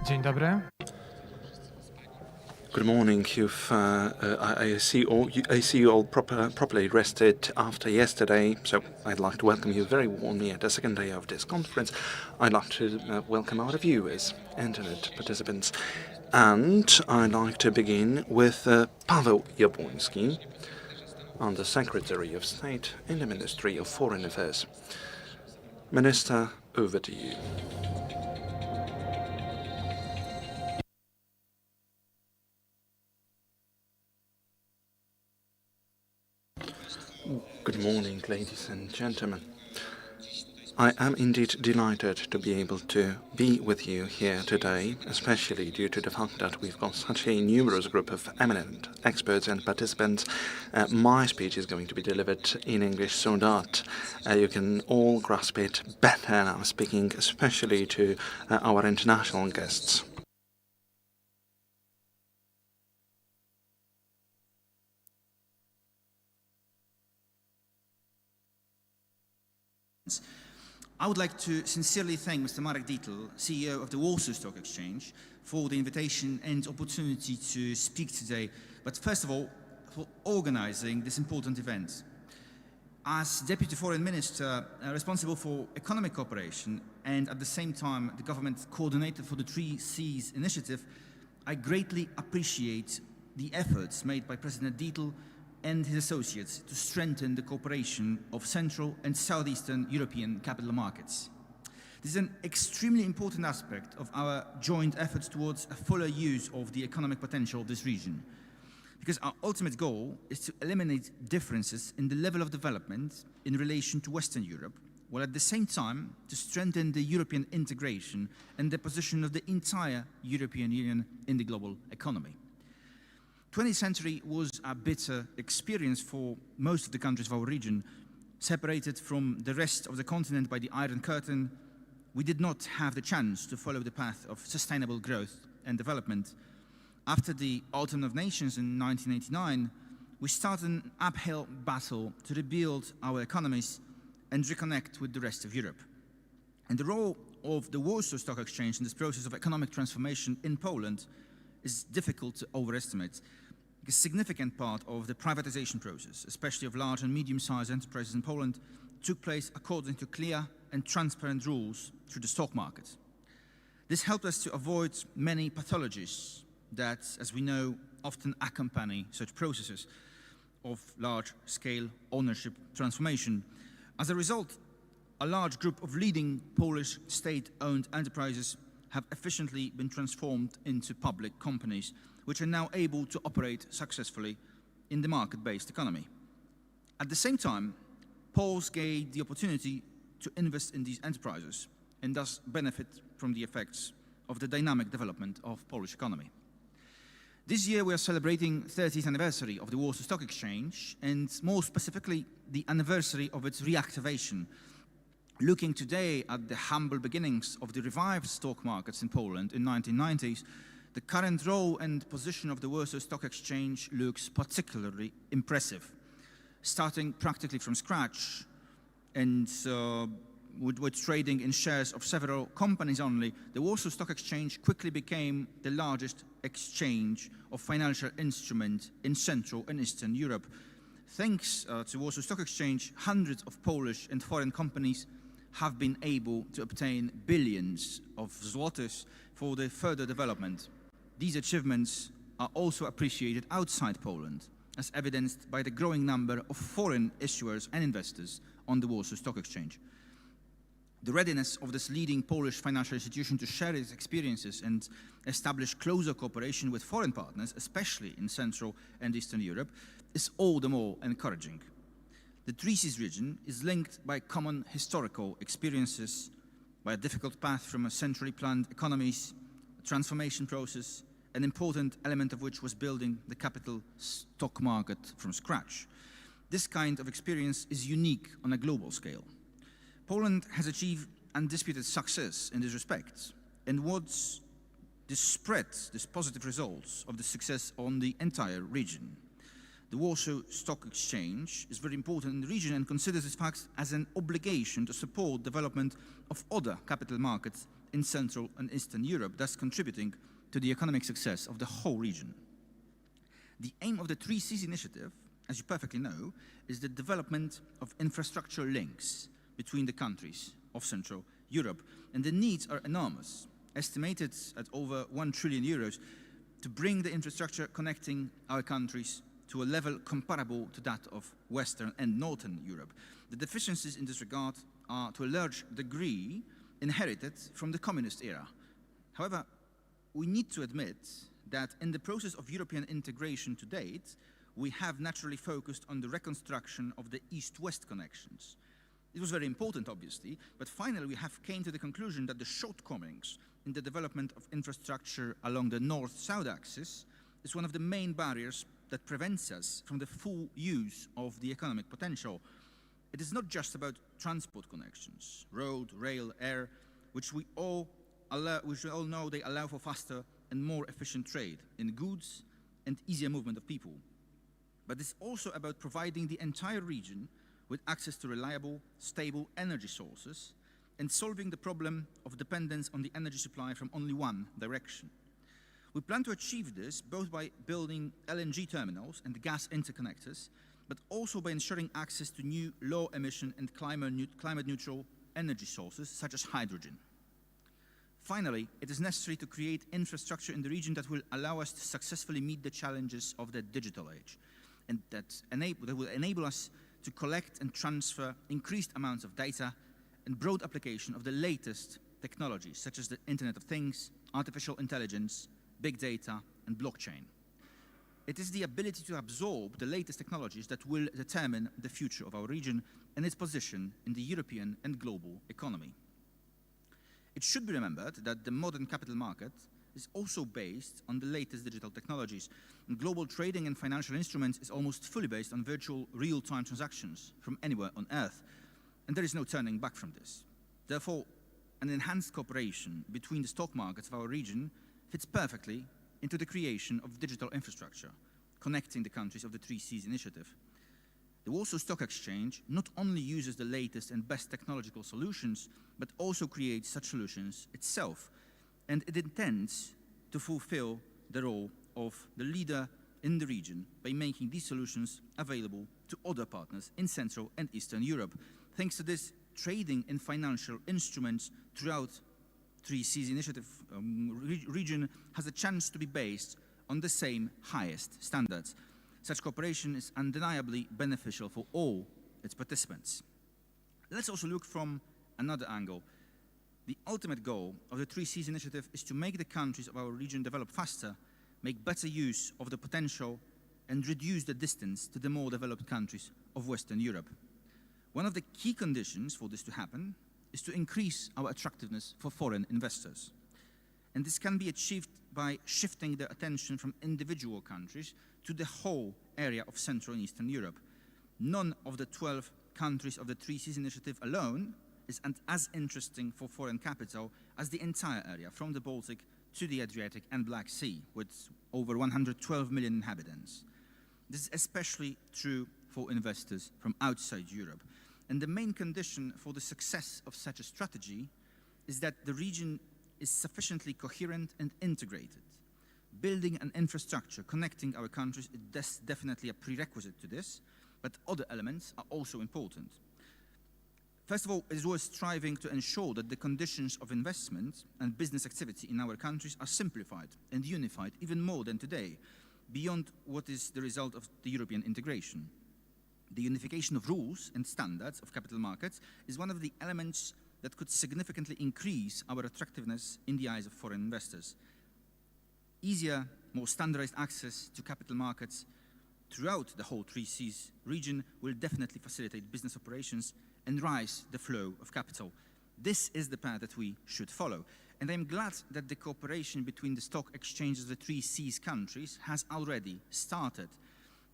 Dzień dobry. Good morning. I see you all properly rested after yesterday, so I'd like to welcome you very warmly at the second day of this conference. I'd like to welcome our viewers, internet participants, and I'd like to begin with Paweł Jabłoński, Under Secretary of State in the Ministry of Foreign Affairs. Minister, over to you. Good morning, ladies and gentlemen. I am indeed delighted to be able to be with you here today, especially due to the fact that we've got such a numerous group of eminent experts and participants. My speech is going to be delivered in English so that you can all grasp it better. I'm speaking especially to our international guests. I would like to sincerely thank Mr. Marek Dietl, CEO of the Warsaw Stock Exchange, for the invitation and opportunity to speak today, but first of all, for organizing this important event. As Deputy Foreign Minister responsible for economic cooperation and at the same time the government coordinator for the 3Cs initiative, I greatly appreciate the efforts made by President Dietl and his associates to strengthen the cooperation of Central and Southeastern European capital markets. This is an extremely important aspect of our joint efforts towards a fuller use of the economic potential of this region, because our ultimate goal is to eliminate differences in the level of development in relation to Western Europe, while at the same time to strengthen the European integration and the position of the entire European Union in the global economy. 20th century was a bitter experience for most of the countries of our region. Separated from the rest of the continent by the Iron Curtain, we did not have the chance to follow the path of sustainable growth and development. After the Autumn of Nations in 1989, we started an uphill battle to rebuild our economies and reconnect with the rest of Europe. And the role of the Warsaw Stock Exchange in this process of economic transformation in Poland is difficult to overestimate. A significant part of the privatization process, especially of large and medium-sized enterprises in Poland, took place according to clear and transparent rules through the stock market. This helped us to avoid many pathologies that, as we know, often accompany such processes of large-scale ownership transformation. As a result, a large group of leading Polish state-owned enterprises have efficiently been transformed into public companies, which are now able to operate successfully in the market-based economy. At the same time, Poles gained the opportunity to invest in these enterprises and thus benefit from the effects of the dynamic development of Polish economy. This year we are celebrating 30th anniversary of the Warsaw Stock Exchange, and more specifically the anniversary of its reactivation. Looking today at the humble beginnings of the revived stock markets in Poland in the 1990s, the current role and position of the Warsaw Stock Exchange looks particularly impressive. Starting practically from scratch and with trading in shares of several companies only, the Warsaw Stock Exchange quickly became the largest exchange of financial instruments in Central and Eastern Europe. Thanks to Warsaw Stock Exchange, hundreds of Polish and foreign companies have been able to obtain billions of zlotys for their further development. These achievements are also appreciated outside Poland, as evidenced by the growing number of foreign issuers and investors on the Warsaw Stock Exchange. The readiness of this leading Polish financial institution to share its experiences and establish closer cooperation with foreign partners, especially in Central and Eastern Europe, is all the more encouraging. The 3Cs region is linked by common historical experiences, by a difficult path from a centrally planned economies, a transformation process, an important element of which was building the capital stock market from scratch. This kind of experience is unique on a global scale. Poland has achieved undisputed success in this respect, and what's this spreads these positive results of the success on the entire region. The Warsaw Stock Exchange is very important in the region and considers this fact as an obligation to support development of other capital markets in Central and Eastern Europe, thus contributing to the economic success of the whole region. The aim of the Three Seas initiative, as you perfectly know, is the development of infrastructure links between the countries of Central Europe, and the needs are enormous, estimated at over 1 trillion euros, to bring the infrastructure connecting our countries to a level comparable to that of Western and Northern Europe. The deficiencies in this regard are to a large degree inherited from the communist era. However, we need to admit that in the process of European integration to date, we have naturally focused on the reconstruction of the East-West connections. It was very important, obviously, but finally we have came to the conclusion that the shortcomings in the development of infrastructure along the north-south axis is one of the main barriers that prevents us from the full use of the economic potential. It is not just about transport connections, road, rail, air, which we all know they allow for faster and more efficient trade in goods and easier movement of people. But it's also about providing the entire region with access to reliable, stable energy sources and solving the problem of dependence on the energy supply from only one direction. We plan to achieve this both by building LNG terminals and gas interconnectors, but also by ensuring access to new low-emission and climate-neutral energy sources such as hydrogen. Finally, it is necessary to create infrastructure in the region that will allow us to successfully meet the challenges of the digital age, and that will enable us to collect and transfer increased amounts of data and broad application of the latest technologies, such as the Internet of Things, artificial intelligence, big data, and blockchain. It is the ability to absorb the latest technologies that will determine the future of our region and its position in the European and global economy. It should be remembered that the modern capital market is also based on the latest digital technologies. And global trading in financial instruments is almost fully based on virtual real-time transactions from anywhere on Earth. And there is no turning back from this. Therefore, an enhanced cooperation between the stock markets of our region fits perfectly into the creation of digital infrastructure, connecting the countries of the Three Seas initiative. The Warsaw Stock Exchange not only uses the latest and best technological solutions, but also creates such solutions itself. And it intends to fulfill the role of the leader in the region by making these solutions available to other partners in Central and Eastern Europe. Thanks to this, trading in financial instruments throughout Three Seas initiative region has a chance to be based on the same highest standards. Such cooperation is undeniably beneficial for all its participants. Let's also look from another angle. The ultimate goal of the Three Seas initiative is to make the countries of our region develop faster, make better use of the potential, and reduce the distance to the more developed countries of Western Europe. One of the key conditions for this to happen is to increase our attractiveness for foreign investors. And this can be achieved by shifting the attention from individual countries to the whole area of Central and Eastern Europe. None of the 12 countries of the Three Seas initiative alone is as interesting for foreign capital as the entire area, from the Baltic to the Adriatic and Black Sea, with over 112 million inhabitants. This is especially true for investors from outside Europe. And the main condition for the success of such a strategy is that the region is sufficiently coherent and integrated. Building an infrastructure connecting our countries is definitely a prerequisite to this, but other elements are also important. First of all, it is worth striving to ensure that the conditions of investment and business activity in our countries are simplified and unified even more than today, beyond what is the result of the European integration. The unification of rules and standards of capital markets is one of the elements that could significantly increase our attractiveness in the eyes of foreign investors. Easier, more standardized access to capital markets throughout the whole Three Seas region will definitely facilitate business operations and rise the flow of capital. This is the path that we should follow. And I'm glad that the cooperation between the stock exchanges of the Three Seas countries has already started.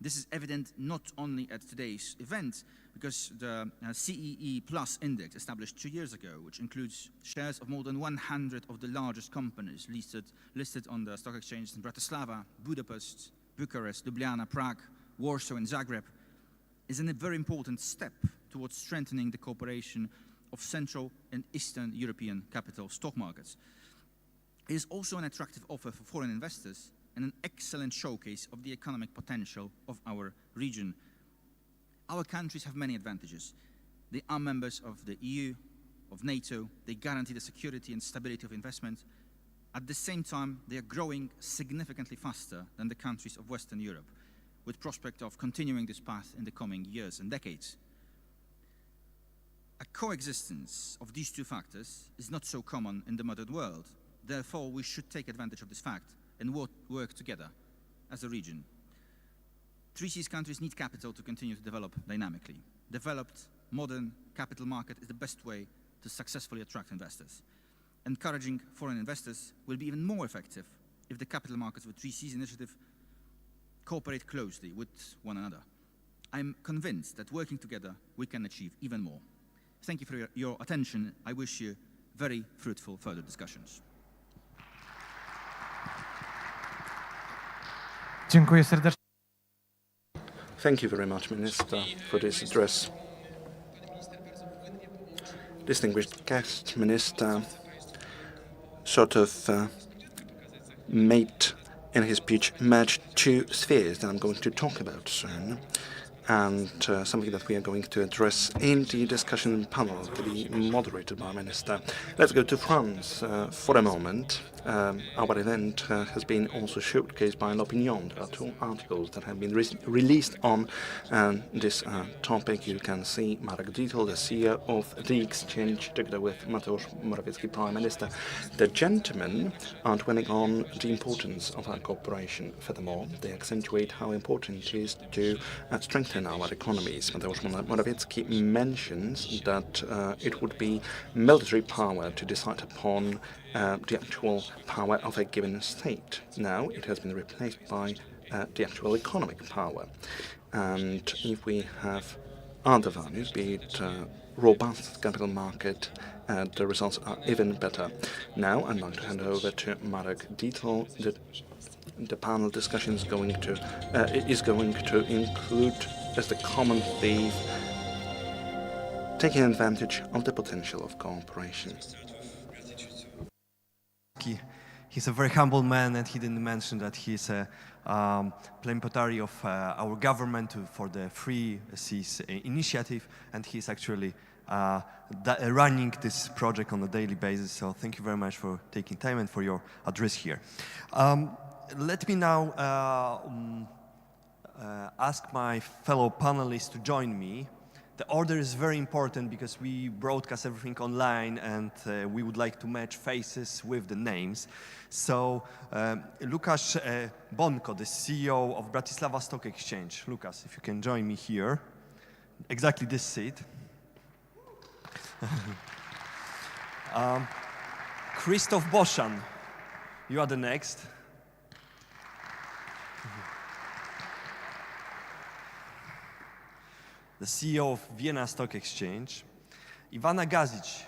This is evident not only at today's event, because the CEE Plus index established 2 years ago, which includes shares of more than 100 of the largest companies listed on the stock exchanges in Bratislava, Budapest, Bucharest, Ljubljana, Prague, Warsaw, and Zagreb, is a very important step towards strengthening the cooperation of Central and Eastern European capital stock markets. It is also an attractive offer for foreign investors and an excellent showcase of the economic potential of our region. Our countries have many advantages. They are members of the EU, of NATO, they guarantee the security and stability of investment. At the same time, they are growing significantly faster than the countries of Western Europe, with prospect of continuing this path in the coming years and decades. A coexistence of these two factors is not so common in the modern world. Therefore, we should take advantage of this fact and work together as a region. Three Seas countries need capital to continue to develop dynamically. Developed, modern capital market is the best way to successfully attract investors. Encouraging foreign investors will be even more effective if the capital markets of the Three Seas initiative cooperate closely with one another. I'm convinced that working together, we can achieve even more. Thank you for your attention. I wish you very fruitful further discussions. Dziękuję serdecznie. Thank you very much, Minister, for this address. Distinguished guest, Minister, sort of made in his speech merged two spheres that I'm going to talk about soon, and something that we are going to address in the discussion panel to be moderated by Minister. Let's go to France for a moment. Our event has been also showcased by L'Opinion. There are two articles that have been released on this topic. You can see Marek Dietl, the CEO of the exchange, together with Mateusz Morawiecki, Prime Minister. The gentlemen are dwelling on the importance of our cooperation. Furthermore, they accentuate how important it is to strengthen our economies. Mateusz Morawiecki mentions that it would be military power to decide upon the actual power of a given state. Now it has been replaced by the actual economic power. And if we have other values, be it robust capital market, the results are even better. Now I'd like to hand over to Marek Dietl. The panel discussion is going to include as the common theme taking advantage of the potential of cooperation. He's a very humble man, and he didn't mention that he's a plenipotentiary of our government for the Free Seas initiative, and he's actually running this project on a daily basis. So thank you very much for taking time and for your address here. Let me now ask my fellow panelists to join me. The order is very important because we broadcast everything online, and we would like to match faces with the names. So Łukasz Bonko, the CEO of Bratislava Stock Exchange. Łukasz, if you can join me here. Exactly this seat. Krzysztof Boszan, you are the next. The CEO of Vienna Stock Exchange, Ivana Gazic.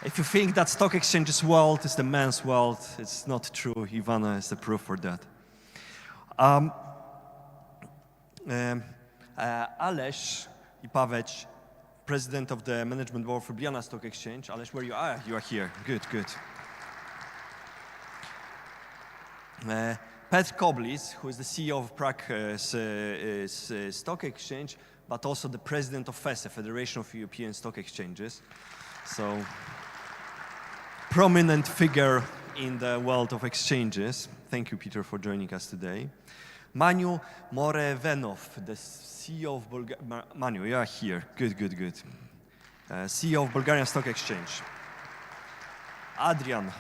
If you think that stock exchange's world is the man's world, it's not true. Ivana is the proof for that. Ales Ipavec, president of the management board for Vienna Stock Exchange. Ales, where you are? You are here. Good, good. Petr Koblis, who is the CEO of Prague Stock Exchange, but also the president of FESE, Federation of European Stock Exchanges. So, prominent figure in the world of exchanges. Thank you, Peter, for joining us today. Manu Morevenov, the CEO of Bulgaria. Manu, you are here. Good, good, good. CEO of Bulgarian Stock Exchange. Adrian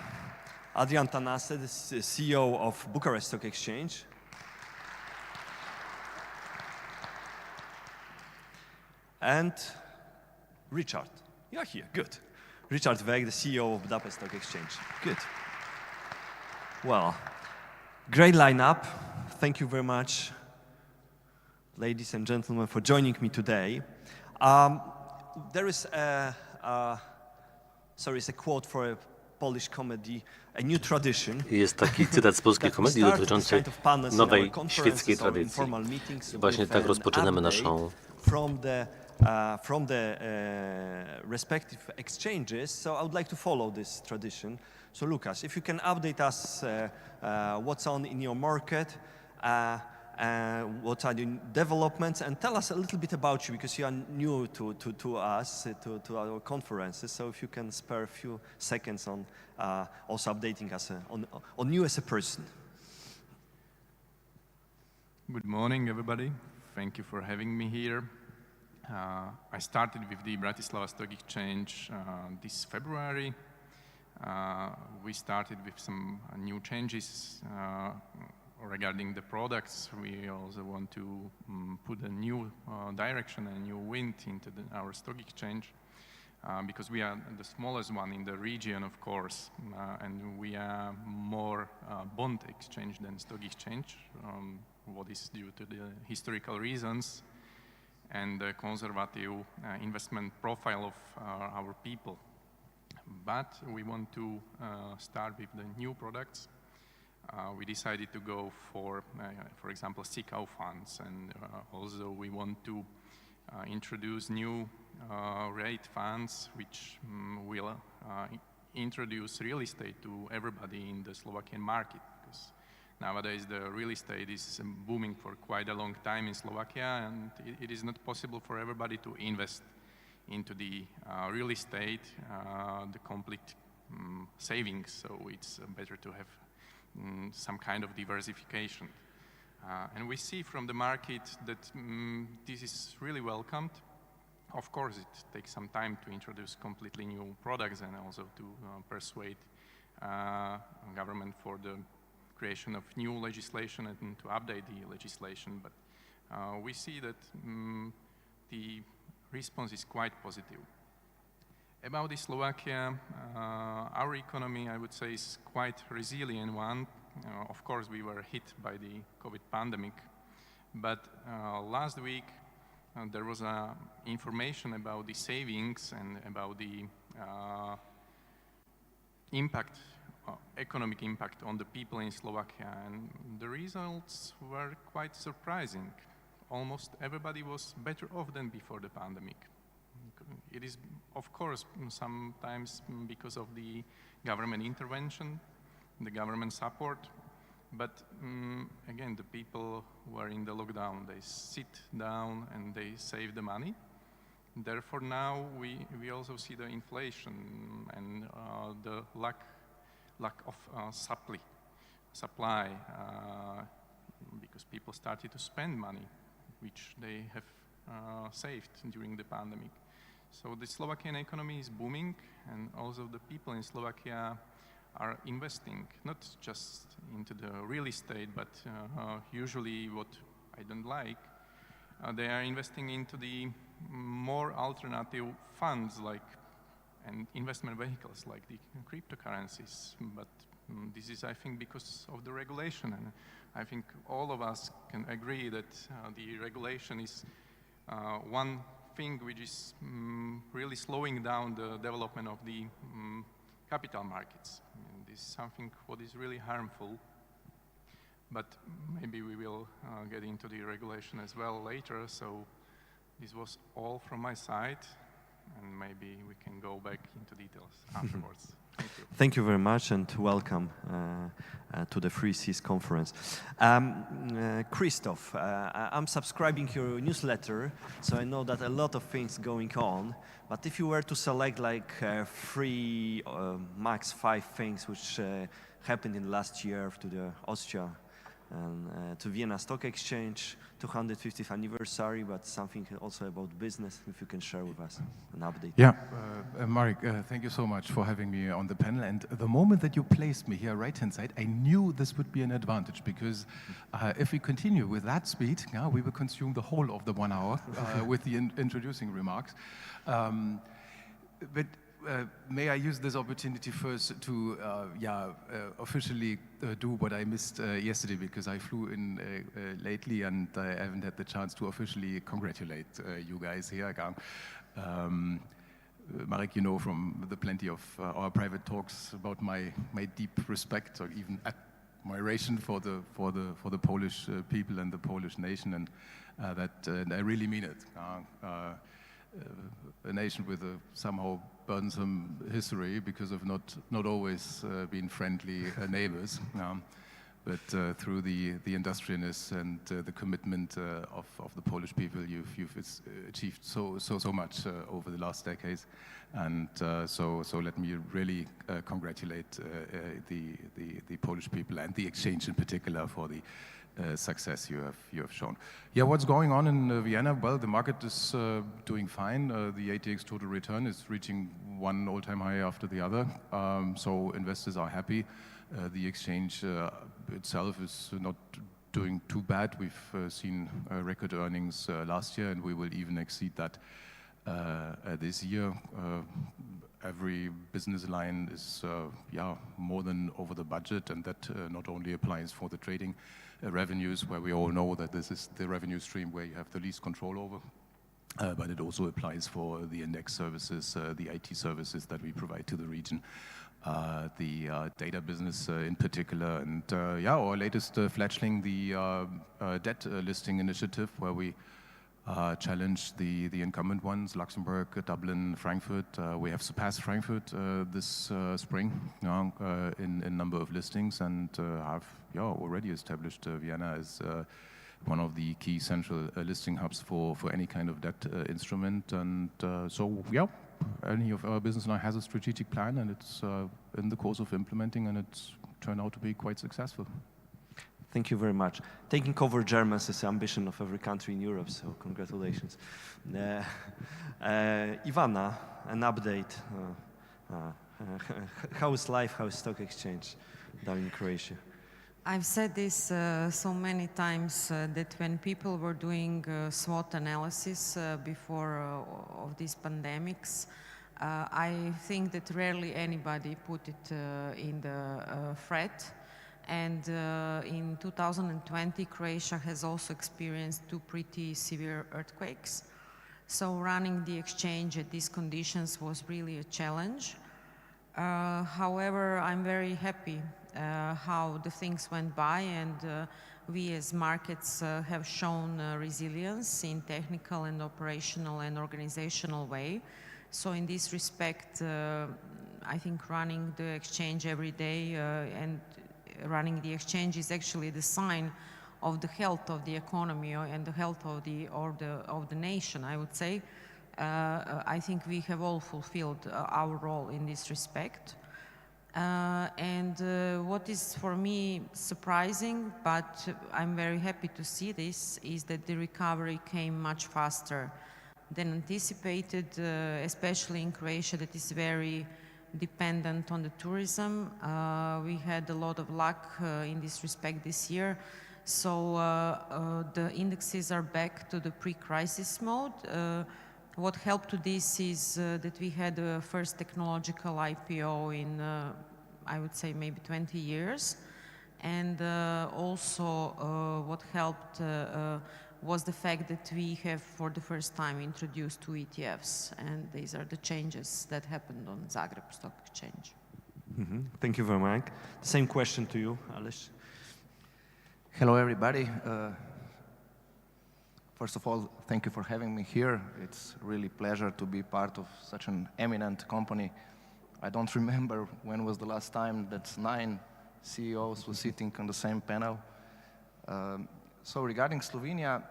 Tanase, the CEO of Bucharest Stock Exchange. And Richard, you are here, good. Richard Weg, the CEO of Budapest Stock Exchange. Good. Well, great lineup. Thank you very much, ladies and gentlemen, for joining me today. There is a quote for a Polish comedy, a new tradition. Jest taki cytat z polskiej komedii dotyczącej nowej świeckiej tradycji. Właśnie tak rozpoczynamy naszą from the respective exchanges. So I would like to follow this tradition. So Lucas, if you can update us what's on in your market, what are the developments, and tell us a little bit about you, because you are new to us, to our conferences. So if you can spare a few seconds on also updating us on you as a person. Good morning, everybody. Thank you for having me here. I started with the Bratislava Stock Exchange this February. We started with some new changes regarding the products. We also want to put a new direction, a new wind into our stock exchange, because we are the smallest one in the region, of course, and we are more bond exchange than stock exchange, what is due to the historical reasons and the conservative investment profile of our people. But we want to start with the new products. We decided to go for example, SICAV funds, and also we want to introduce new rate funds, which will introduce real estate to everybody in the Slovakian market, because nowadays the real estate is booming for quite a long time in Slovakia, and it is not possible for everybody to invest into the real estate, the complete savings, so it's better to have some kind of diversification. And we see from the market that this is really welcomed. Of course, it takes some time to introduce completely new products and also to persuade government for the creation of new legislation and to update the legislation. But we see that the response is quite positive. About the Slovakia, our economy, I would say, is quite resilient one. Of course, we were hit by the COVID pandemic, but last week there was information about the savings and about the impact, economic impact on the people in Slovakia, and the results were quite surprising. Almost everybody was better off than before the pandemic. It is, of course, sometimes because of the government intervention, the government support, but again, the people who are in the lockdown, they sit down and they save the money. Therefore, now we also see the inflation and the lack of supply, because people started to spend money, which they have saved during the pandemic. So the Slovakian economy is booming, and also the people in Slovakia are investing, not just into the real estate, but usually what I don't like, they are investing into the more alternative funds and investment vehicles like the cryptocurrencies. But this is, I think, because of the regulation, and I think all of us can agree that the regulation is one thing which is really slowing down the development of the capital markets. And this is something what is really harmful, but maybe we will get into the regulation as well later. So this was all from my side, and maybe we can go back into details afterwards. Thank you. Thank you very much, and welcome to the Free Seas Conference. Christoph, I'm subscribing your newsletter, so I know that a lot of things going on, but if you were to select like three, max 5 things which happened in the last year to the Austria and to Vienna Stock Exchange, 250th anniversary, but something also about business, if you can share with us an update. Yeah, Marek, thank you so much for having me on the panel. And the moment that you placed me here, right-hand side, I knew this would be an advantage, because if we continue with that speed, now we will consume the whole of the 1 hour with the introducing remarks. But may I use this opportunity first to officially do what I missed yesterday, because I flew in lately and I haven't had the chance to officially congratulate you guys here. Marek, you know from the plenty of our private talks about my deep respect or even admiration for the Polish people and the Polish nation, and and I really mean it. A nation with a somehow burdensome history because of not always being friendly neighbors. But through the industriousness and the commitment of the Polish people, you've achieved so much over the last decades, and so let me really congratulate the Polish people and the exchange in particular for the success you have shown. Yeah, what's going on in Vienna? Well, the market is doing fine. The ATX total return is reaching one all-time high after the other, so investors are happy. The exchange itself is not doing too bad. We've seen record earnings last year, and we will even exceed that this year. Every business line is more than over the budget, and that not only applies for the trading revenues, where we all know that this is the revenue stream where you have the least control over, but it also applies for the index services, the IT services that we provide to the region. The data business in particular, and our latest fledgling, the debt listing initiative, where we challenge the incumbent ones, Luxembourg, Dublin, Frankfurt. We have surpassed Frankfurt this spring in number of listings, and have already established Vienna as one of the key central listing hubs for any kind of debt instrument. And any of our business line has a strategic plan, and it's in the course of implementing, and it's turned out to be quite successful. Thank you very much. Taking over Germans is the ambition of every country in Europe, so congratulations. Ivana, an update. How is life, how is stock exchange down in Croatia? I've said this so many times that when people were doing SWOT analysis before of these pandemics, I think that rarely anybody put it in the threat. And in 2020, Croatia has also experienced 2 pretty severe earthquakes. So running the exchange at these conditions was really a challenge. However, I'm very happy how the things went by, and we as markets have shown resilience in technical and operational and organizational way. So in this respect, I think running the exchange every day and running the exchange is actually the sign of the health of the economy and the health of the nation, I would say. I think we have all fulfilled our role in this respect. And what is for me surprising, but I'm very happy to see this, is that the recovery came much faster than anticipated, especially in Croatia, that is very dependent on the tourism. We had a lot of luck in this respect this year. So the indexes are back to the pre-crisis mode. What helped to this is that we had a first technological IPO in, I would say, maybe 20 years. And also what helped was the fact that we have, for the first time, introduced 2 ETFs. And these are the changes that happened on Zagreb Stock Exchange. Mm-hmm. Thank you very much. The same question to you, Aleš. Hello, everybody. First of all, thank you for having me here. It's really a pleasure to be part of such an eminent company. I don't remember when was the last time that 9 CEOs were sitting on the same panel. So regarding Slovenia,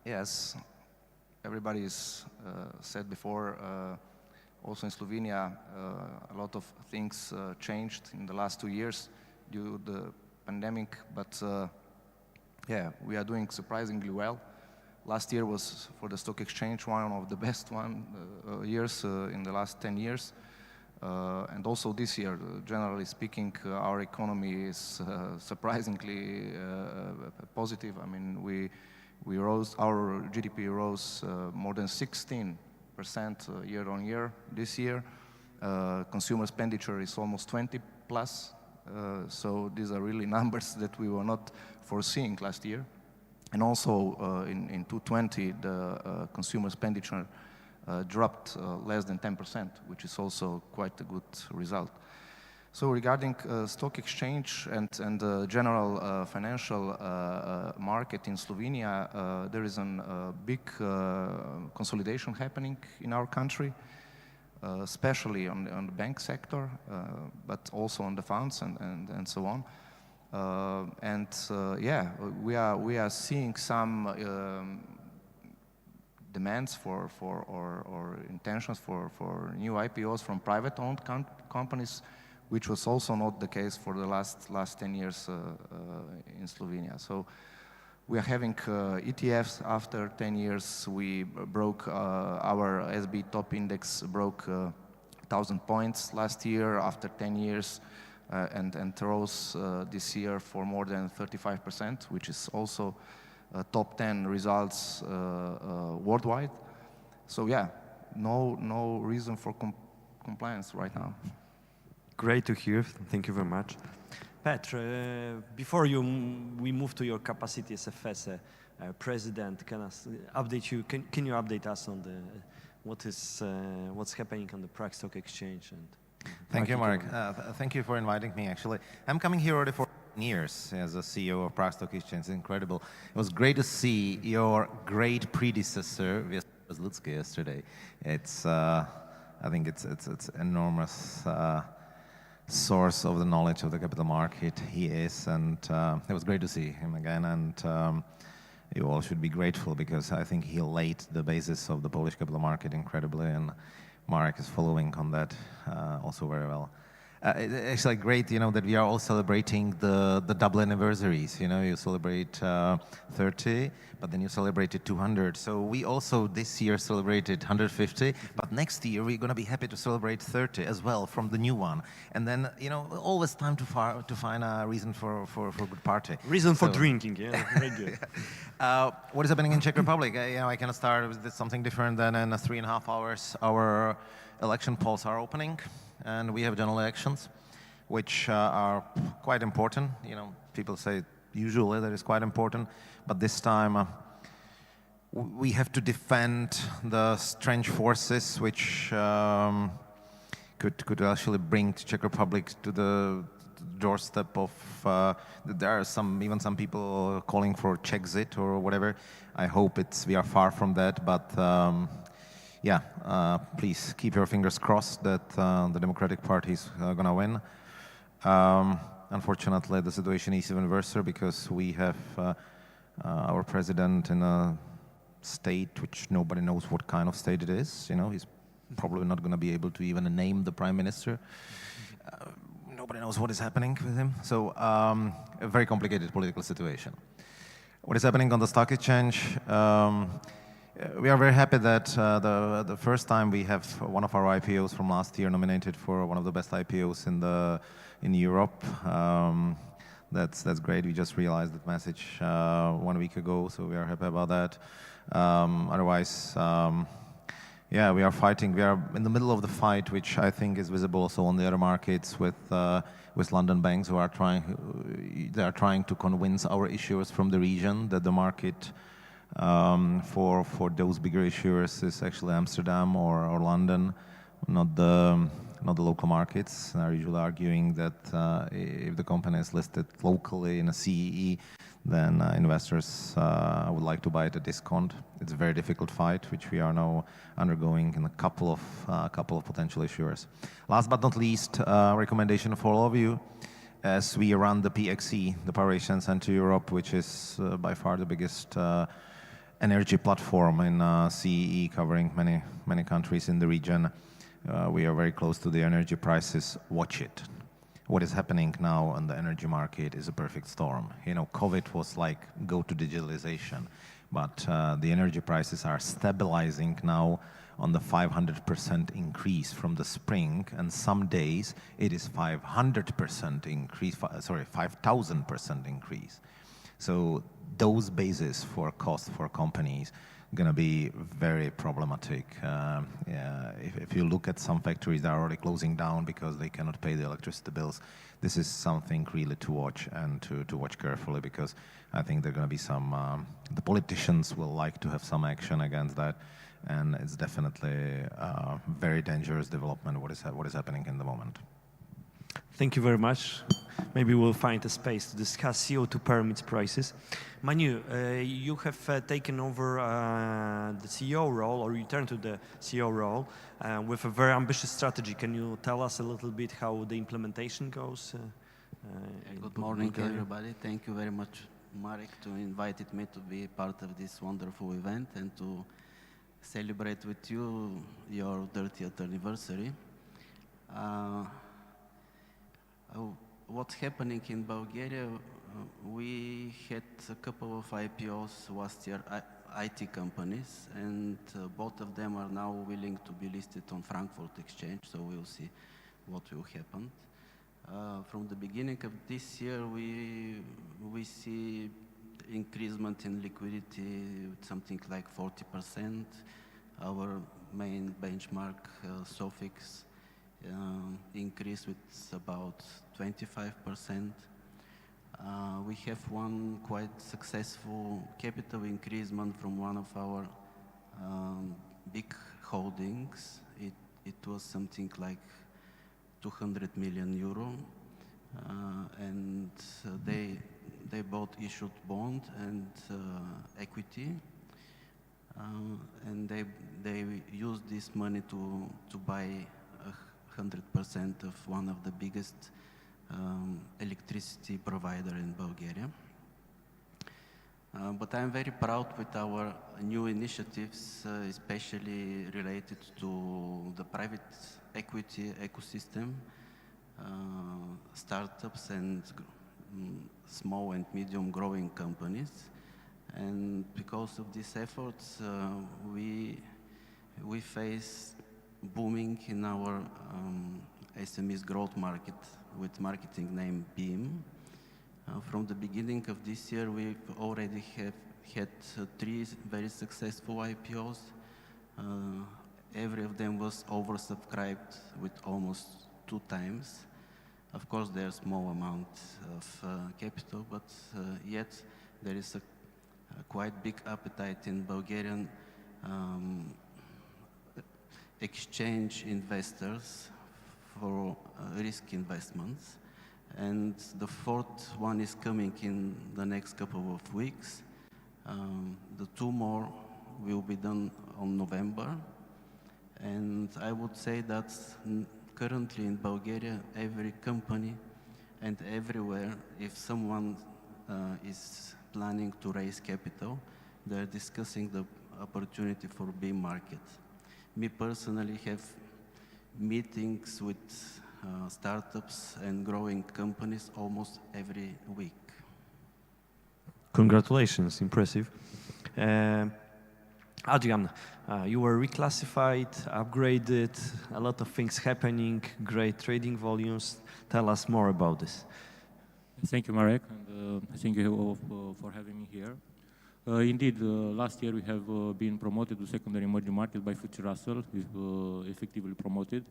yes, everybody's said before, also in Slovenia, a lot of things changed in the last 2 years due to the pandemic, but yeah, we are doing surprisingly well. Last year was, for the stock exchange, one of the best years in the last 10 years. And also this year, generally speaking, our economy is surprisingly positive. I mean, we rose, our GDP rose more than 16% year on year this year. Consumer expenditure is almost 20 plus. So these are really numbers that we were not foreseeing last year. And also in 2020, the consumer expenditure dropped less than 10%, which is also quite a good result. So regarding stock exchange and the general financial market in Slovenia, there is a big consolidation happening in our country, especially on the bank sector, but also on the funds and so on. Yeah, we are seeing some demands for or intentions for new IPOs from private-owned companies, which was also not the case for the last 10 years in Slovenia. So we are having ETFs. After 10 years, we broke our SB top index broke 1,000 points last year after 10 years, and rose this year for more than 35%, which is also top 10 results worldwide. So yeah, no reason for compliance right now. Great to hear. Thank you very much. Petr, before we move to your capacity as FS president, can you update us on what's happening on the Prague Stock Exchange? And thank you, Marek. Thank you for inviting me. Actually, I'm coming here already for years as a CEO of Prague Stock Exchange. It's incredible. It was great to see your great predecessor, Věslav Ludsky, yesterday. It's, I think it's enormous source of the knowledge of the capital market he is, and it was great to see him again. And you all should be grateful because I think he laid the basis of the Polish capital market incredibly, and Marek is following on that also very well. It's actually great, that we are all celebrating the double anniversaries. You celebrate 30, but then you celebrated 200. So we also this year celebrated 150, but next year we're going to be happy to celebrate 30 as well from the new one. And then, always time to find a reason for a good party. Reason for drinking, yeah, very good. What is happening in Czech Republic? I cannot start with something different than in 3.5 hours our election polls are opening. And we have general elections, which are quite important. People say usually that is quite important, but this time we have to defend the strange forces which could actually bring the Czech Republic to the doorstep of. There are even some people calling for Czechzit or whatever. I hope we are far from that, but. Yeah, please keep your fingers crossed that the Democratic Party is going to win. Unfortunately, the situation is even worse because we have our president in a state which nobody knows what kind of state it is. He's probably not going to be able to even name the prime minister. Nobody knows what is happening with him. So a very complicated political situation. What is happening on the stock exchange? We are very happy that the first time we have one of our IPOs from last year nominated for one of the best IPOs in Europe. That's great. We just realized that message 1 week ago, so we are happy about that. Otherwise, yeah, we are fighting. We are in the middle of the fight, which I think is visible also on the other markets with London banks who are trying to convince our issuers from the region that the market. For those bigger issuers is actually Amsterdam or London, not the local markets. They're usually arguing that if the company is listed locally in a CEE, then investors would like to buy at a discount. It's a very difficult fight, which we are now undergoing in a couple of potential issuers. Last but not least, recommendation for all of you. As we run the PXE, the Power Exchange Center Europe, which is by far the biggest energy platform in CEE, covering many countries in the region. We are very close to the energy prices. Watch it. What is happening now on the energy market is a perfect storm. COVID was like go to digitalization, but the energy prices are stabilizing now on the 500% increase from the spring, and some days it is 500% increase, 5,000% increase. So those bases for cost for companies going to be very problematic. If you look at some factories that are already closing down because they cannot pay the electricity bills, this is something really to watch and to watch carefully, because I think there are going to be some, the politicians will like to have some action against that, and it's definitely a very dangerous development what is happening in the moment. Thank you very much. Maybe we'll find a space to discuss CO2 permits prices. Manu, you have taken over the CEO role, or returned to the CEO role, with a very ambitious strategy. Can you tell us a little bit how the implementation goes? Good morning, everybody. Thank you very much, Marek, to invited me to be part of this wonderful event and to celebrate with you your 30th anniversary. What's happening in Bulgaria? We had a couple of IPOs last year, IT companies, and both of them are now willing to be listed on Frankfurt Exchange, so we'll see what will happen. From the beginning of this year, we see increasement in liquidity with something like 40%. Our main benchmark, SOFIX, increased with about 25%. We have one quite successful capital increasement from one of our big holdings. It was something like 200 million euro, and they both issued bond and equity, and they used this money to buy 100% of one of the biggest electricity provider in Bulgaria. But I'm very proud with our new initiatives, especially related to the private equity ecosystem, startups and small and medium growing companies. And because of these efforts, we face booming in our SMEs growth market with marketing name BEAM. From the beginning of this year, we already have had 3 very successful IPOs. Every of them was oversubscribed with almost 2 times. Of course, there are small amounts of capital, but yet there is a quite big appetite in Bulgarian exchange investors for risk investments. And the 4th one is coming in the next couple of weeks. The 2 more will be done on November. And I would say that currently in Bulgaria, every company and everywhere, if someone is planning to raise capital, they're discussing the opportunity for BEAM market. Me personally have meetings with startups and growing companies almost every week. Congratulations, impressive. Adrian, you were reclassified, upgraded, a lot of things happening, great trading volumes. Tell us more about this. Thank you, Marek, and thank you all for having me here. Indeed, last year we have been promoted to secondary emerging market by FTSE Russell, effectively promoted.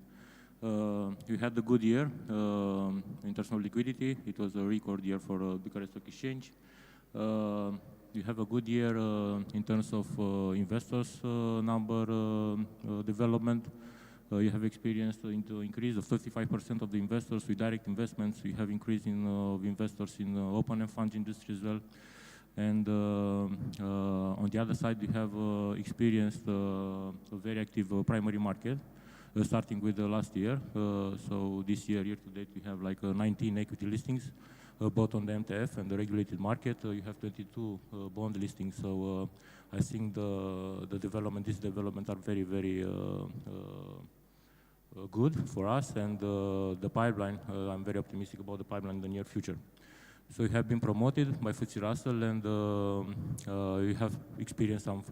We had a good year in terms of liquidity. It was a record year for Bucharest Stock Exchange. We have a good year in terms of investors number development. You have experienced into increase of 35% of the investors with direct investments. We have increase in investors in open-end fund industry as well. And on the other side, we have experienced a very active primary market, starting with last year. So this year to date, we have like 19 equity listings, both on the MTF and the regulated market. You have 22 bond listings. So I think this development are very, very good for us. And the pipeline, I'm very optimistic about the pipeline in the near future. So we have been promoted by FTSE Russell, and we have experienced some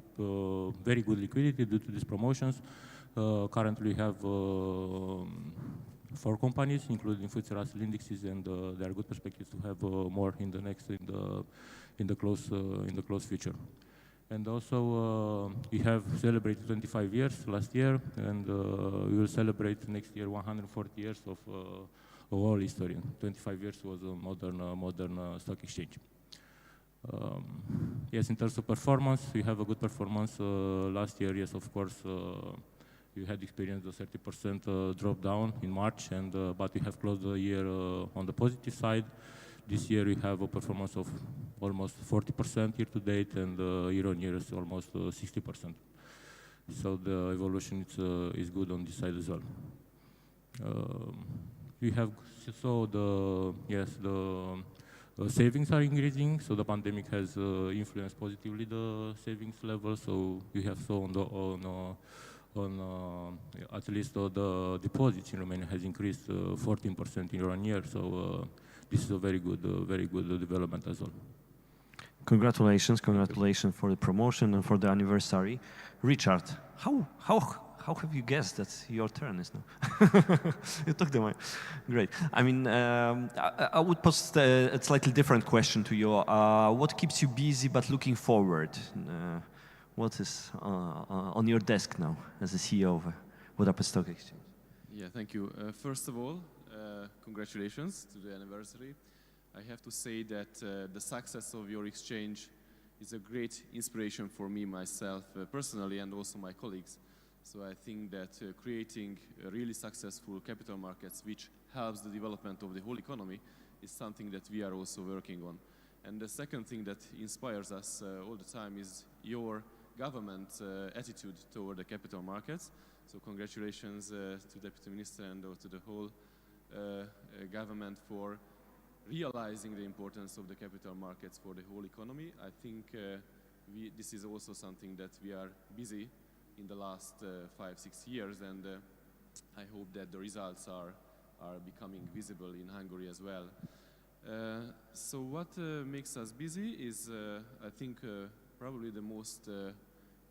very good liquidity due to these promotions. Currently, we have 4 companies, including FTSE Russell indexes, and there are good perspectives to have more in the close future. And also, we have celebrated 25 years last year, and we will celebrate next year 140 years of all history. 25 years was a modern stock exchange. Yes, in terms of performance, we have a good performance last year. Yes, of course, you had experienced a 30% drop down in March, and but we have closed the year on the positive side. This year we have a performance of almost 40% year to date, and year on year is almost 60%. So the evolution is good on this side as well. We have the savings are increasing, so the pandemic has influenced positively the savings level. So we have at least the deposits in Romania has increased 14% year on year. So this is a very good development as well. Congratulations for the promotion and for the anniversary. Richard, how have you guessed that your turn is now? You took the mic. Great. I mean, I would pose a slightly different question to you. What keeps you busy but looking forward? What is on your desk now as the CEO of Budapest Stock Exchange? Yeah, thank you. First of all, congratulations to the anniversary. I have to say that the success of your exchange is a great inspiration for me, myself, personally, and also my colleagues. So I think that creating a really successful capital markets, which helps the development of the whole economy, is something that we are also working on. And the second thing that inspires us all the time is your government attitude toward the capital markets. So congratulations to Deputy Minister and to the whole government for realizing the importance of the capital markets for the whole economy. I think this is also something that we are busy in the last 5-6 years, and I hope that the results are becoming visible in Hungary as well. So what makes us busy is, I think, probably the most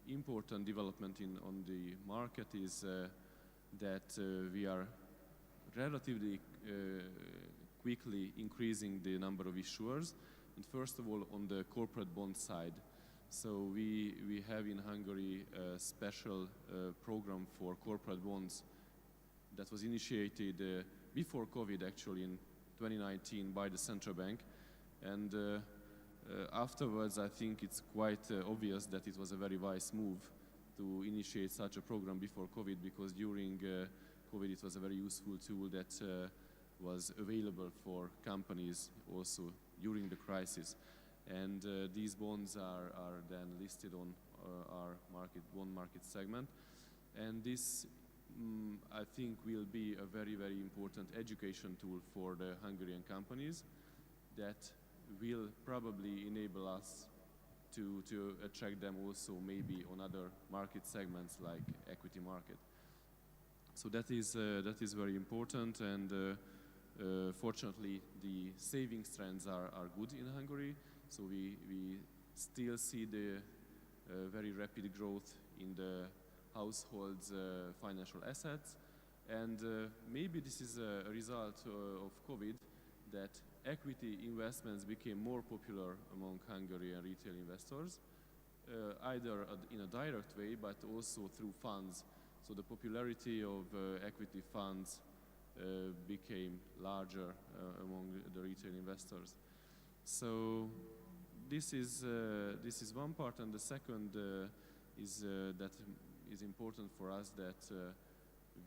important development on the market is that we are relatively quickly increasing the number of issuers, and first of all on the corporate bond side. So we have in Hungary a special program for corporate bonds that was initiated before COVID, actually in 2019 by the central bank, and afterwards I think it's quite obvious that it was a very wise move to initiate such a program before COVID, because during COVID it was a very useful tool that was available for companies also during the crisis. And these bonds are then listed on our bond market segment. And this, I think, will be a very, very important education tool for the Hungarian companies that will probably enable us to attract them also maybe on other market segments like equity market. So that is very important, and fortunately the savings trends are good in Hungary. So we still see the very rapid growth in the households' financial assets, and maybe this is a result of COVID, that equity investments became more popular among Hungarian retail investors, either in a direct way but also through funds. So the popularity of equity funds became larger among the retail investors. So this is one part, and the second is that is important for us, that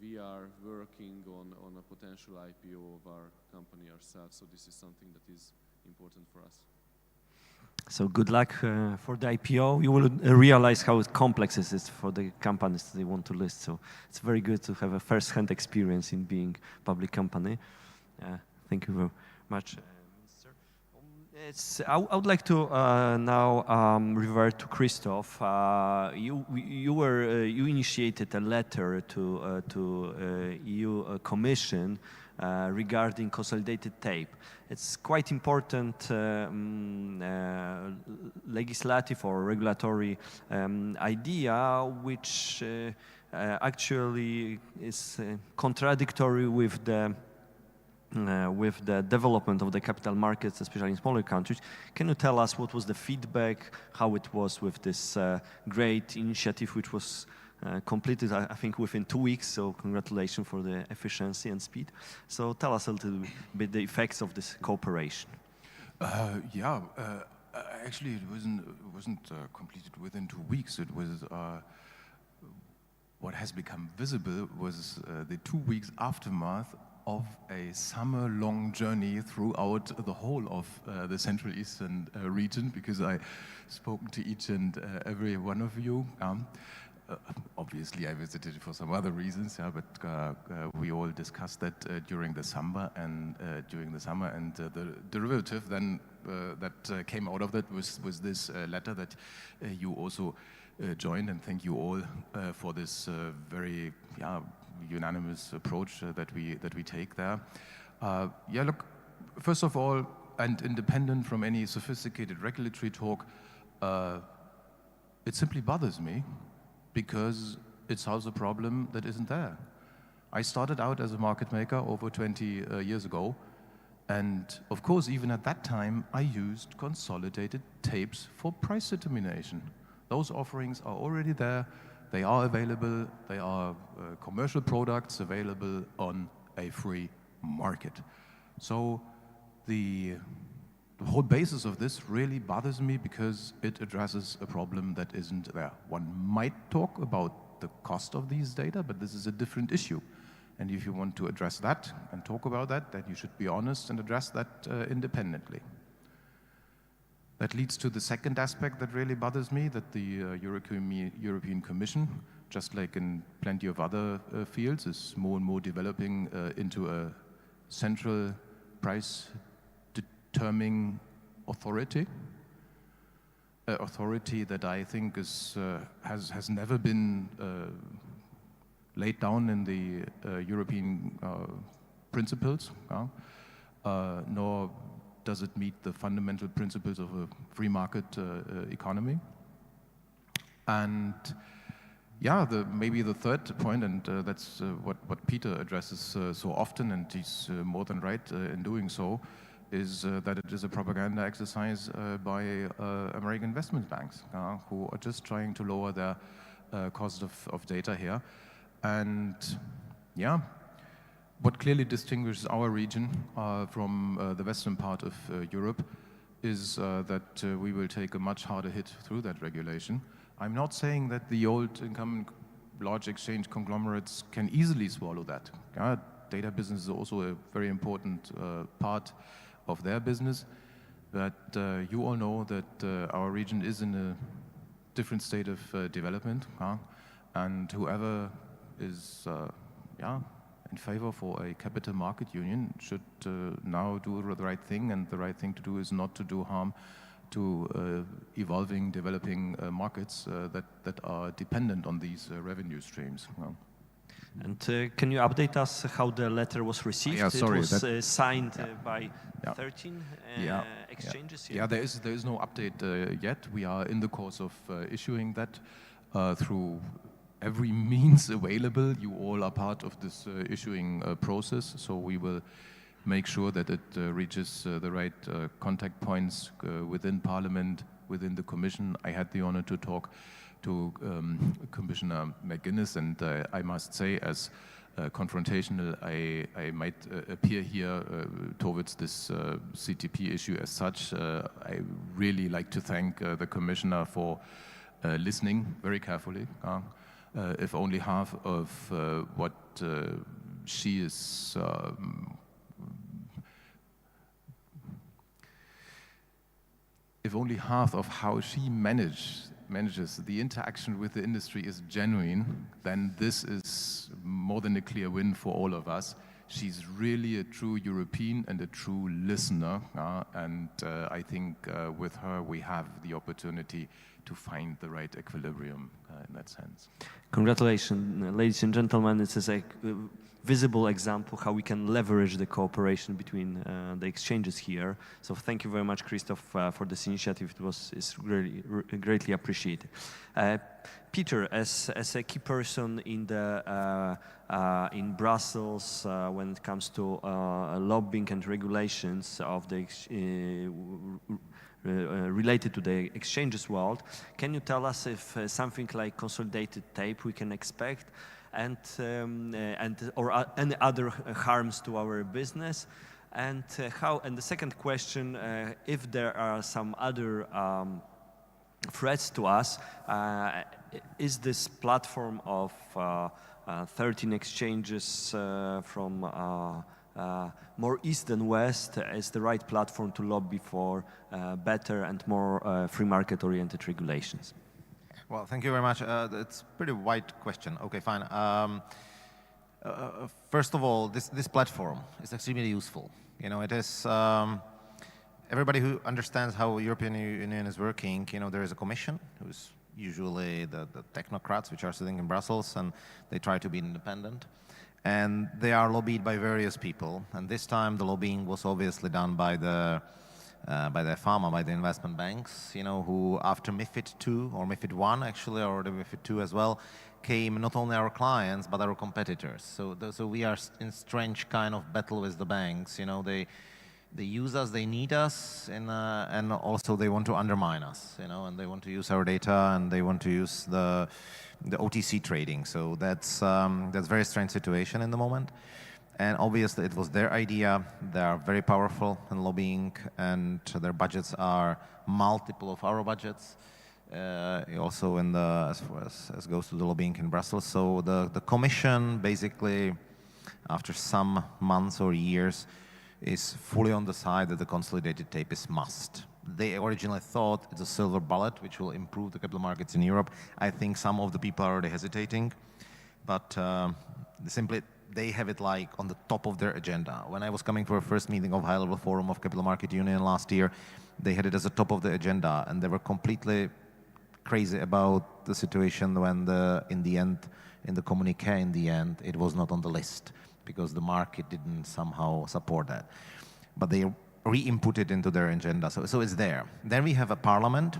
we are working on a potential IPO of our company ourselves. So this is something that is important for us. So good luck for the IPO. You will realize how complex it is for the companies that they want to list. So it's very good to have a first-hand experience in being a public company. Thank you very much, Minister. I would like to now revert to Christoph. You initiated a letter to EU Commission regarding consolidated tape. It's quite important legislative or regulatory idea, which actually is contradictory with the development of the capital markets, especially in smaller countries. Can you tell us what was the feedback, how it was with this great initiative, which was completed, I think, within 2 weeks, so congratulations for the efficiency and speed. So tell us a little bit the effects of this cooperation. Actually, it wasn't completed within 2 weeks. It was what has become visible was the 2 weeks aftermath of a summer-long journey throughout the whole of the Central Eastern region, because I spoke to each and every one of you. Obviously, I visited for some other reasons, yeah, but we all discussed that during the summer, and the derivative then that came out of that was this letter that you also joined, and thank you all for this very unanimous approach that we take there. Look, first of all, and independent from any sophisticated regulatory talk, it simply bothers me, because it solves a problem that isn't there. I started out as a market maker over 20 years ago, and of course, even at that time, I used consolidated tapes for price determination. Those offerings are already there, they are available, they are commercial products available on a free market. So the whole basis of this really bothers me, because it addresses a problem that isn't there. One might talk about the cost of these data, but this is a different issue. And if you want to address that and talk about that, then you should be honest and address that independently. That leads to the second aspect that really bothers me, that the European Commission, just like in plenty of other fields, is more and more developing into a central price determining authority, an authority that I think has never been laid down in the European principles, nor does it meet the fundamental principles of a free market economy. And maybe the third point, and that's what Peter addresses so often, and he's more than right in doing so, is that it is a propaganda exercise by American investment banks, who are just trying to lower their cost of data here. And what clearly distinguishes our region from the western part of Europe is that we will take a much harder hit through that regulation. I'm not saying that the old incumbent large exchange conglomerates can easily swallow that. Data business is also a very important part of their business, but you all know that our region is in a different state of development, and whoever is in favor for a capital market union should now do the right thing, and the right thing to do is not to do harm to evolving, developing markets that are dependent on these revenue streams. And can you update us how the letter was received? It was signed by 13 exchanges. There is no update yet. We are in the course of issuing that through every means available. You all are part of this issuing process, so we will make sure that it reaches the right contact points within Parliament, within the Commission. I had the honor to talk to Commissioner McGuinness, and I must say, as confrontational I might appear here towards this CTP issue as such, I really like to thank the Commissioner for listening very carefully. If only half of what she is if only half of how she manages the interaction with the industry is genuine, then this is more than a clear win for all of us. She's really a true European and a true listener, and I think with her we have the opportunity to find the right equilibrium in that sense. Congratulations, ladies and gentlemen. This is a visible example how we can leverage the cooperation between the exchanges here. So thank you very much, Christoph, for this initiative. It's really greatly appreciated. Peter, as a key person in the in Brussels when it comes to lobbying and regulations of the related to the exchanges world, can you tell us if something like consolidated tape we can expect, and or any other harms to our business, and how? And the second question, if there are some other threats to us, is this platform of 13 exchanges from more east than west is the right platform to lobby for better and more free market-oriented regulations? Well, thank you very much. It's a pretty wide question. Okay, fine. First of all, this platform is extremely useful. You know, it is, everybody who understands how European Union is working, you know, there is a commission who's usually the technocrats which are sitting in Brussels, and they try to be independent. And they are lobbied by various people. And this time the lobbying was obviously done by the pharma, by the investment banks, you know, who after MiFID II, or MiFID I actually, or the MiFID II as well, came not only our clients, but our competitors. So we are in strange kind of battle with the banks. You know, they use us, they need us, and also they want to undermine us, you know, and they want to use our data, and they want to use the OTC trading. So that's a very strange situation in the moment. And obviously it was their idea. They are very powerful in lobbying, and their budgets are multiple of our budgets. Also in the, as far as goes to the lobbying in Brussels. So the commission basically, after some months or years, is fully on the side that the consolidated tape is must. They originally thought it's a silver bullet which will improve the capital markets in Europe. I think some of the people are already hesitating, but simply they have it like on the top of their agenda. When I was coming for a first meeting of high-level forum of Capital Market Union last year, they had it as a top of the agenda, and they were completely crazy about the situation when in the end, in the communique in the end, it was not on the list because the market didn't somehow support that. But they re-input it into their agenda, so it's there. Then we have a parliament,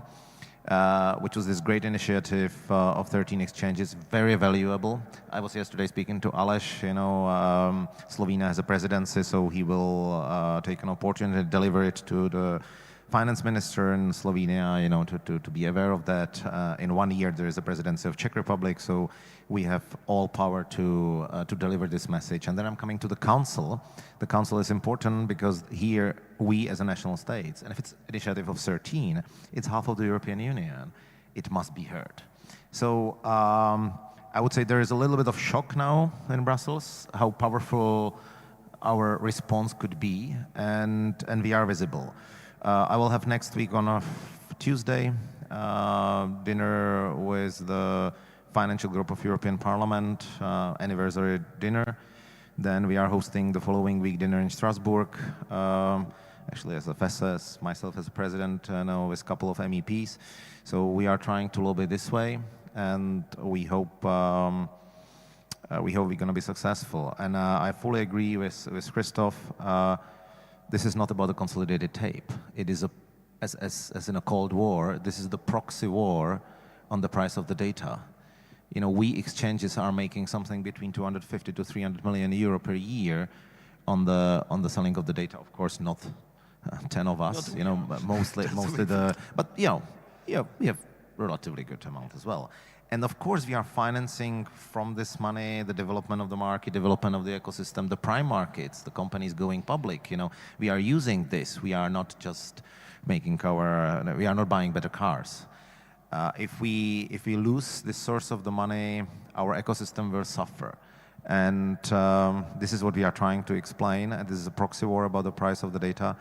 which was this great initiative of 13 exchanges, very valuable. I was yesterday speaking to Aleš, you know, Slovenia has a presidency, so he will take an opportunity to deliver it to the finance minister in Slovenia, you know, to be aware of that. In 1 year there is a presidency of Czech Republic, so we have all power to deliver this message. And then I'm coming to the council. The council is important because here we as a national states, and if it's initiative of 13, it's half of the European Union, it must be heard. So I would say there is a little bit of shock now in Brussels, how powerful our response could be, and we are visible. I will have next week on a Tuesday dinner with the Financial Group of European Parliament, anniversary dinner. Then we are hosting the following week dinner in Strasbourg, actually as a FESA, myself as a president, with a couple of MEPs. So we are trying to lobby this way, and we hope we're going to be successful. And I fully agree with Christoph. This is not about the consolidated tape. It is, as in a Cold War, this is the proxy war on the price of the data. You know, we exchanges are making something between 250 to 300 million euro per year on the selling of the data. Of course, not 10 of us. Not, you know, mostly the. But you know, yeah, we have relatively good amount as well. And of course, we are financing from this money the development of the market, development of the ecosystem, the prime markets, the companies going public. You know, we are using this. We are not just making we are not buying better cars. If we lose this source of the money, our ecosystem will suffer. And this is what we are trying to explain. And this is a proxy war about the price of the data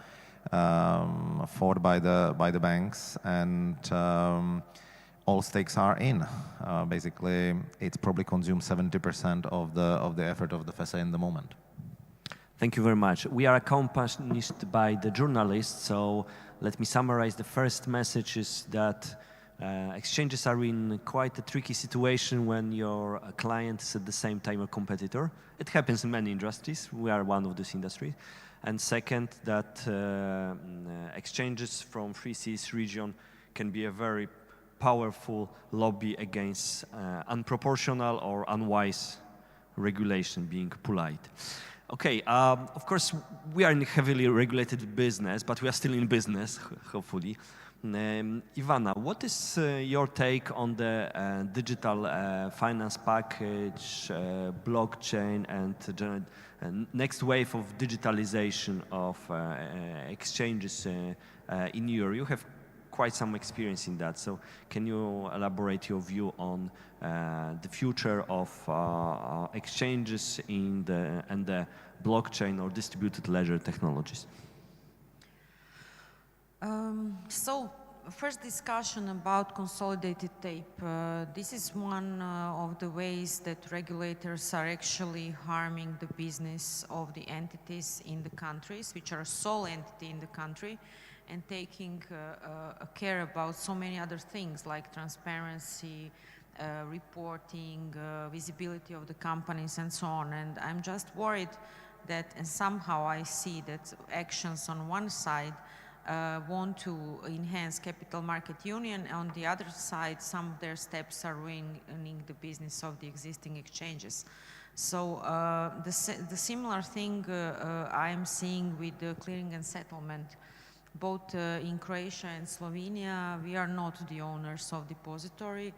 fought by the banks, and all stakes are in. Basically, it's probably consumed 70% of the effort of the FESA in the moment. Thank you very much. We are accompanied by the journalists, so let me summarize. The first message is that exchanges are in quite a tricky situation when your client is at the same time a competitor. It happens in many industries. We are one of these industries. And second, that exchanges from Free Seas region can be a very powerful lobby against unproportional or unwise regulation, being polite. Okay, of course, we are in a heavily regulated business, but we are still in business, hopefully. Ivana, what is your take on the digital finance package, blockchain, and the next wave of digitalization of exchanges in Europe? You have quite some experience in that. So can you elaborate your view on the future of exchanges and the blockchain or distributed ledger technologies? So, first discussion about consolidated tape. This is one of the ways that regulators are actually harming the business of the entities in the countries, which are a sole entity in the country, and taking care about so many other things like transparency, reporting, visibility of the companies, and so on. And I'm just worried that, and somehow I see that actions on one side want to enhance capital market union. On the other side, some of their steps are ruining the business of the existing exchanges. So the similar thing I am seeing with the clearing and settlement. Both in Croatia and Slovenia, we are not the owners of depository,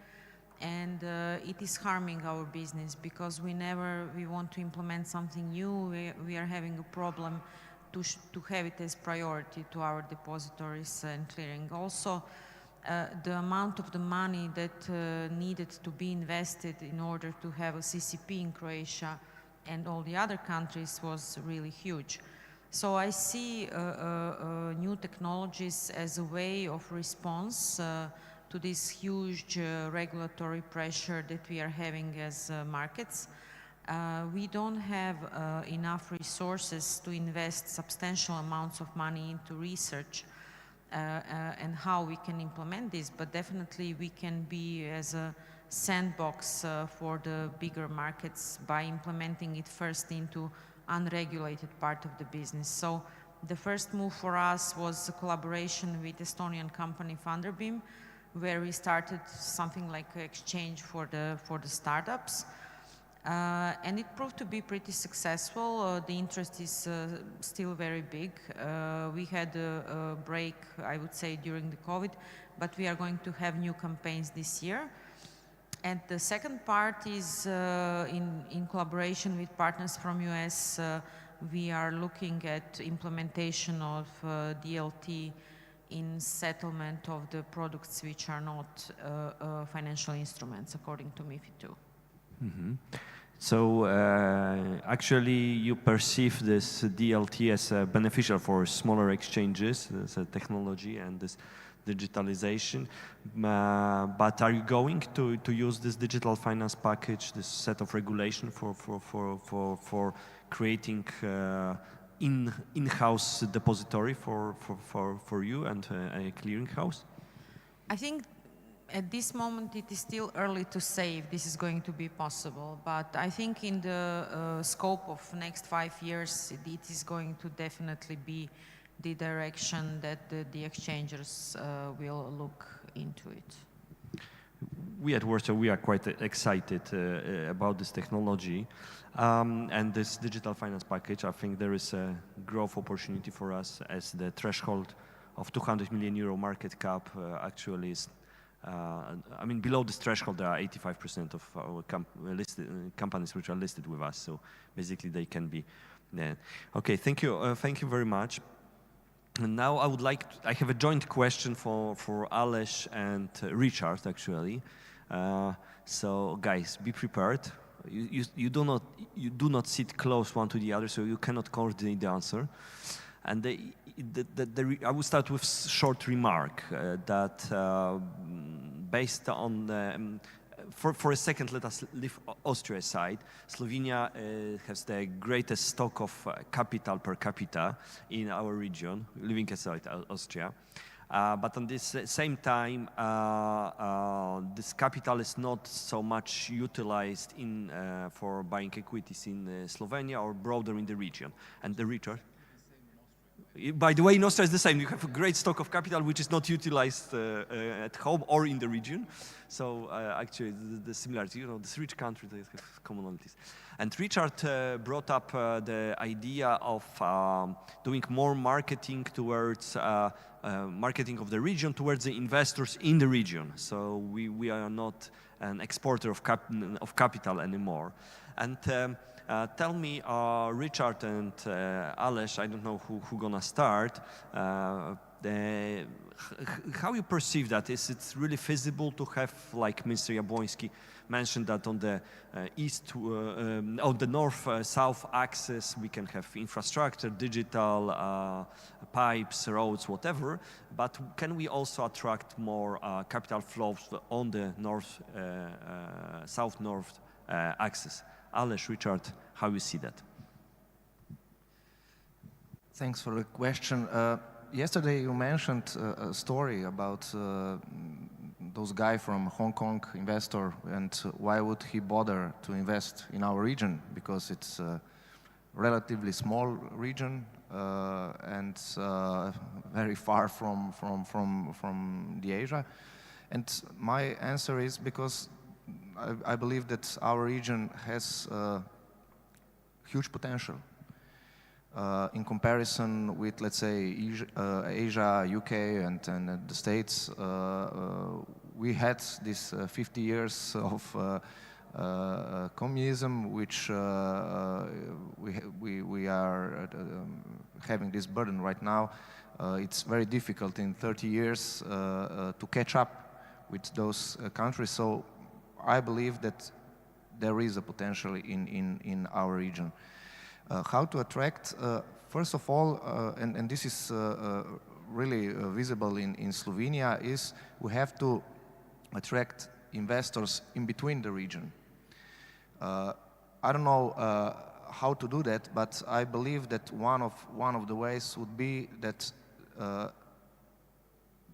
and it is harming our business because we want to implement something new. We are having a problem to have it as priority to our depositories and clearing. Also, the amount of the money that needed to be invested in order to have a CCP in Croatia and all the other countries was really huge. So I see new technologies as a way of response to this huge regulatory pressure that we are having as markets. We don't have enough resources to invest substantial amounts of money into research and how we can implement this, but definitely we can be as a sandbox for the bigger markets by implementing it first into unregulated part of the business. So the first move for us was a collaboration with Estonian company Funderbeam, where we started something like an exchange for the startups. And it proved to be pretty successful. The interest is still very big. We had a break, I would say, during the COVID, but we are going to have new campaigns this year. And the second part is in collaboration with partners from US, we are looking at implementation of DLT in settlement of the products which are not financial instruments according to MiFID II. Mm-hmm. So actually you perceive this DLT as beneficial for smaller exchanges, as a technology and this digitalization, but are you going to use this digital finance package, this set of regulation for creating in-house depository for you and a clearing house? I think at this moment it is still early to say if this is going to be possible, but I think in the scope of next 5 years it is going to definitely be the direction that the exchangers will look into it. We at Warsaw, we are quite excited about this technology and this digital finance package. I think there is a growth opportunity for us as the threshold of 200 million euro market cap actually is, I mean, below this threshold there are 85% of our companies which are listed with us, so basically they can be there. Okay, thank you very much. And now I would like I have a joint question for Aleš and Richard actually. So guys, be prepared. You do not sit close one to the other, so you cannot coordinate the answer. And I will start with short remark that based on for a second, let us leave Austria aside. Slovenia has the greatest stock of capital per capita in our region, leaving aside Austria. But on this same time, this capital is not so much utilized for buying equities in Slovenia or broader in the region. And the Richard? By the way, in Austria is the same. You have a great stock of capital which is not utilized at home or in the region. So actually, the similarity, you know, this rich country, they have commonalities. And Richard brought up the idea of doing more marketing towards marketing of the region towards the investors in the region. So we are not an exporter of capital anymore. And Tell me, Richard and Ales, I don't know who gonna start. How you perceive that? Is it really feasible to have, like Mr. Jabłoński mentioned, that on the on the north-south axis we can have infrastructure, digital pipes, roads, whatever, but can we also attract more capital flows on the south-north axis? Ales, Richard, how you see that? Thanks for the question. Yesterday you mentioned a story about those guy from Hong Kong investor, and why would he bother to invest in our region, because it's a relatively small region and very far from the Asia. And my answer is because I believe that our region has huge potential. In comparison with, let's say, Asia, UK, and the States, we had this 50 years of communism, which we are having this burden right now. It's very difficult in 30 years to catch up with those countries. So I believe that there is a potential in our region. How to attract? First of all, and this is really visible in Slovenia, is we have to attract investors in between the region. I don't know how to do that, but I believe that one of the ways would be that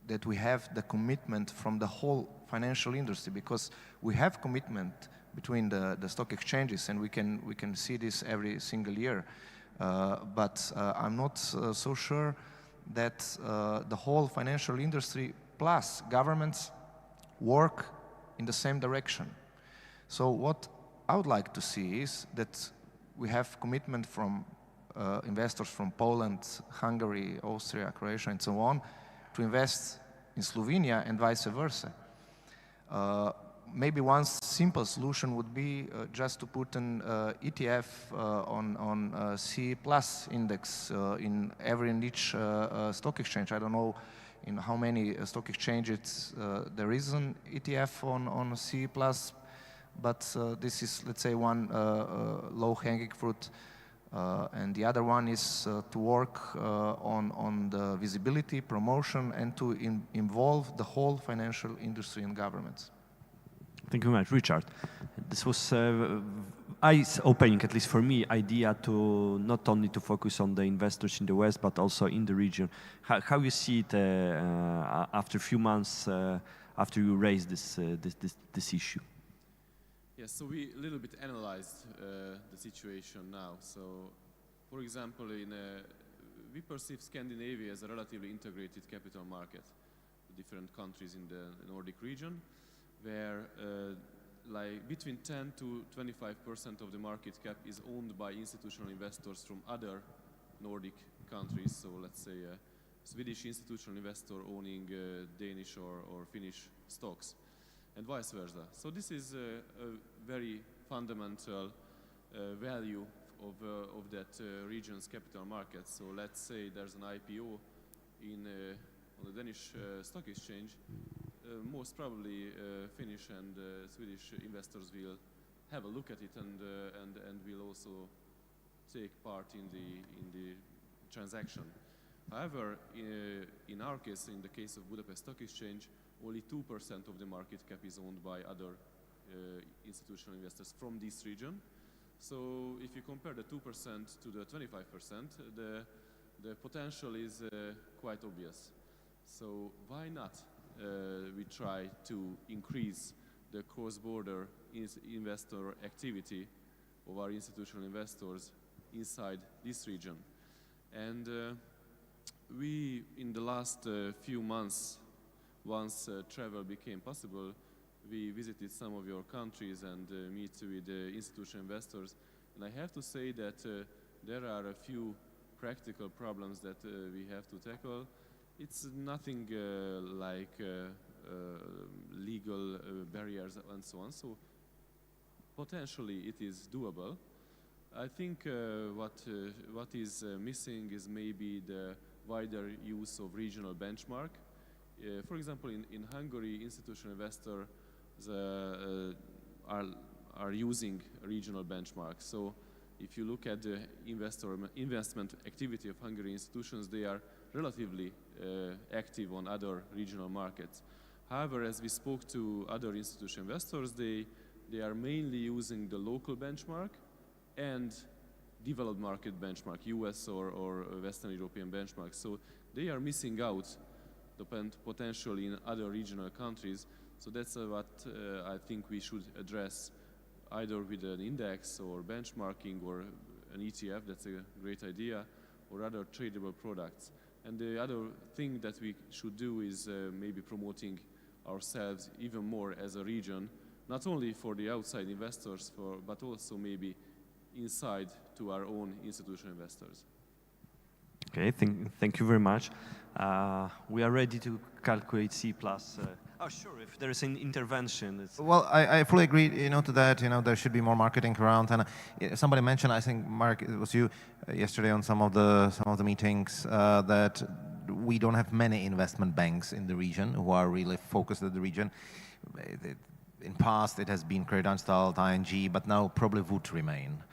that we have the commitment from the whole financial industry, because we have commitment between the stock exchanges, and we can see this every single year. But I'm not so sure that the whole financial industry plus governments work in the same direction. So what I would like to see is that we have commitment from investors from Poland, Hungary, Austria, Croatia, and so on, to invest in Slovenia and vice versa. Maybe one simple solution would be just to put an ETF on C+ index in every and each stock exchange. I don't know in how many stock exchanges there is an ETF on C+, but this is, let's say, one low-hanging fruit. And the other one is to work on the visibility, promotion, and to involve the whole financial industry and governments. Thank you very much, Richard. This was eye-opening, at least for me, idea to not only to focus on the investors in the West, but also in the region. How you see it after a few months after you raised this issue? Yes, so we a little bit analyzed the situation now. So, for example, we perceive Scandinavia as a relatively integrated capital market, different countries in the Nordic region, where like between 10 to 25% of the market cap is owned by institutional investors from other Nordic countries. So let's say a Swedish institutional investor owning Danish or Finnish stocks, and vice versa. So this is a very fundamental value of that region's capital market. So let's say there's an IPO on the Danish stock exchange. Most probably Finnish and Swedish investors will have a look at it and will also take part in the transaction. However, in our case, in the case of Budapest Stock Exchange, only 2% of the market cap is owned by other institutional investors from this region. So if you compare the 2% to the 25%, the potential is quite obvious. So why not we try to increase the cross-border investor activity of our institutional investors inside this region? And we, in the last few months, once travel became possible, we visited some of your countries and meet with institutional investors. And I have to say that there are a few practical problems that we have to tackle. It's nothing like legal barriers and so on. So potentially it is doable. I think what is missing is maybe the wider use of regional benchmark. For example, in Hungary, institutional investors are using regional benchmarks. So if you look at the investment activity of Hungarian institutions, they are relatively active on other regional markets. However, as we spoke to other institutional investors, they are mainly using the local benchmark and developed market benchmark, US or Western European benchmark. So they are missing out the potential in other regional countries. So that's what I think we should address, either with an index or benchmarking or an ETF, that's a great idea, or other tradable products. And the other thing that we should do is maybe promoting ourselves even more as a region, not only for the outside investors, but also maybe inside to our own institutional investors. Okay, thank you very much. We are ready to calculate C plus. Oh, sure, if there is an intervention. Well, I fully agree, to that, there should be more marketing around. And somebody mentioned, I think, Mark, it was you yesterday on some of the meetings, that we don't have many investment banks in the region who are really focused on the region. In past, it has been Credenstalt, ING, but now probably would remain.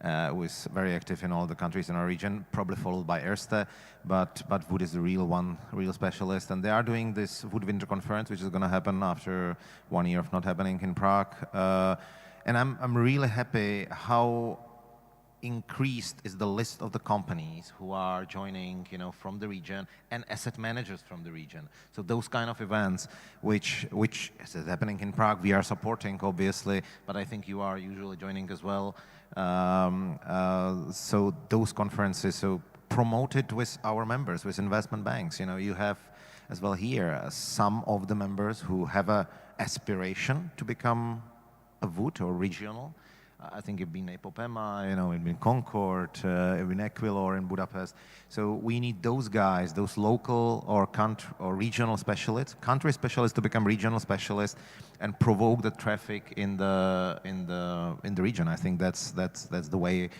Who is very active in all the countries in our region, probably followed by Erste, but Wood is the real specialist, and they are doing this Wood Winter Conference, which is going to happen after 1 year of not happening in Prague, and I'm really happy how increased is the list of the companies who are joining, from the region, and asset managers from the region. So those kind of events, which is happening in Prague, we are supporting, obviously, but I think you are usually joining as well. So those conferences, so promoted with our members, with investment banks. You have as well here some of the members who have a aspiration to become a Wood or regional. I think it's been Epopema, it's been Concord, it's been Equilor in Budapest. So we need those guys, those local or country or regional specialists, country specialists to become regional specialists and provoke the traffic in the region. I think that's the way,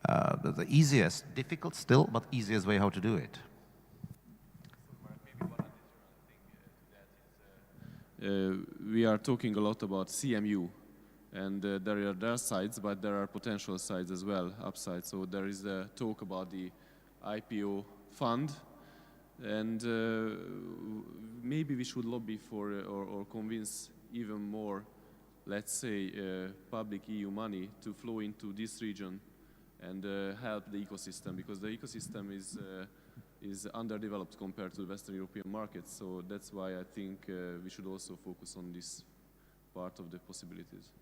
the easiest, difficult still, but easiest way how to do it. We are talking a lot about CMU. And there are sides, but there are potential sides as well, upsides. So there is a talk about the IPO fund, and maybe we should lobby for or convince even more, let's say, public EU money to flow into this region and help the ecosystem, because the ecosystem is underdeveloped compared to the Western European markets. So that's why I think we should also focus on this part of the possibilities.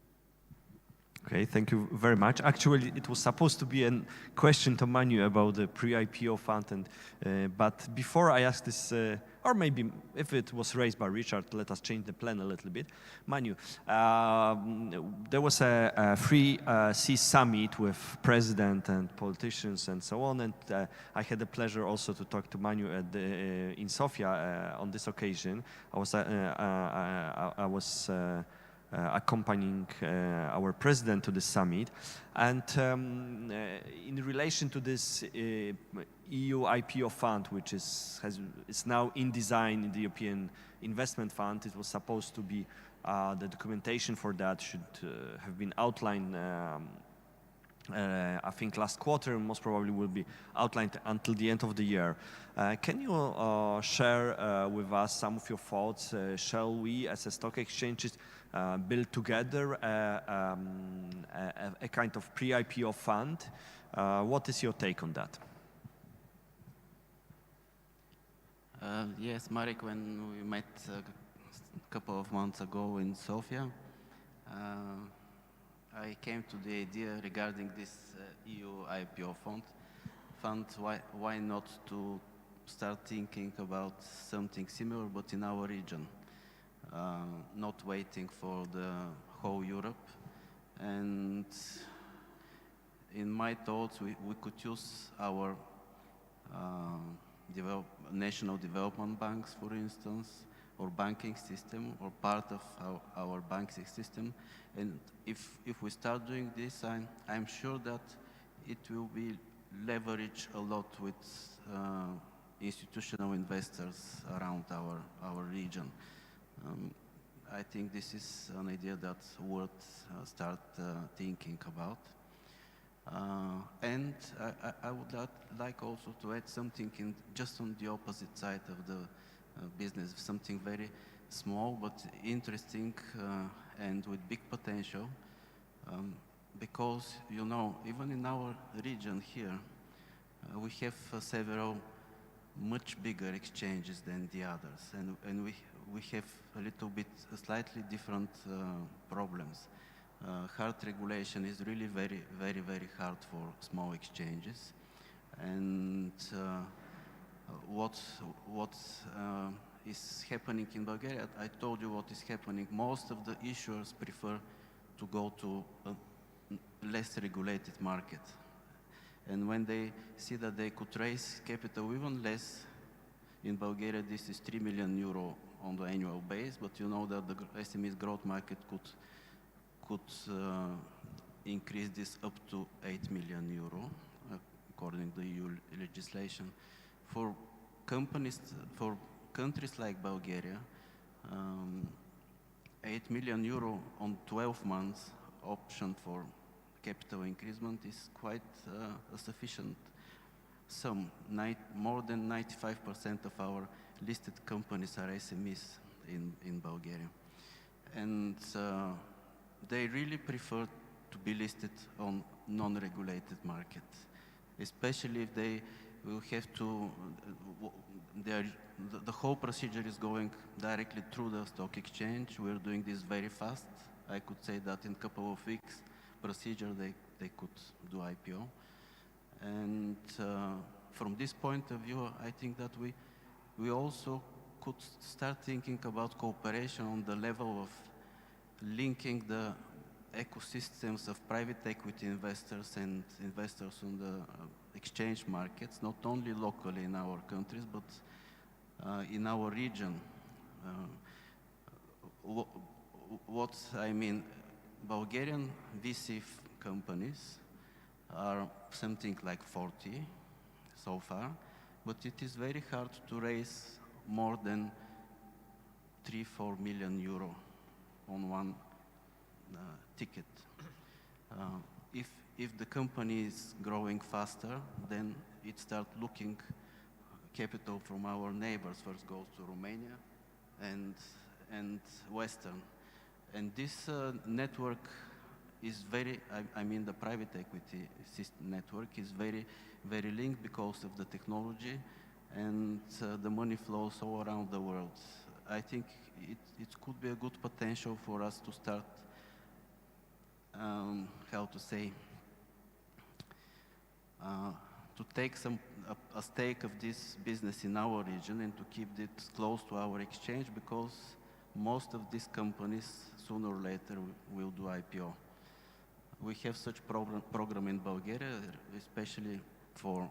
Okay, thank you very much. Actually, it was supposed to be a question to Manu about the pre-IPO fund, but before I ask this, or maybe if it was raised by Richard, let us change the plan a little bit. Manu, there was a free sea summit with president and politicians and so on, and I had the pleasure also to talk to Manu in Sofia on this occasion. I was accompanying our president to the summit, and in relation to this EU IPO fund, which is now in design in the European Investment Fund, it was supposed to be the documentation for that should have been outlined. I think last quarter, most probably will be outlined until the end of the year. Can you share with us some of your thoughts? Shall we, as a stock exchanges, build together a kind of pre-IPO fund? What is your take on that? Yes, Marek, when we met a couple of months ago in Sofia, I came to the idea regarding this EU IPO fund. Why not to start thinking about something similar, but in our region, not waiting for the whole Europe. And in my thoughts, we could use our national development banks, for instance, or banking system, or part of our banking system. And if we start doing this, I'm sure that it will be leveraged a lot with institutional investors around our region. I think this is an idea that's worth start thinking about. And I would like also to add something just on the opposite side of the business, something very small but interesting and with big potential. Because, you know, even in our region here, we have several much bigger exchanges than the others, and we have a little bit slightly different problems. Hard regulation is really very, very, very hard for small exchanges, and what is happening in Bulgaria, I told you what is happening. Most of the issuers prefer to go to a less regulated market. And when they see that they could raise capital even less, in Bulgaria this is 3 million euro on the annual base, but you know that the SMEs growth market could increase this up to 8 million euro, according to EU legislation. For companies, for countries like Bulgaria, 8 million euro on 12 months option for capital increasement is quite a sufficient sum. More than 95% of our listed companies are SMEs in Bulgaria. And they really prefer to be listed on non-regulated market, especially if they will have to, the whole procedure is going directly through the stock exchange. We're doing this very fast. I could say that in a couple of weeks procedure they could do IPO. And from this point of view, I think that we also could start thinking about cooperation on the level of linking the ecosystems of private equity investors and investors on the exchange markets, not only locally in our countries, but in our region. What I mean, Bulgarian VC companies are something like 40 so far, but it is very hard to raise more than 3-4 million euro on one ticket. If the company is growing faster, then it starts looking capital from our neighbors. First goes to Romania and Western. And this network is very, I mean the private equity network is very, very linked because of the technology and the money flows all around the world. I think it could be a good potential for us to start, how to say, to take a stake of this business in our region and to keep it close to our exchange, because most of these companies sooner or later will do IPO. We have such program in Bulgaria, especially for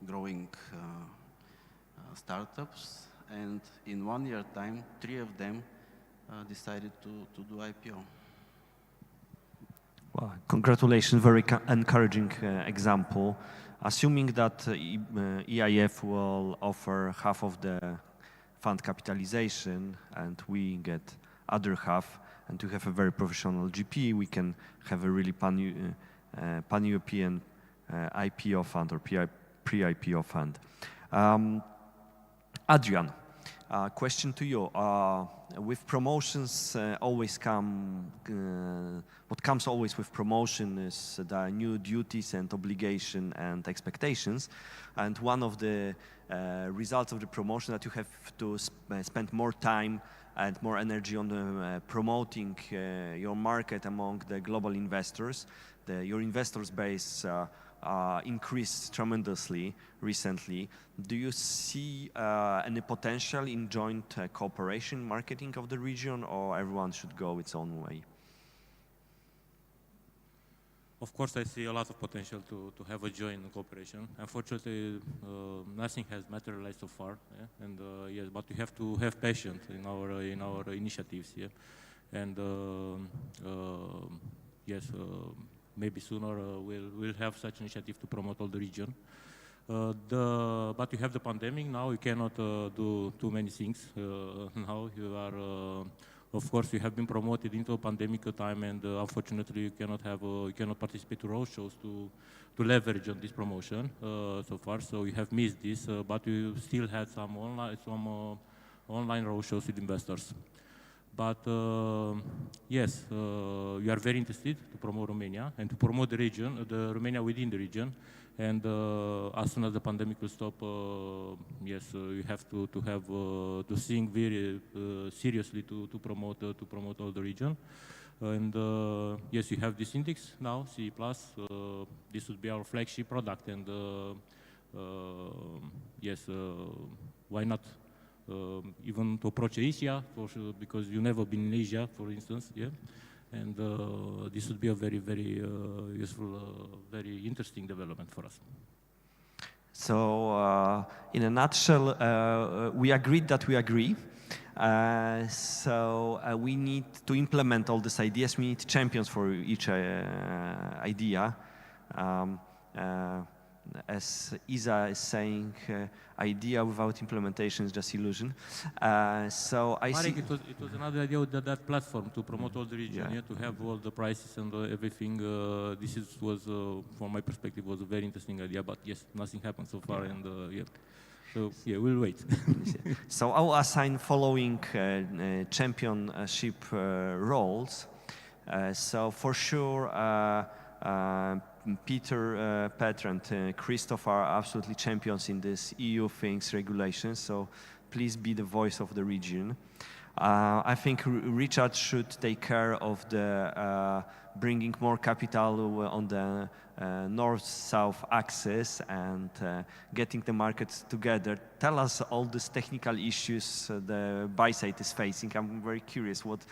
growing startups, and in 1 year time, 3 of them decided to do IPO. Well, congratulations, very encouraging example. Assuming that EIF will offer half of the fund capitalization and we get other half, and to have a very professional GP, we can have a really pan-European IPO fund or pre-IPO fund. Adrian, question to you. With promotions always come, what comes always with promotion is the new duties and obligation and expectations. And one of the results of the promotion that you have to spend more time and more energy on promoting your market among the global investors. Your investors base increased tremendously recently. Do you see any potential in joint cooperation marketing of the region, or everyone should go its own way? Of course, I see a lot of potential to have a joint cooperation. Unfortunately, nothing has materialized so far, yeah? And yes, but we have to have patience in our initiatives, yeah? And yes, maybe sooner we'll have such initiative to promote all the region. But you have the pandemic now. You cannot do too many things. Now you are, of course, you have been promoted into a pandemic time, and unfortunately, you cannot participate to roadshows to leverage on this promotion so far. So you have missed this, but you still had some online roadshows with investors. But yes, we are very interested to promote Romania and to promote the region, the Romania within the region. And as soon as the pandemic will stop, yes, you have to think very seriously to promote all the region. And yes, you have this index now, CE+. This would be our flagship product, and yes, why not? Even to approach Asia, for sure, because you've never been in Asia, for instance, yeah. And this would be a very, very useful, very interesting development for us. So, in a nutshell, we agreed that we agree. We need to implement all these ideas. We need champions for each idea. As Isa is saying, idea without implementation is just illusion. So I Marek, see. it was another idea with that platform to promote all the region, yeah, to have all the prices and everything. This was, from my perspective, was a very interesting idea. But yes, nothing happened so far, and yeah. So yeah, we'll wait. So I'll assign following championship roles. So for sure. Peter, Petr, and Christoph are absolutely champions in this EU things regulations, so please be the voice of the region. I think Richard should take care of the bringing more capital on the north-south axis and getting the markets together. Tell us all these technical issues the buy side is facing. I'm very curious what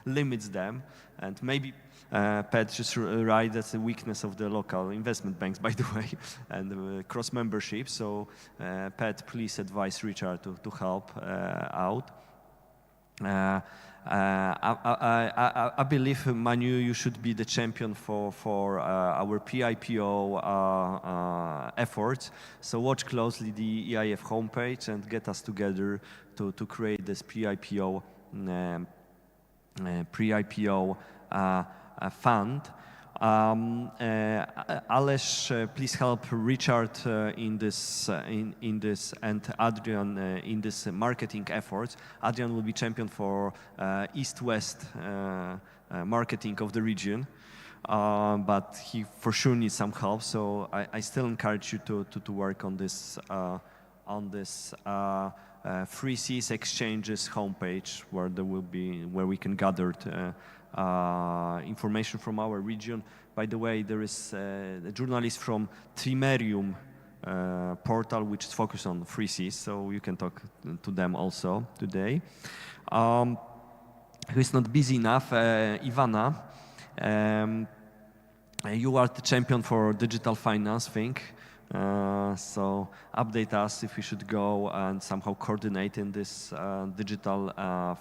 limits them, and maybe Pat just right, that's the weakness of the local investment banks, by the way, and cross membership. So Pat, please advise Richard to help out. I believe, Manu, you should be the champion for our pre-IPO efforts. So watch closely the EIF homepage and get us together to create this pre-IPO fund. Alesh, please help Richard in this and Adrian in this marketing efforts. Adrian will be champion for East-West marketing of the region, but he for sure needs some help. So I still encourage you to work on this Free Seas Exchanges homepage, where we can gather information from our region. By the way, there is a journalist from Trimerium portal, which is focused on Free Seas, so you can talk to them also today. Who is not busy enough, Ivana. You are the champion for digital finance thing. So update us if we should go and somehow coordinate in this digital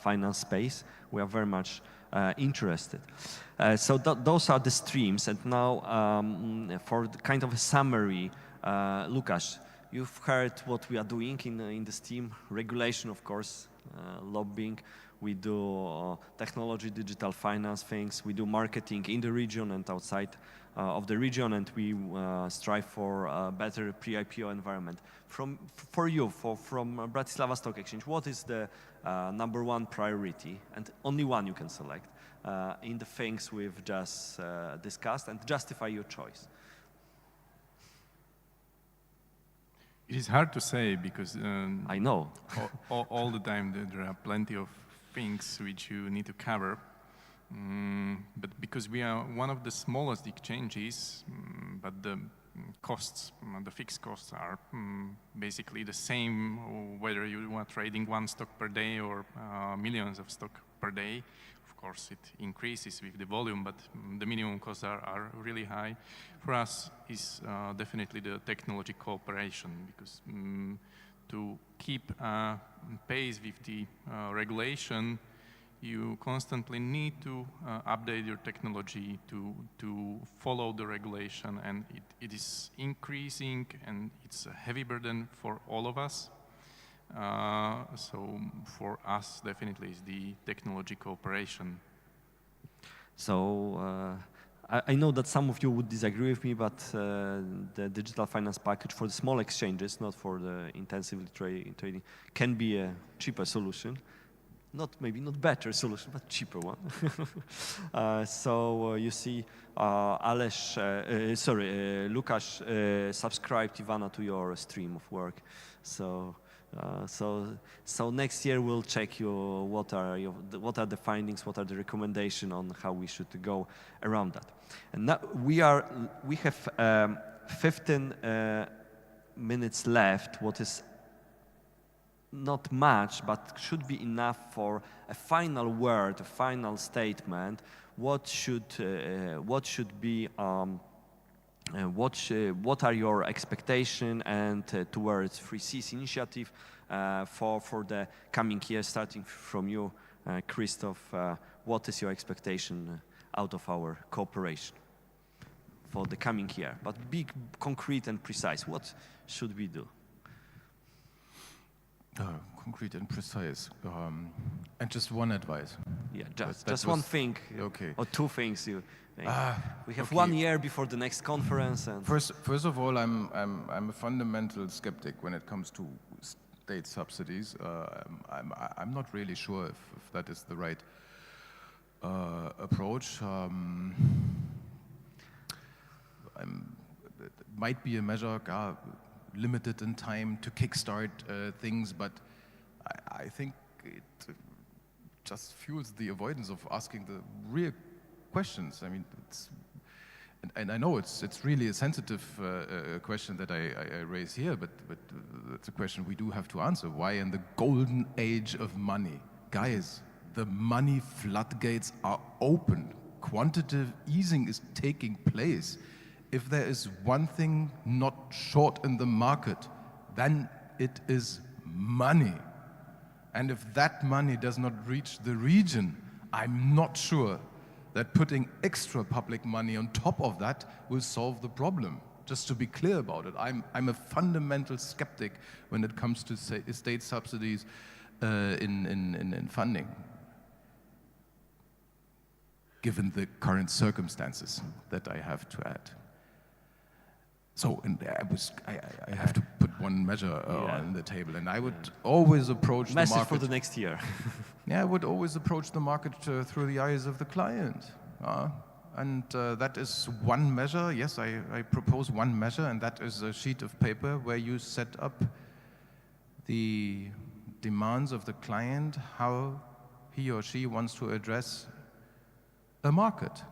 finance space. We are very much interested. So those are the streams. And now for the kind of a summary, Lukasz, you've heard what we are doing in this team. Regulation, of course, lobbying. We do technology, digital finance things. We do marketing in the region and outside of the region, and we strive for a better pre-IPO environment. From Bratislava Stock Exchange, what is the number one priority, and only one you can select, in the things we've just discussed, and justify your choice? It is hard to say because I know all the time there are plenty of things which you need to cover. But because we are one of the smallest exchanges, but the costs, the fixed costs are basically the same whether you are trading one stock per day or millions of stock per day. Of course, it increases with the volume, but the minimum costs are really high. For us, is definitely the technology cooperation, because to keep pace with the regulation, you constantly need to update your technology to follow the regulation, and it is increasing, and it's a heavy burden for all of us. So for us, definitely is the technology cooperation. So I know that some of you would disagree with me, but the digital finance package for the small exchanges, not for the intensively trading, can be a cheaper solution. Maybe not better solution, but cheaper one. So you see, Lukasz subscribed Ivana to your stream of work. So next year we'll check what are the findings, what are the recommendations on how we should go around that. And now we have 15 minutes left. What is not much, but should be enough for a final word, a final statement. What are your expectations and towards Free Seas initiative for the coming year? Starting from you, Christoph, what is your expectation out of our cooperation for the coming year? But be concrete and precise. What should we do? Concrete and precise, and just one advice. Yeah, just one thing, okay, or two things. We have okay. 1 year before the next conference. And first of all, I'm a fundamental skeptic when it comes to state subsidies. I'm not really sure if that is the right approach. It might be a measure limited in time to kickstart things, but I think it just fuels the avoidance of asking the real questions. I mean, and I know it's really a sensitive question that I raise here, but it's a question we do have to answer. Why in the golden age of money, guys, the money floodgates are open. Quantitative easing is taking place. If there is one thing not short in the market, then it is money. And if that money does not reach the region, I'm not sure that putting extra public money on top of that will solve the problem. Just to be clear about it, I'm a fundamental skeptic when it comes to state subsidies in funding, given the current circumstances that I have to add. So, and I have to put one measure on the table, and I would always approach the market for the next year. Yeah, I would always approach the market through the eyes of the client, and that is one measure. Yes, I propose one measure, and that is a sheet of paper where you set up the demands of the client, how he or she wants to address a market.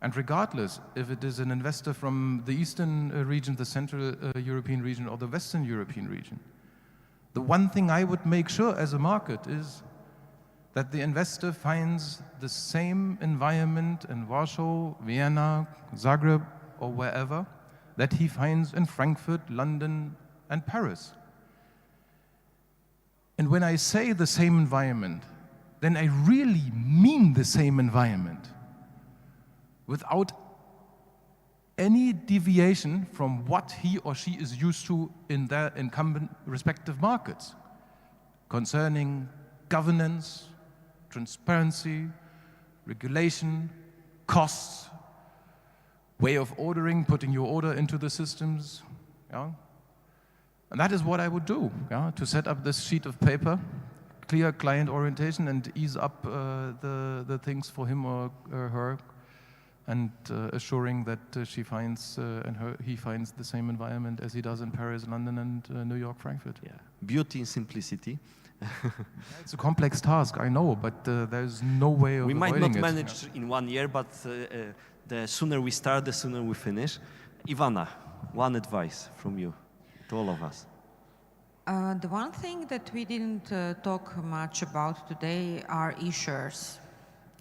And regardless if it is an investor from the Eastern region, the Central European region, or the Western European region, the one thing I would make sure as a market is that the investor finds the same environment in Warsaw, Vienna, Zagreb, or wherever that he finds in Frankfurt, London, and Paris. And when I say the same environment, then I really mean the same environment, without any deviation from what he or she is used to in their incumbent respective markets, concerning governance, transparency, regulation, costs, way of ordering, putting your order into the systems. Yeah? And that is what I would do, to set up this sheet of paper, clear client orientation, and ease up the things for him or her, and assuring that she finds he finds the same environment as he does in Paris, London, and New York, Frankfurt. Yeah, beauty in simplicity. It's a complex task, I know, but there's no way of we avoiding it. We might not manage in 1 year, but the sooner we start, the sooner we finish. Ivana, one advice from you to all of us. The one thing that we didn't talk much about today are issuers.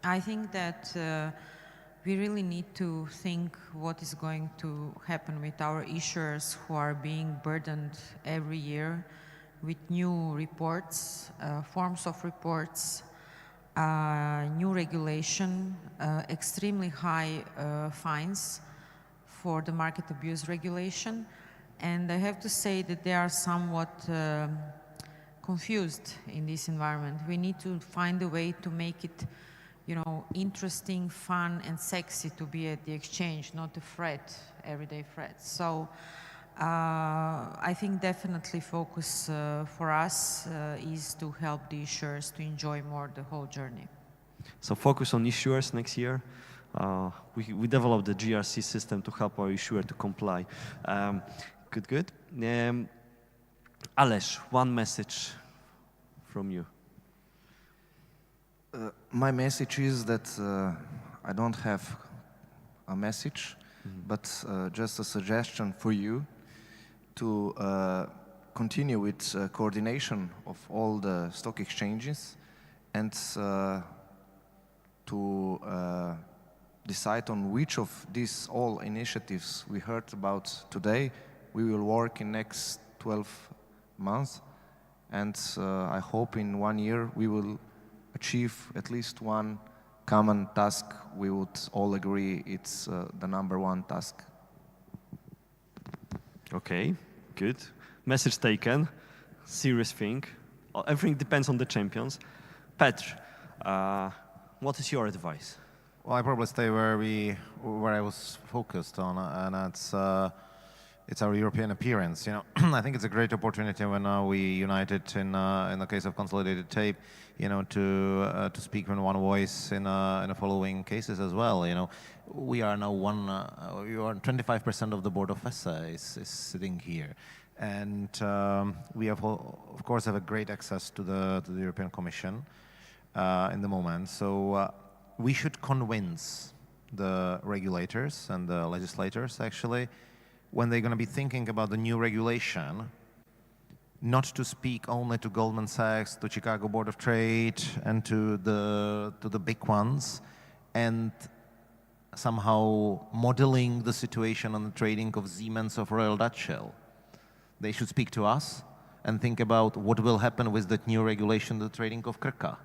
I think that we really need to think what is going to happen with our issuers who are being burdened every year with new reports, forms of reports. new regulation, extremely high fines for the market abuse regulation. And I have to say that they are somewhat confused in this environment. We need to find a way to make it, you know, interesting, fun, and sexy to be at the exchange, not a threat, everyday threat. So I think definitely focus for us is to help the issuers to enjoy more the whole journey. So focus on issuers next year. We developed the GRC system to help our issuer to comply. Good. Ales, one message from you. My message is that I don't have a message, but just a suggestion for you to continue with coordination of all the stock exchanges and to decide on which of these all initiatives we heard about today we will work in next 12 months. And I hope in 1 year we will achieve at least one common task we would all agree it's the #1 task. Okay, good. Message taken. Serious thing. Everything depends on the champions. Petr, what is your advice? Well, I probably stay where I was focused on, and it's our European appearance. You know, I think it's a great opportunity when we united in the case of Consolidated Tape, you know, to speak in one voice in the following cases as well. You know, we are now 25% of the board of FESA is sitting here, and we have of course have a great access to the European Commission in the moment. So we should convince the regulators and the legislators actually, when they're going to be thinking about the new regulation, not to speak only to Goldman Sachs, to Chicago Board of Trade, and to the big ones, and somehow modeling the situation on the trading of Siemens of Royal Dutch Shell. They should speak to us and think about what will happen with that new regulation, the trading of Krka.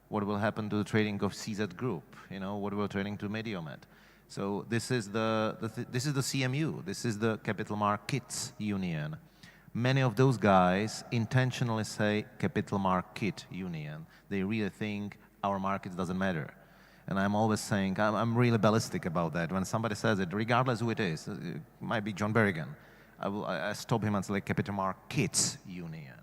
What will happen to the trading of CZ Group? You know, what will trading to Mediomed? So this is the CMU. This is the Capital Markets Union. Many of those guys intentionally say Capital Market Union. They really think our market doesn't matter. And I'm always saying, I'm really ballistic about that. When somebody says it, regardless who it is, it might be John Berrigan, I stop him and say Capital Markets Union.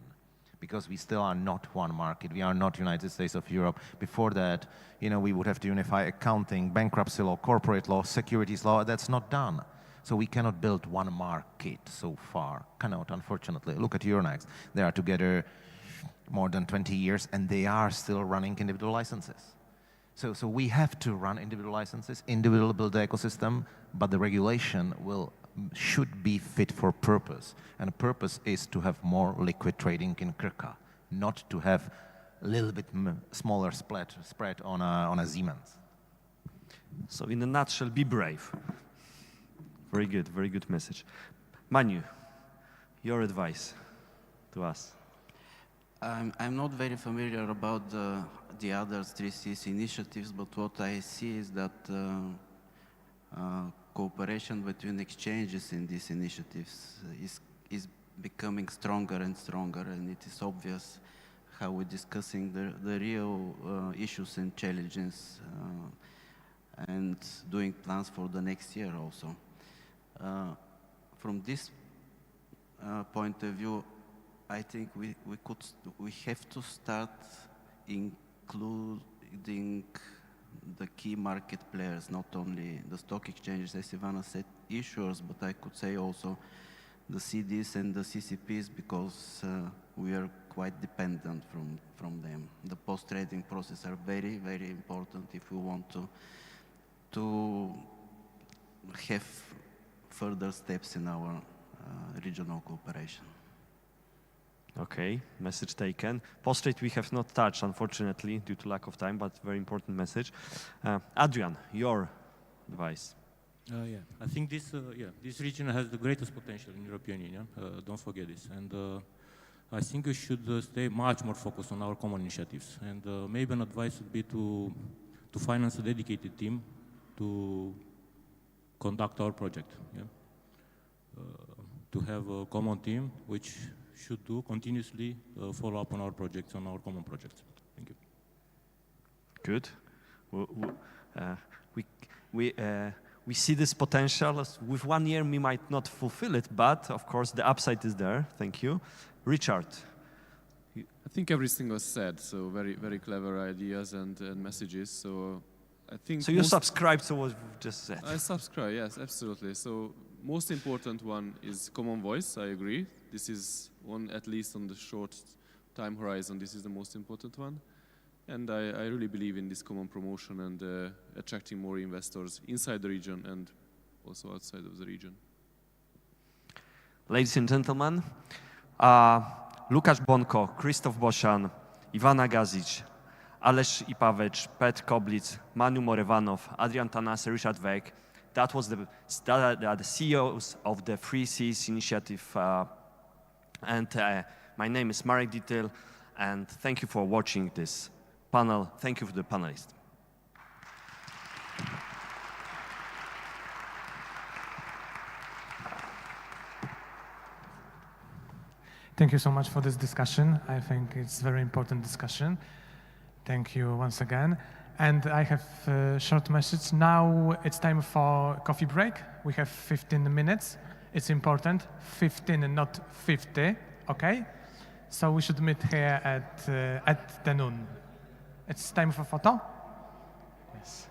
Because we still are not one market. We are not United States of Europe. Before that, you know, we would have to unify accounting, bankruptcy law, corporate law, securities law. That's not done. So we cannot build one market so far. Cannot, unfortunately. Look at Euronext. They are together more than 20 years, and they are still running individual licenses. So we have to run individual licenses, individually build the ecosystem, but the regulation should be fit for purpose. And the purpose is to have more liquid trading in Krka, not to have a little bit smaller spread on a Siemens. So in a nutshell, be brave. Very good message. Manu, your advice to us. I'm not very familiar about the other 3Cs initiatives, but what I see is that cooperation between exchanges in these initiatives is becoming stronger and stronger, and it is obvious how we're discussing the real issues and challenges and doing plans for the next year also. From this point of view, I think we have to start including the key market players, not only the stock exchanges, as Ivana said, issuers, but I could say also the CDs and the CCPs, because we are quite dependent from them. The post-trading process are very, very important if we want to have further steps in our regional cooperation. Okay, message taken. Post-trade we have not touched, unfortunately, due to lack of time, but very important message. Adrian, your advice. Yeah, I think this region has the greatest potential in European Union. Don't forget this. And I think we should stay much more focused on our common initiatives. And maybe an advice would be to finance a dedicated team to conduct our project. Yeah? To have a common team which should do continuously follow up on our projects, on our common projects. Thank you. Good. We see this potential. With 1 year, we might not fulfill it, but of course the upside is there. Thank you. Richard. I think everything was said, so very, very clever ideas and messages. So I think. So you subscribe to what we've just said? I subscribe, yes, absolutely. So most important one is common voice. I agree. This is one, at least on the short time horizon. This is the most important one, and I really believe in this common promotion and attracting more investors inside the region and also outside of the region. Ladies and gentlemen, Łukasz Bonko, Krzysztof Bosian, Ivana Gazic, Aleš Ipavec, Pet Koblic, Manu Morevanow, Adrian Tanase, Richard Weck. That was the CEOs of the Free Seas initiative. My name is Marek Dietl, and thank you for watching this panel. Thank you for the panelists. Thank you so much for this discussion. I think it's a very important discussion. Thank you once again. And I have a short message. Now it's time for coffee break. We have 15 minutes. It's important, 15 and not 50, okay? So we should meet here at the noon. It's time for photo? Yes.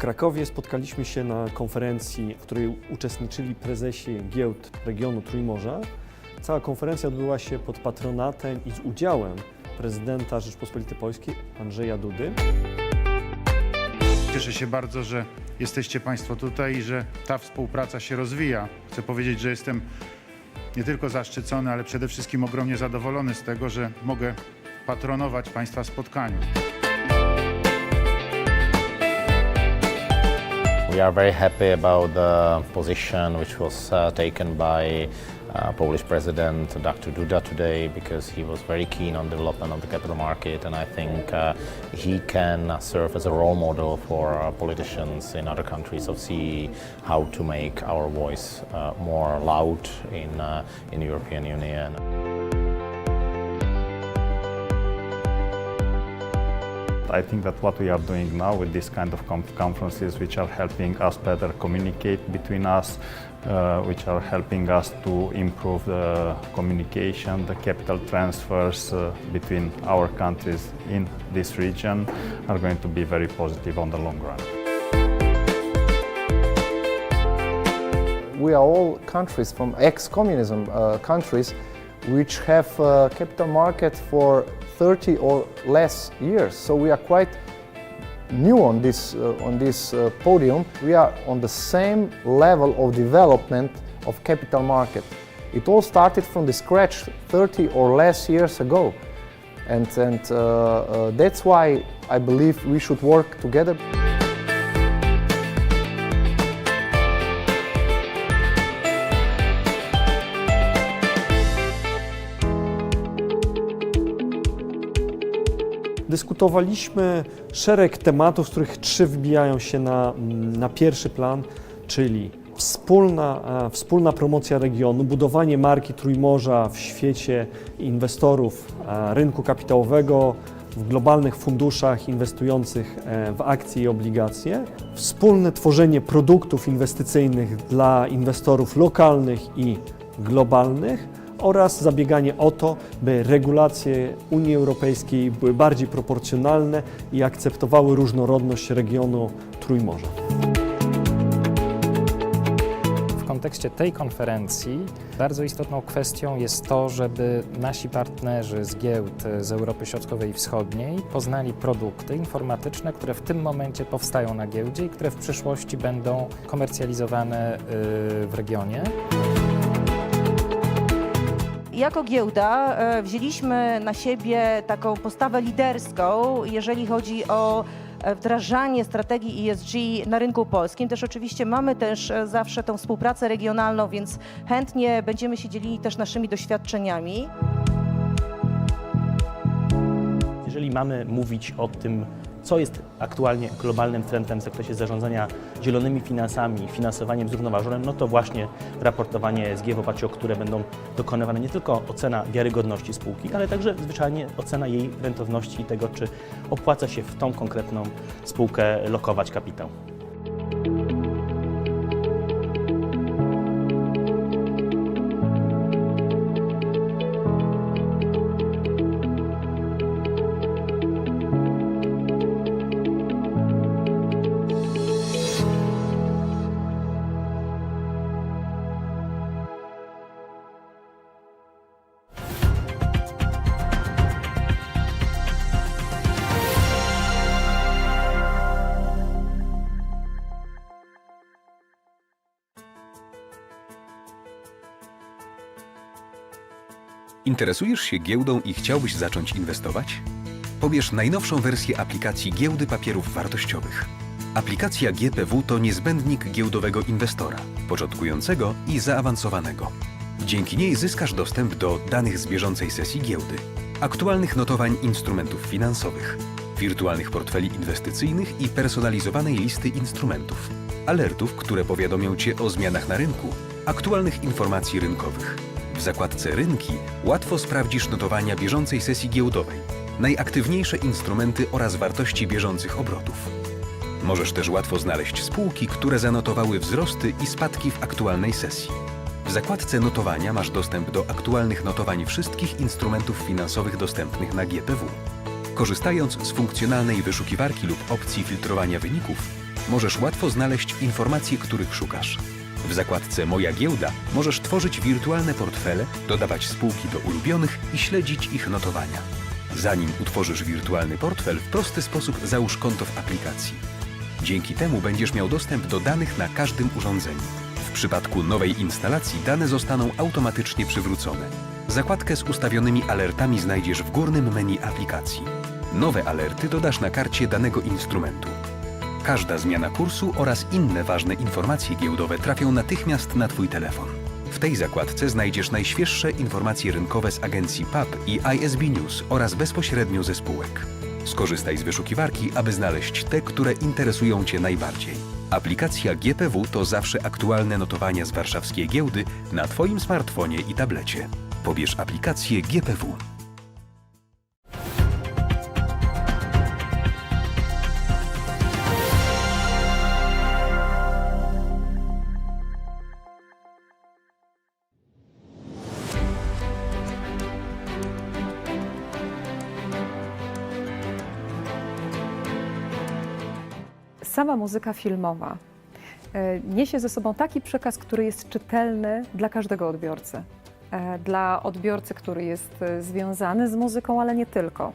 Krakowie spotkaliśmy się na konferencji, w której uczestniczyli prezesi giełd regionu Trójmorza. Cała konferencja odbyła się pod patronatem i z udziałem prezydenta Rzeczypospolitej Polskiej Andrzeja Dudy. Cieszę się bardzo, że jesteście Państwo tutaj i że ta współpraca się rozwija. Chcę powiedzieć, że jestem nie tylko zaszczycony, ale przede wszystkim ogromnie zadowolony z tego, że mogę patronować Państwa spotkaniu. We are very happy about the position which was taken by Polish President Dr. Duda today, because he was very keen on development of the capital market, and I think he can serve as a role model for politicians in other countries of CE how to make our voice more loud in the European Union. I think that what we are doing now with this kind of conferences, which are helping us better communicate between us, which are helping us to improve the communication, the capital transfers between our countries in this region, are going to be very positive on the long run. We are all countries from ex-communism countries which have capital market for 30 or less years. So we are quite new on this podium. We are on the same level of development of capital market. It all started from the scratch 30 or less years ago. And that's why I believe we should work together. Dyskutowaliśmy szereg tematów, z których 3 wbijają się na pierwszy plan, czyli wspólna promocja regionu, budowanie marki Trójmorza w świecie inwestorów rynku kapitałowego, w globalnych funduszach inwestujących w akcje i obligacje, wspólne tworzenie produktów inwestycyjnych dla inwestorów lokalnych i globalnych, oraz zabieganie o to, by regulacje Unii Europejskiej były bardziej proporcjonalne i akceptowały różnorodność regionu Trójmorza. W kontekście tej konferencji bardzo istotną kwestią jest to, żeby nasi partnerzy z giełd z Europy Środkowej i Wschodniej poznali produkty informatyczne, które w tym momencie powstają na giełdzie i które w przyszłości będą komercjalizowane w regionie. Jako giełda wzięliśmy na siebie taką postawę liderską, jeżeli chodzi o wdrażanie strategii ESG na rynku polskim. Też oczywiście mamy też zawsze tą współpracę regionalną, więc chętnie będziemy się dzielili też naszymi doświadczeniami. Jeżeli mamy mówić o tym, co jest aktualnie globalnym trendem w zakresie zarządzania zielonymi finansami, finansowaniem zrównoważonym, no to właśnie raportowanie ESG, w oparciu o które będą dokonywane nie tylko ocena wiarygodności spółki, ale także zwyczajnie ocena jej rentowności i tego, czy opłaca się w tą konkretną spółkę lokować kapitał. Interesujesz się giełdą i chciałbyś zacząć inwestować? Pobierz najnowszą wersję aplikacji Giełdy Papierów Wartościowych. Aplikacja GPW to niezbędnik giełdowego inwestora, początkującego i zaawansowanego. Dzięki niej zyskasz dostęp do danych z bieżącej sesji giełdy, aktualnych notowań instrumentów finansowych, wirtualnych portfeli inwestycyjnych i personalizowanej listy instrumentów, alertów, które powiadomią Cię o zmianach na rynku, aktualnych informacji rynkowych. W zakładce Rynki łatwo sprawdzisz notowania bieżącej sesji giełdowej, najaktywniejsze instrumenty oraz wartości bieżących obrotów. Możesz też łatwo znaleźć spółki, które zanotowały wzrosty i spadki w aktualnej sesji. W zakładce Notowania masz dostęp do aktualnych notowań wszystkich instrumentów finansowych dostępnych na GPW. Korzystając z funkcjonalnej wyszukiwarki lub opcji filtrowania wyników, możesz łatwo znaleźć informacje, których szukasz. W zakładce Moja giełda możesz tworzyć wirtualne portfele, dodawać spółki do ulubionych i śledzić ich notowania. Zanim utworzysz wirtualny portfel, w prosty sposób załóż konto w aplikacji. Dzięki temu będziesz miał dostęp do danych na każdym urządzeniu. W przypadku nowej instalacji dane zostaną automatycznie przywrócone. Zakładkę z ustawionymi alertami znajdziesz w górnym menu aplikacji. Nowe alerty dodasz na karcie danego instrumentu. Każda zmiana kursu oraz inne ważne informacje giełdowe trafią natychmiast na Twój telefon. W tej zakładce znajdziesz najświeższe informacje rynkowe z agencji PAP i ISB News oraz bezpośrednio ze spółek. Skorzystaj z wyszukiwarki, aby znaleźć te, które interesują Cię najbardziej. Aplikacja GPW to zawsze aktualne notowania z warszawskiej giełdy na Twoim smartfonie i tablecie. Pobierz aplikację GPW. Sama muzyka filmowa niesie ze sobą taki przekaz, który jest czytelny dla każdego odbiorcy. Dla odbiorcy, który jest związany z muzyką, ale nie tylko.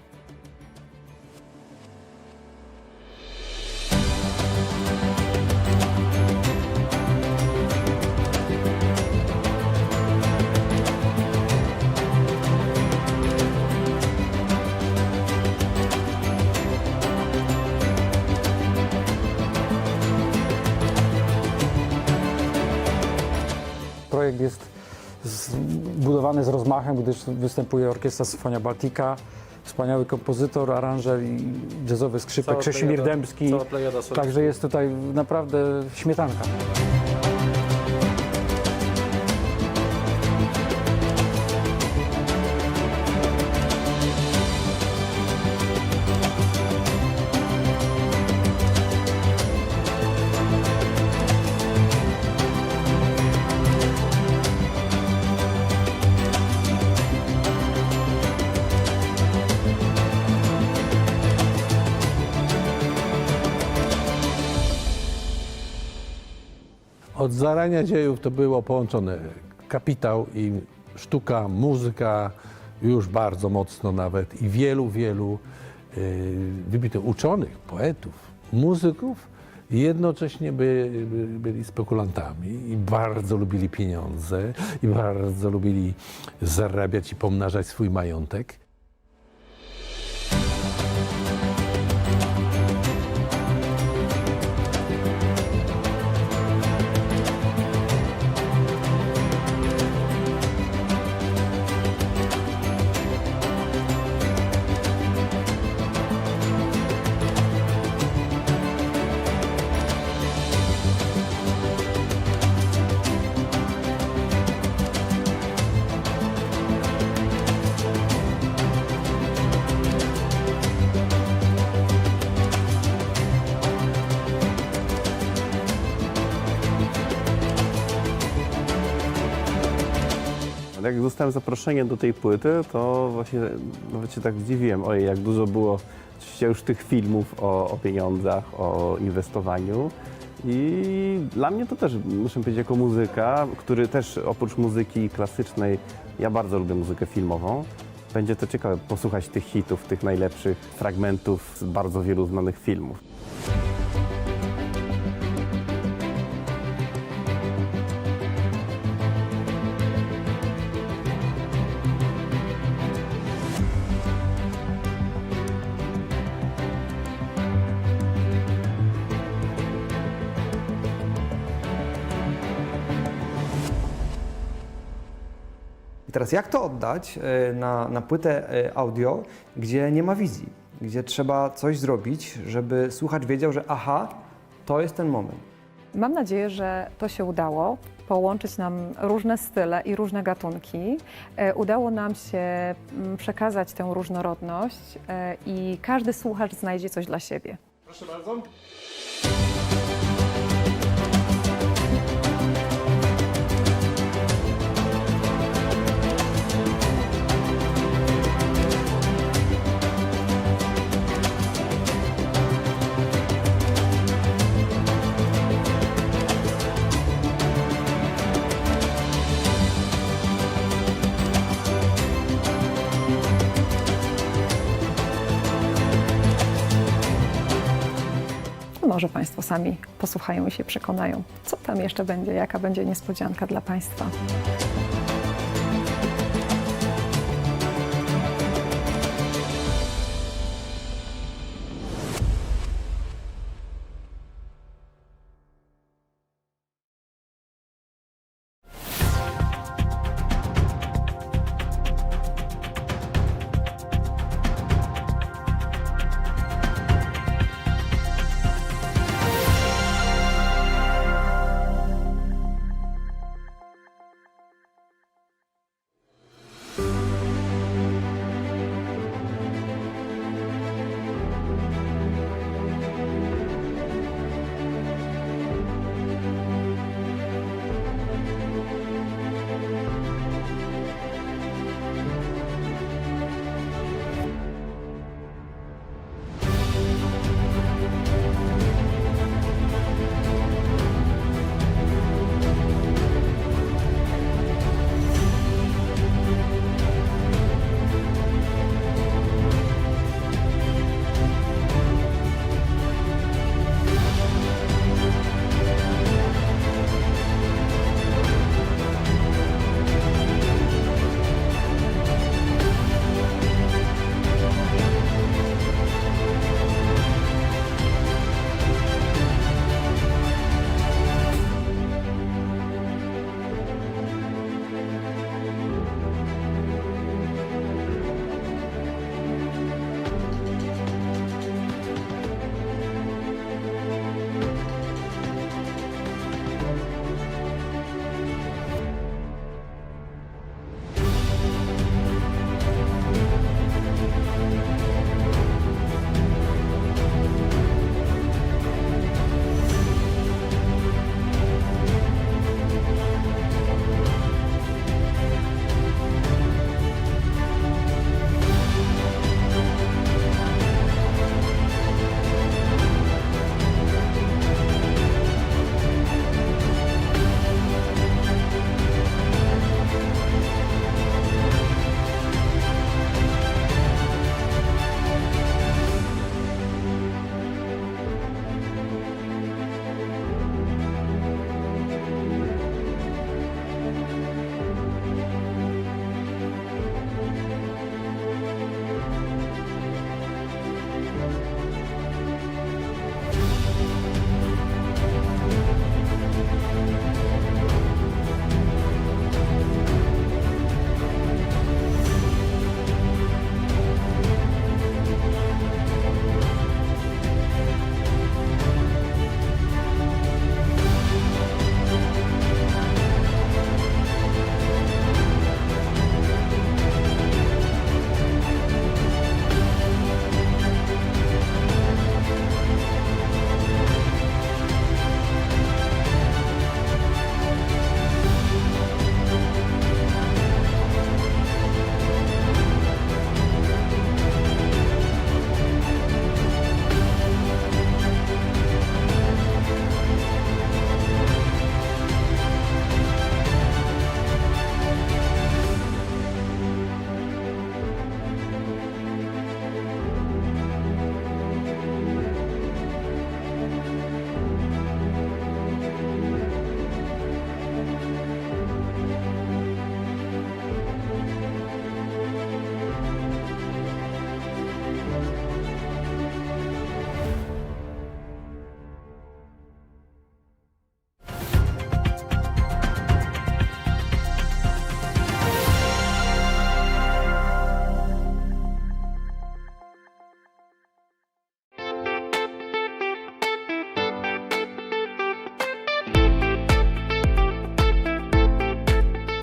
Projekt jest zbudowany z rozmachem, gdyż występuje Orkiestra Symfonia Baltica, wspaniały kompozytor, aranżer i jazzowy skrzypek Krzeszimir Dębski. Także jest tutaj naprawdę śmietanka. Od zarania dziejów to było połączone kapitał i sztuka, muzyka, już bardzo mocno nawet i wielu wybitnych uczonych, poetów, muzyków jednocześnie byli spekulantami i bardzo lubili pieniądze i bardzo lubili zarabiać i pomnażać swój majątek. Jak dostałem zaproszenie do tej płyty, to właśnie nawet się tak zdziwiłem, ojej, jak dużo było oczywiście już tych filmów o pieniądzach, o inwestowaniu. I dla mnie to też, muszę powiedzieć, jako muzyka, który też oprócz muzyki klasycznej, ja bardzo lubię muzykę filmową. Będzie to ciekawe posłuchać tych hitów, tych najlepszych fragmentów z bardzo wielu znanych filmów. I teraz jak to oddać na płytę audio, gdzie nie ma wizji, gdzie trzeba coś zrobić, żeby słuchacz wiedział, że aha, to jest ten moment. Mam nadzieję, że to się udało, połączyć nam różne style i różne gatunki. Udało nam się przekazać tę różnorodność i każdy słuchacz znajdzie coś dla siebie. Proszę bardzo. to może Państwo sami posłuchają i się przekonają, co tam jeszcze będzie, jaka będzie niespodzianka dla Państwa.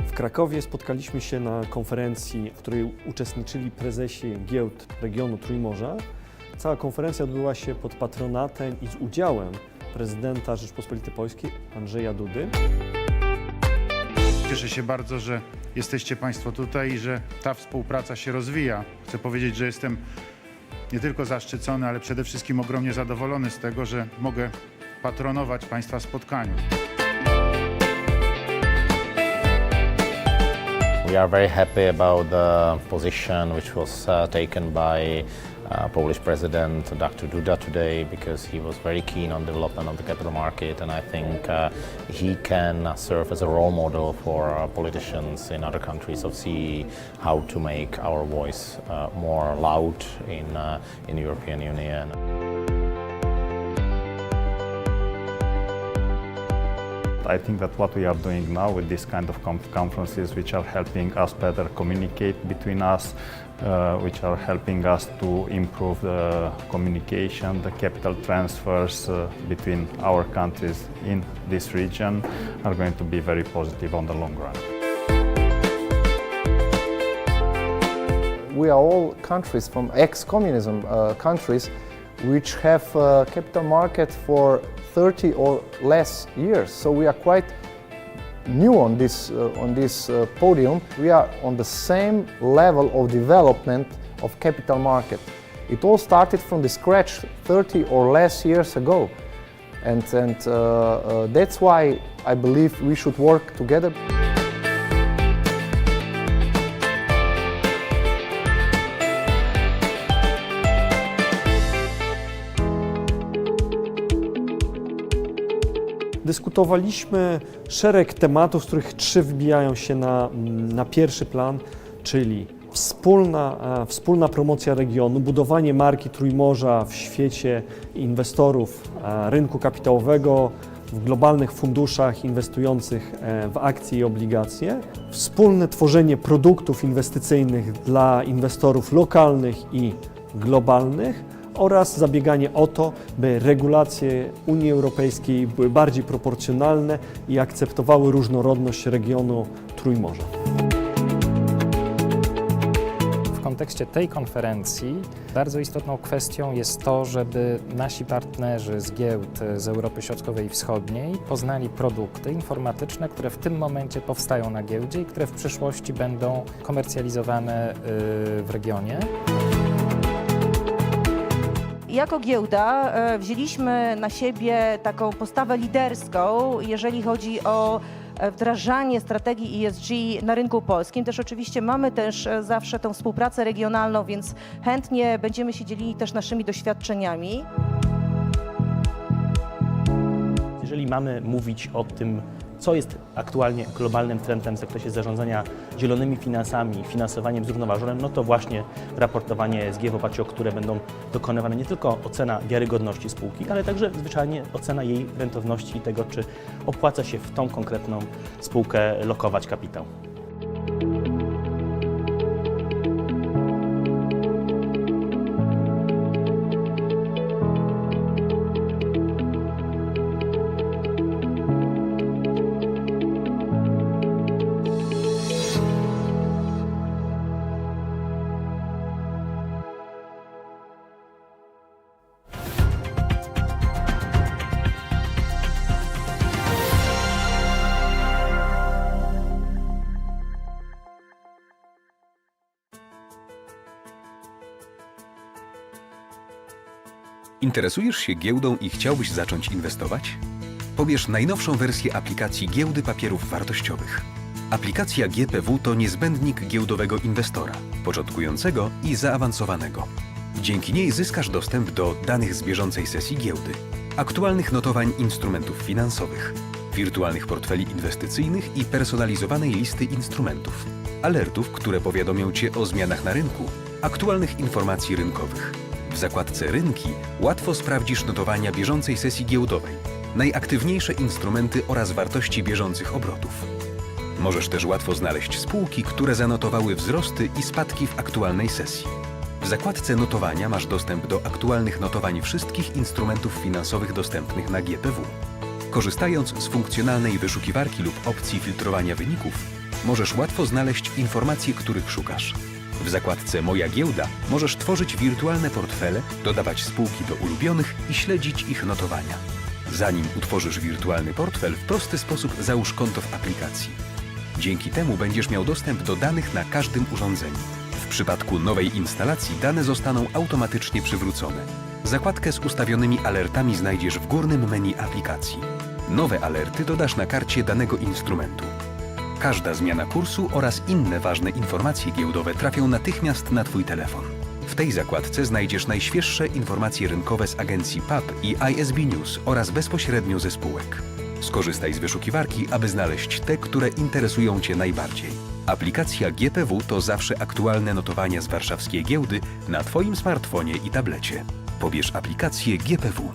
W Krakowie spotkaliśmy się na konferencji, w której uczestniczyli prezesi giełd regionu Trójmorza. Cała konferencja odbyła się pod patronatem i z udziałem prezydenta Rzeczypospolitej Polskiej Andrzeja Dudy. Cieszę się bardzo, że jesteście Państwo tutaj i że ta współpraca się rozwija. Chcę powiedzieć, że jestem nie tylko zaszczycony, ale przede wszystkim ogromnie zadowolony z tego, że mogę patronować Państwa spotkaniu. We are very happy about the position which was taken by Polish President Dr. Duda today, because he was very keen on development of the capital market, and I think he can serve as a role model for politicians in other countries of CE how to make our voice more loud in the European Union. I think that what we are doing now with this kind of conferences, which are helping us better communicate between us, which are helping us to improve the communication, the capital transfers between our countries in this region, are going to be very positive on the long run. We are all countries from ex-communism countries which have capital market for 30 or less years. So we are quite new on this podium. We are on the same level of development of capital market. It all started from the scratch 30 or less years ago. And that's why I believe we should work together. Dyskutowaliśmy szereg tematów, z których 3 wbijają się na pierwszy plan, czyli wspólna promocja regionu, budowanie marki Trójmorza w świecie inwestorów rynku kapitałowego, w globalnych funduszach inwestujących w akcje i obligacje, wspólne tworzenie produktów inwestycyjnych dla inwestorów lokalnych i globalnych, oraz zabieganie o to, by regulacje Unii Europejskiej były bardziej proporcjonalne i akceptowały różnorodność regionu Trójmorza. W kontekście tej konferencji bardzo istotną kwestią jest to, żeby nasi partnerzy z giełd z Europy Środkowej i Wschodniej poznali produkty informatyczne, które w tym momencie powstają na giełdzie i które w przyszłości będą komercjalizowane w regionie. Jako giełda wzięliśmy na siebie taką postawę liderską, jeżeli chodzi o wdrażanie strategii ESG na rynku polskim. Też oczywiście mamy też zawsze tę współpracę regionalną, więc chętnie będziemy się dzielili też naszymi doświadczeniami. Jeżeli mamy mówić o tym, co jest aktualnie globalnym trendem w zakresie zarządzania zielonymi finansami, finansowaniem zrównoważonym, no to właśnie raportowanie ESG, w oparciu o które będą dokonywane nie tylko ocena wiarygodności spółki, ale także zwyczajnie ocena jej rentowności i tego, czy opłaca się w tą konkretną spółkę lokować kapitał. Interesujesz się giełdą i chciałbyś zacząć inwestować? Pobierz najnowszą wersję aplikacji Giełdy Papierów Wartościowych. Aplikacja GPW to niezbędnik giełdowego inwestora, początkującego i zaawansowanego. Dzięki niej zyskasz dostęp do danych z bieżącej sesji giełdy, aktualnych notowań instrumentów finansowych, wirtualnych portfeli inwestycyjnych i personalizowanej listy instrumentów, alertów, które powiadomią Cię o zmianach na rynku, aktualnych informacji rynkowych. W zakładce Rynki łatwo sprawdzisz notowania bieżącej sesji giełdowej, najaktywniejsze instrumenty oraz wartości bieżących obrotów. Możesz też łatwo znaleźć spółki, które zanotowały wzrosty i spadki w aktualnej sesji. W zakładce Notowania masz dostęp do aktualnych notowań wszystkich instrumentów finansowych dostępnych na GPW. Korzystając z funkcjonalnej wyszukiwarki lub opcji filtrowania wyników, możesz łatwo znaleźć informacje, których szukasz. W zakładce Moja giełda możesz tworzyć wirtualne portfele, dodawać spółki do ulubionych i śledzić ich notowania. Zanim utworzysz wirtualny portfel, w prosty sposób załóż konto w aplikacji. Dzięki temu będziesz miał dostęp do danych na każdym urządzeniu. W przypadku nowej instalacji dane zostaną automatycznie przywrócone. Zakładkę z ustawionymi alertami znajdziesz w górnym menu aplikacji. Nowe alerty dodasz na karcie danego instrumentu. Każda zmiana kursu oraz inne ważne informacje giełdowe trafią natychmiast na Twój telefon. W tej zakładce znajdziesz najświeższe informacje rynkowe z agencji PAP i ISB News oraz bezpośrednio ze spółek. Skorzystaj z wyszukiwarki, aby znaleźć te, które interesują Cię najbardziej. Aplikacja GPW to zawsze aktualne notowania z warszawskiej giełdy na Twoim smartfonie i tablecie. Pobierz aplikację GPW.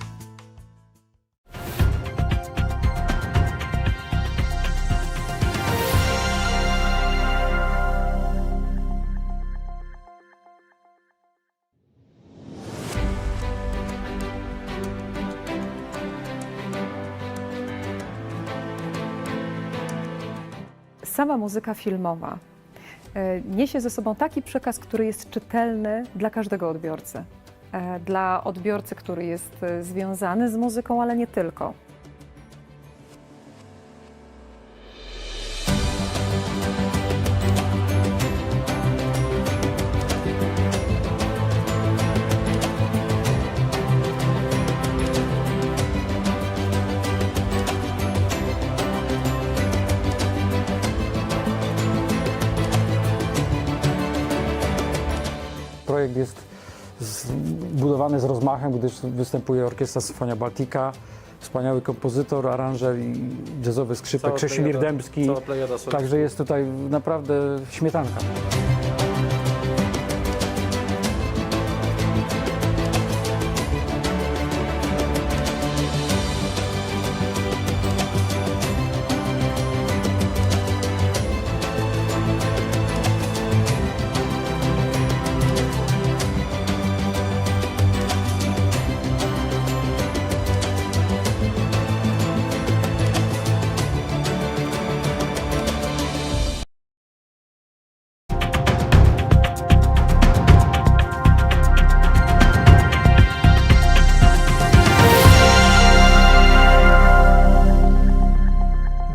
Sama muzyka filmowa niesie ze sobą taki przekaz, który jest czytelny dla każdego odbiorcy. Dla odbiorcy, który jest związany z muzyką, ale nie tylko. Projekt jest zbudowany z rozmachem, gdyż występuje Orkiestra Symphonia Baltica, wspaniały kompozytor, aranżer i jazzowy skrzypek Krzesimir Dębski. Także jest tutaj naprawdę śmietanka.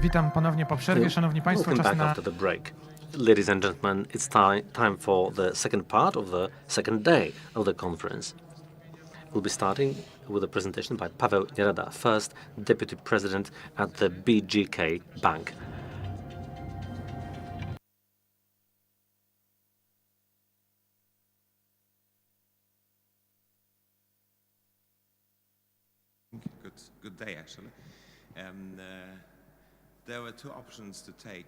Witam ponownie po przerwie, szanowni państwo. Welcome Czas back na after the break. Ladies and gentlemen, it's time for the second part of the second day of the conference. We'll be starting with a presentation by Paweł Nierada, first Deputy President at the BGK Bank. Good day, actually. There were two options to take,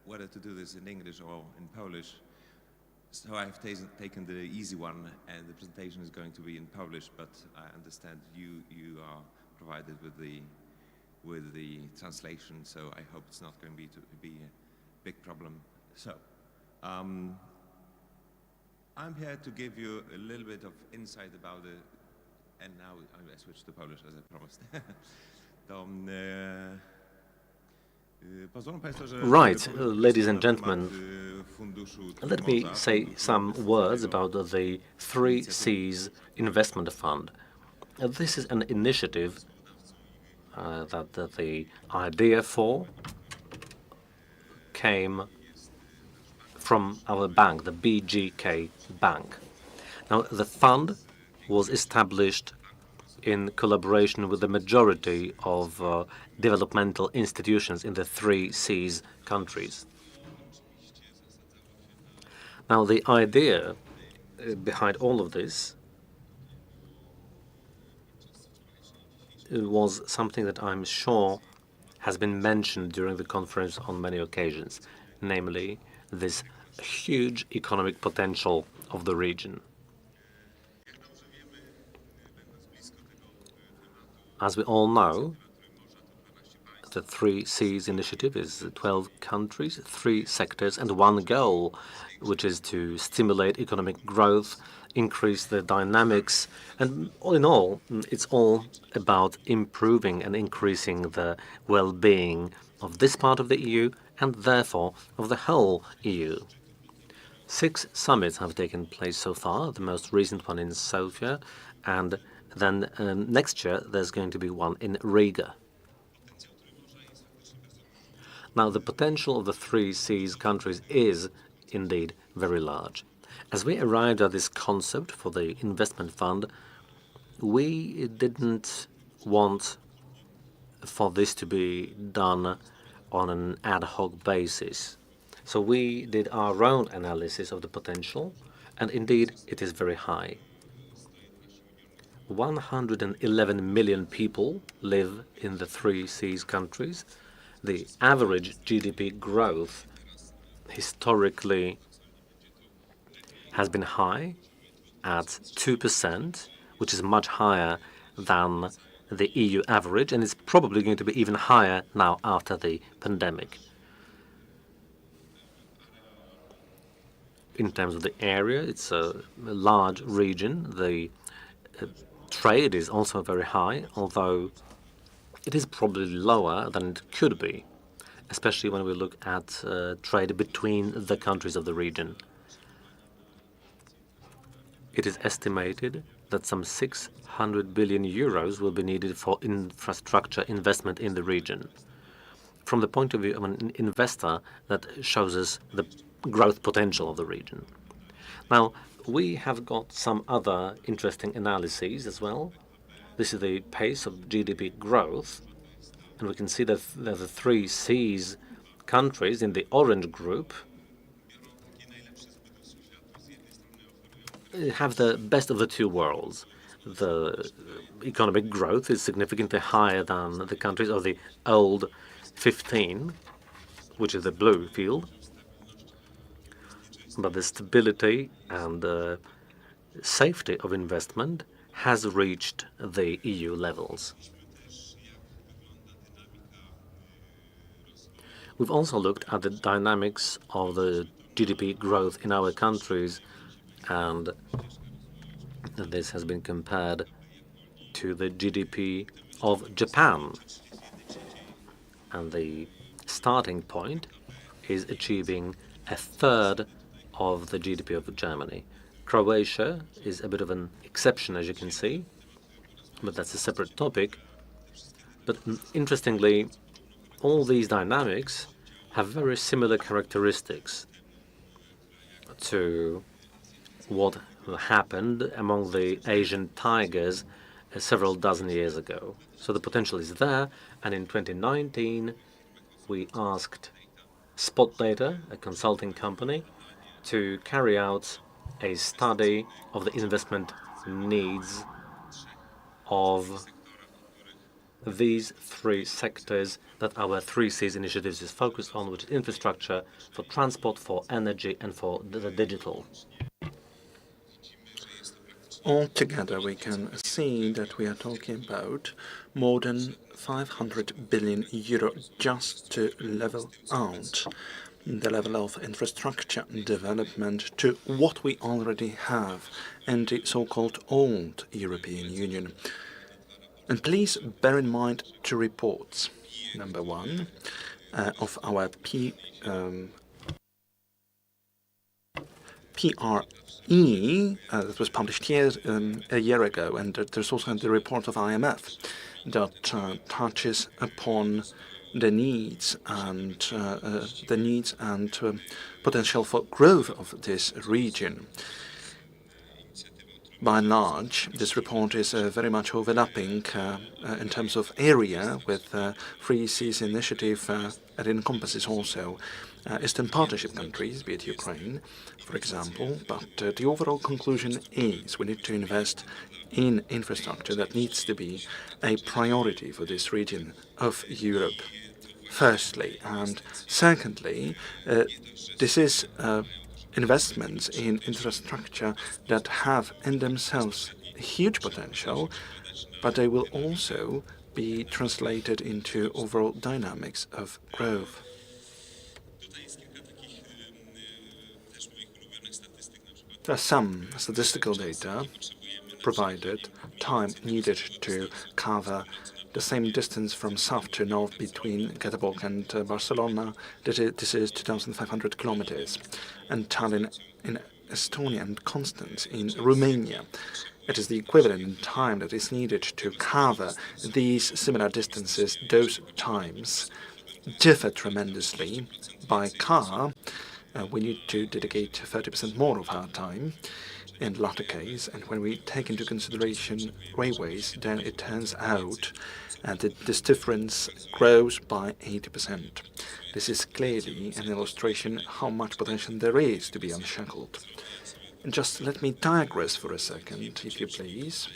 whether to do this in English or in Polish. So I've taken the easy one, and the presentation is going to be in Polish, but I understand you are provided with the translation, so I hope it's not going to be a big problem. So, I'm here to give you a little bit of insight about the, and now I switch to Polish as I promised. Right, ladies and gentlemen, let me say some words about the 3Cs Investment Fund. This is an initiative that the idea for came from our bank, the BGK Bank. Now, the fund was established in collaboration with the majority of developmental institutions in the 3Cs countries. Now, the idea behind all of this was something that I'm sure has been mentioned during the conference on many occasions, namely this huge economic potential of the region. As we all know, the 3Cs initiative is 12 countries, 3 sectors, and one goal, which is to stimulate economic growth, increase the dynamics, and all in all, it's all about improving and increasing the well-being of this part of the EU and therefore of the whole EU. 6 summits have taken place so far, the most recent one in Sofia, and then next year there's going to be one in Riga. Now, the potential of the 3Cs countries is indeed very large. As we arrived at this concept for the investment fund, we didn't want for this to be done on an ad hoc basis. So we did our own analysis of the potential, And indeed, it is very high. 111 million people live in the 3 Seas countries. The average GDP growth historically has been high at 2%, which is much higher than the EU average, and it's probably going to be even higher now after the pandemic. In terms of the area, it's a large region. The trade is also very high, although it is probably lower than it could be, especially when we look at trade between the countries of the region. It is estimated that some 600 billion euros will be needed for infrastructure investment in the region. From the point of view of an investor, that shows us the growth potential of the region. Now, we have got some other interesting analyses as well. This is the pace of GDP growth, and we can see that the 3 Seas countries in the orange group have the best of the 2 worlds. The economic growth is significantly higher than the countries of the old 15, which is the blue field. But the stability and the safety of investment has reached the EU levels. We've also looked at the dynamics of the GDP growth in our countries, and this has been compared to the GDP of Japan. And the starting point is achieving a third of the GDP of Germany. Croatia is a bit of an exception, as you can see, but that's a separate topic. But interestingly, all these dynamics have very similar characteristics to what happened among the Asian tigers several dozen years ago. So the potential is there, and in 2019 we asked Spot Data, a consulting company, to carry out a study of the investment needs of these 3 sectors that our 3 Seas initiatives is focused on, which is infrastructure, for transport, for energy, and for the digital. Altogether, we can see that we are talking about more than 500 billion euro just to level out the level of infrastructure development to what we already have in the so-called old European Union. And please bear in mind 2 reports. Number 1 of our PRE that was published here a year ago, and there's also the report of IMF that touches upon the needs and potential for growth of this region. By and large, this report is very much overlapping in terms of area with 3 Seas initiative. It encompasses also Eastern Partnership countries, be it Ukraine, for example. But the overall conclusion is we need to invest in infrastructure. That needs to be a priority for this region of Europe, firstly. And secondly, this is investments in infrastructure that have in themselves huge potential, but they will also be translated into overall dynamics of growth. There are some statistical data provided, time needed to cover the same distance from south to north between Göteborg and Barcelona. This is 2,500 kilometers. And Tallinn in Estonia and Constance in Romania. It is the equivalent in time that is needed to cover these similar distances. Those times differ tremendously. By car, we need to dedicate 30% more of our time in the latter case, and when we take into consideration railways, then it turns out that this difference grows by 80%. This is clearly an illustration how much potential there is to be unshackled. Just let me digress for a second, if you please.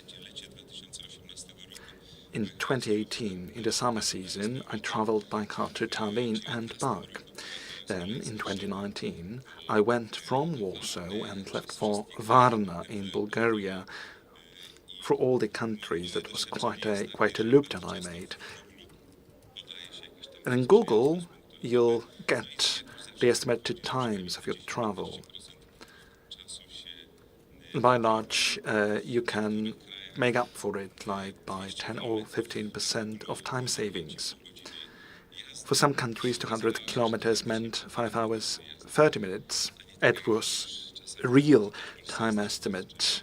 In 2018, in the summer season, I traveled by car to Tallinn and back. Then, in 2019, I went from Warsaw and left for Varna in Bulgaria. For all the countries, that was quite a loop that I made. And in Google, you'll get the estimated times of your travel. By and large, you can make up for it like by 10 or 15% of time savings. For some countries, 200 kilometers meant 5 hours, 30 minutes. It was a real time estimate,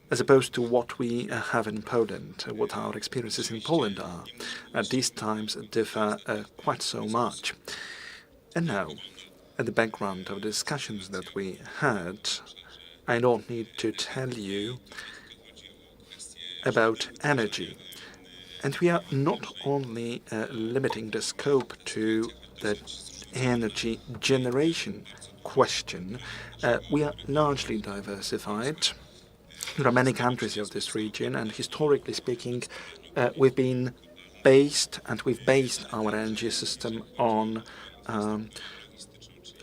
as opposed to what we have in Poland, what our experiences in Poland are. These times differ quite so much. And now, at the background of the discussions that we had, I don't need to tell you about energy. And we are not only limiting the scope to the energy generation question, we are largely diversified. There are many countries of this region, and historically speaking, we've based our energy system on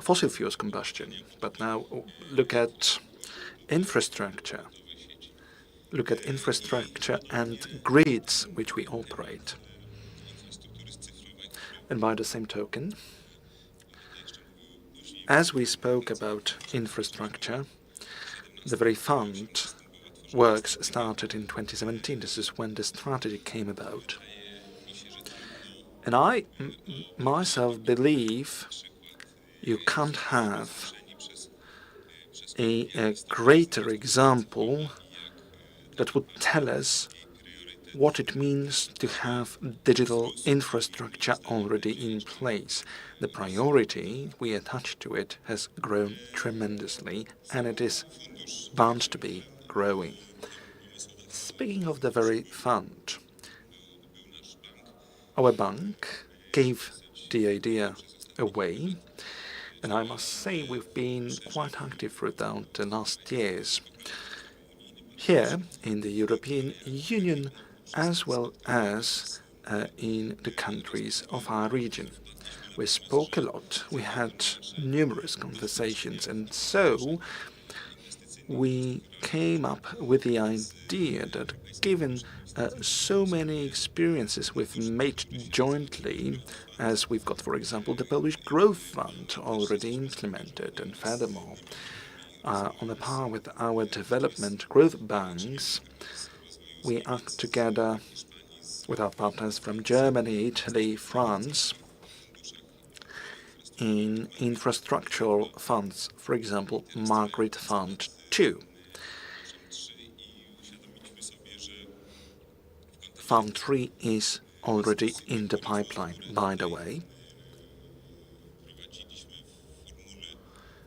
fossil fuels combustion. But now look at infrastructure. Look at infrastructure and grids which we operate. And by the same token, as we spoke about infrastructure, the very fund works started in 2017. This is when the strategy came about. And I myself believe you can't have a greater example that would tell us what it means to have digital infrastructure already in place. The priority we attach to it has grown tremendously, and it is bound to be growing. Speaking of the very fund, our bank gave the idea away, and I must say we've been quite active throughout the last years. Here in the European Union, as well as in the countries of our region. We spoke a lot, we had numerous conversations, and so we came up with the idea that given so many experiences we've made jointly, as we've got, for example, the Polish Growth Fund already implemented, and furthermore, on a par with our development growth banks, we act together with our partners from Germany, Italy, France, in infrastructural funds, for example, Margaret Fund 2. Fund 3 is already in the pipeline, by the way.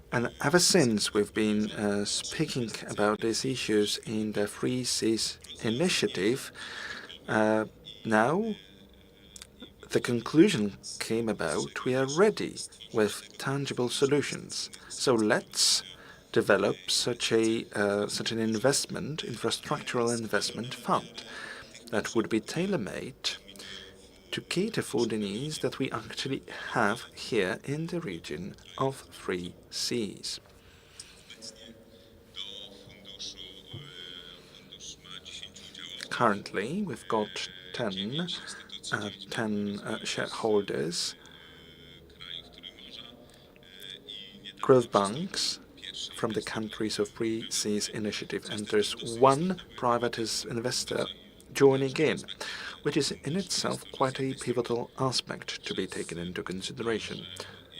And ever since we've been speaking about these issues in the Three Seas initiative, now the conclusion came about we are ready with tangible solutions. So let's develop such an investment, infrastructural investment fund that would be tailor-made to cater for the needs that we actually have here in the region of Three Seas. Currently, we've got 10 shareholders, growth banks from the countries of Three Seas initiative, and there's one private investor joining in, which is in itself quite a pivotal aspect to be taken into consideration.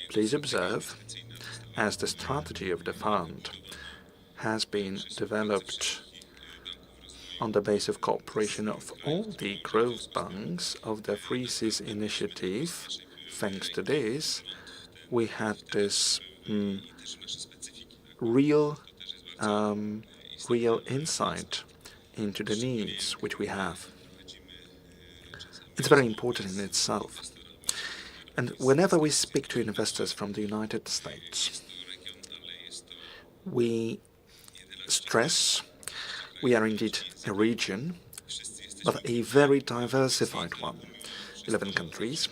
Please observe, as the strategy of the fund has been developed on the basis of cooperation of all the growth banks of the Three Seas initiative, thanks to this, we had this real insight into the needs which we have. It's very important in itself. And whenever we speak to investors from the United States, we stress, we are indeed a region, but a very diversified one. 11 countries,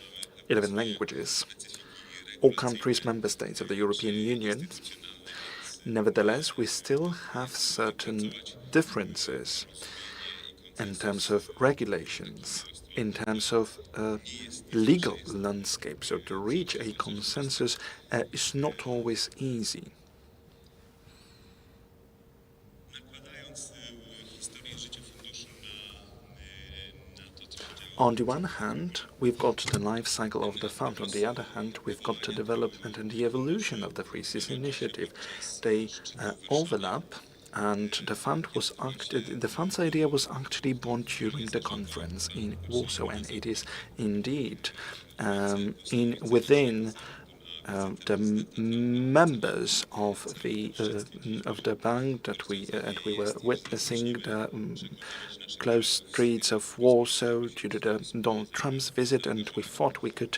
11 languages, all countries member states of the European Union. Nevertheless, we still have certain differences in terms of regulations, in terms of legal landscape. So to reach a consensus is not always easy. On the one hand, we've got the life cycle of the fund. On the other hand, we've got the development and the evolution of the Free Seas Initiative. They overlap, and the fund's idea was actually born during the conference in Warsaw, and it is indeed within the members of the bank that we were witnessing the closed streets of Warsaw due to the Donald Trump's visit, and we thought we could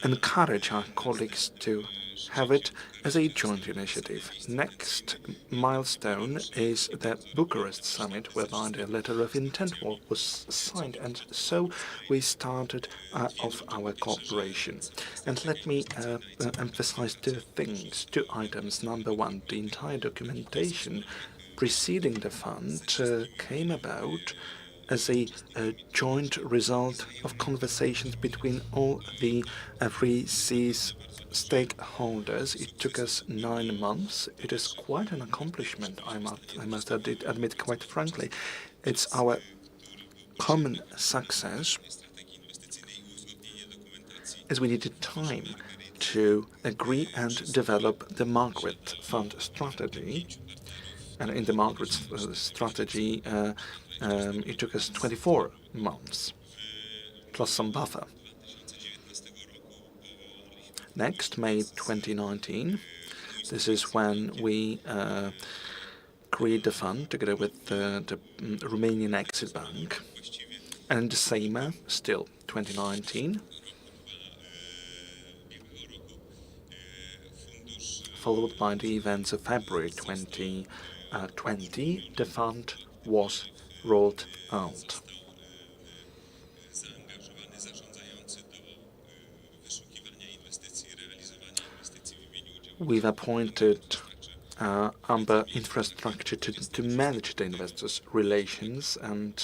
encourage our colleagues to have it as a joint initiative. Next milestone is the Bucharest summit, whereby the letter of intent was signed, and so we started off our cooperation. And let me emphasize two things, two items. Number one, the entire documentation preceding the fund came about as a joint result of conversations between all the Free Seas stakeholders. It took us 9 months. It is quite an accomplishment, I must admit quite frankly. It's our common success, as we needed time to agree and develop the Margaret Fund strategy. And in the Margaret strategy, it took us 24 months, plus some buffer. Next, May 2019, this is when we create the fund together with the Romanian Exit Bank. And the same, still 2019, followed by the events of February 2020, the fund was rolled out. We've appointed Amber Infrastructure to manage the investors' relations, and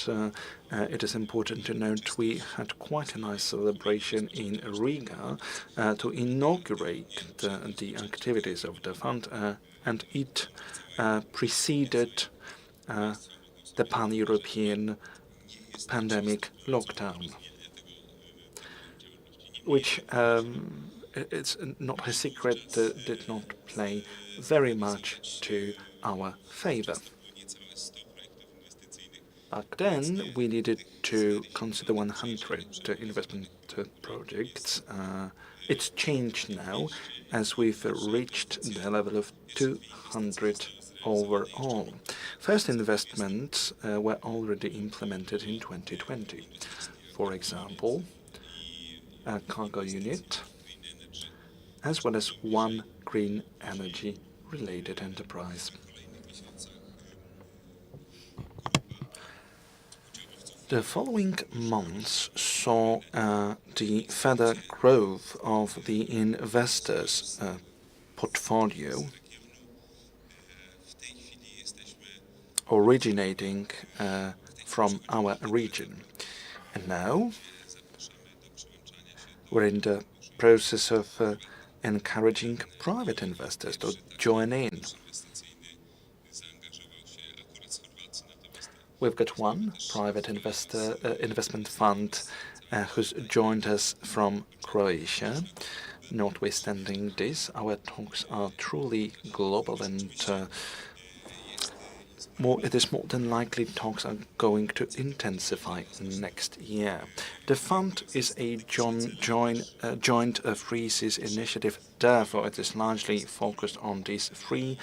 it is important to note we had quite a nice celebration in Riga to inaugurate the activities of the fund, and it preceded the pan-European pandemic lockdown, which it's not a secret did not play very much to our favor. Back then, we needed to consider 100 investment projects. It's changed now, as we've reached the level of 200 overall. First investments were already implemented in 2020. For example, a cargo unit, as well as one green energy-related enterprise. The following months saw the further growth of the investors' portfolio, originating from our region. And now we're in the process of encouraging private investors to join in. We've got one private investment fund who's joined us from Croatia. Notwithstanding this, our talks are truly global, and it is more than likely talks are going to intensify next year. The fund is a joint Free Seas initiative. Therefore, it is largely focused on these three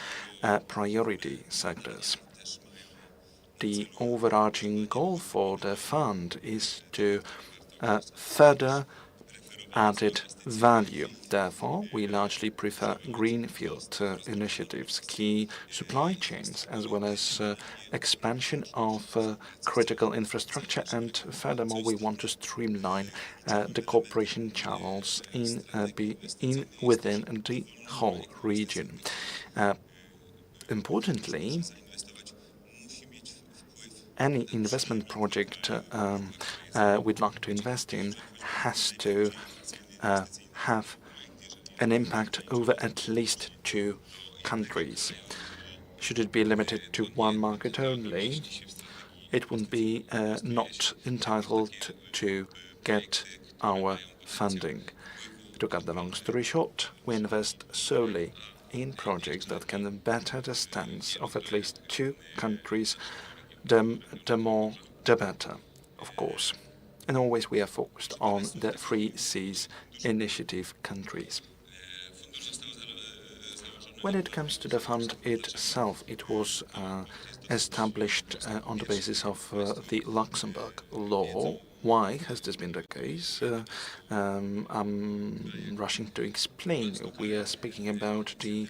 priority sectors. The overarching goal for the fund is to further added value. Therefore, we largely prefer greenfield initiatives, key supply chains, as well as expansion of critical infrastructure. And furthermore, we want to streamline the cooperation channels within the whole region. Importantly, any investment project we'd like to invest in has to have an impact over at least 2 countries. Should it be limited to one market only, it would be not entitled to get our funding. To cut the long story short, we invest solely in projects that can better the stance of at least 2 countries. The more, the better, of course. And always we are focused on the 3 Cs initiative countries. When it comes to the fund itself, it was established on the basis of the Luxembourg law. Why has this been the case? I'm rushing to explain. We are speaking about the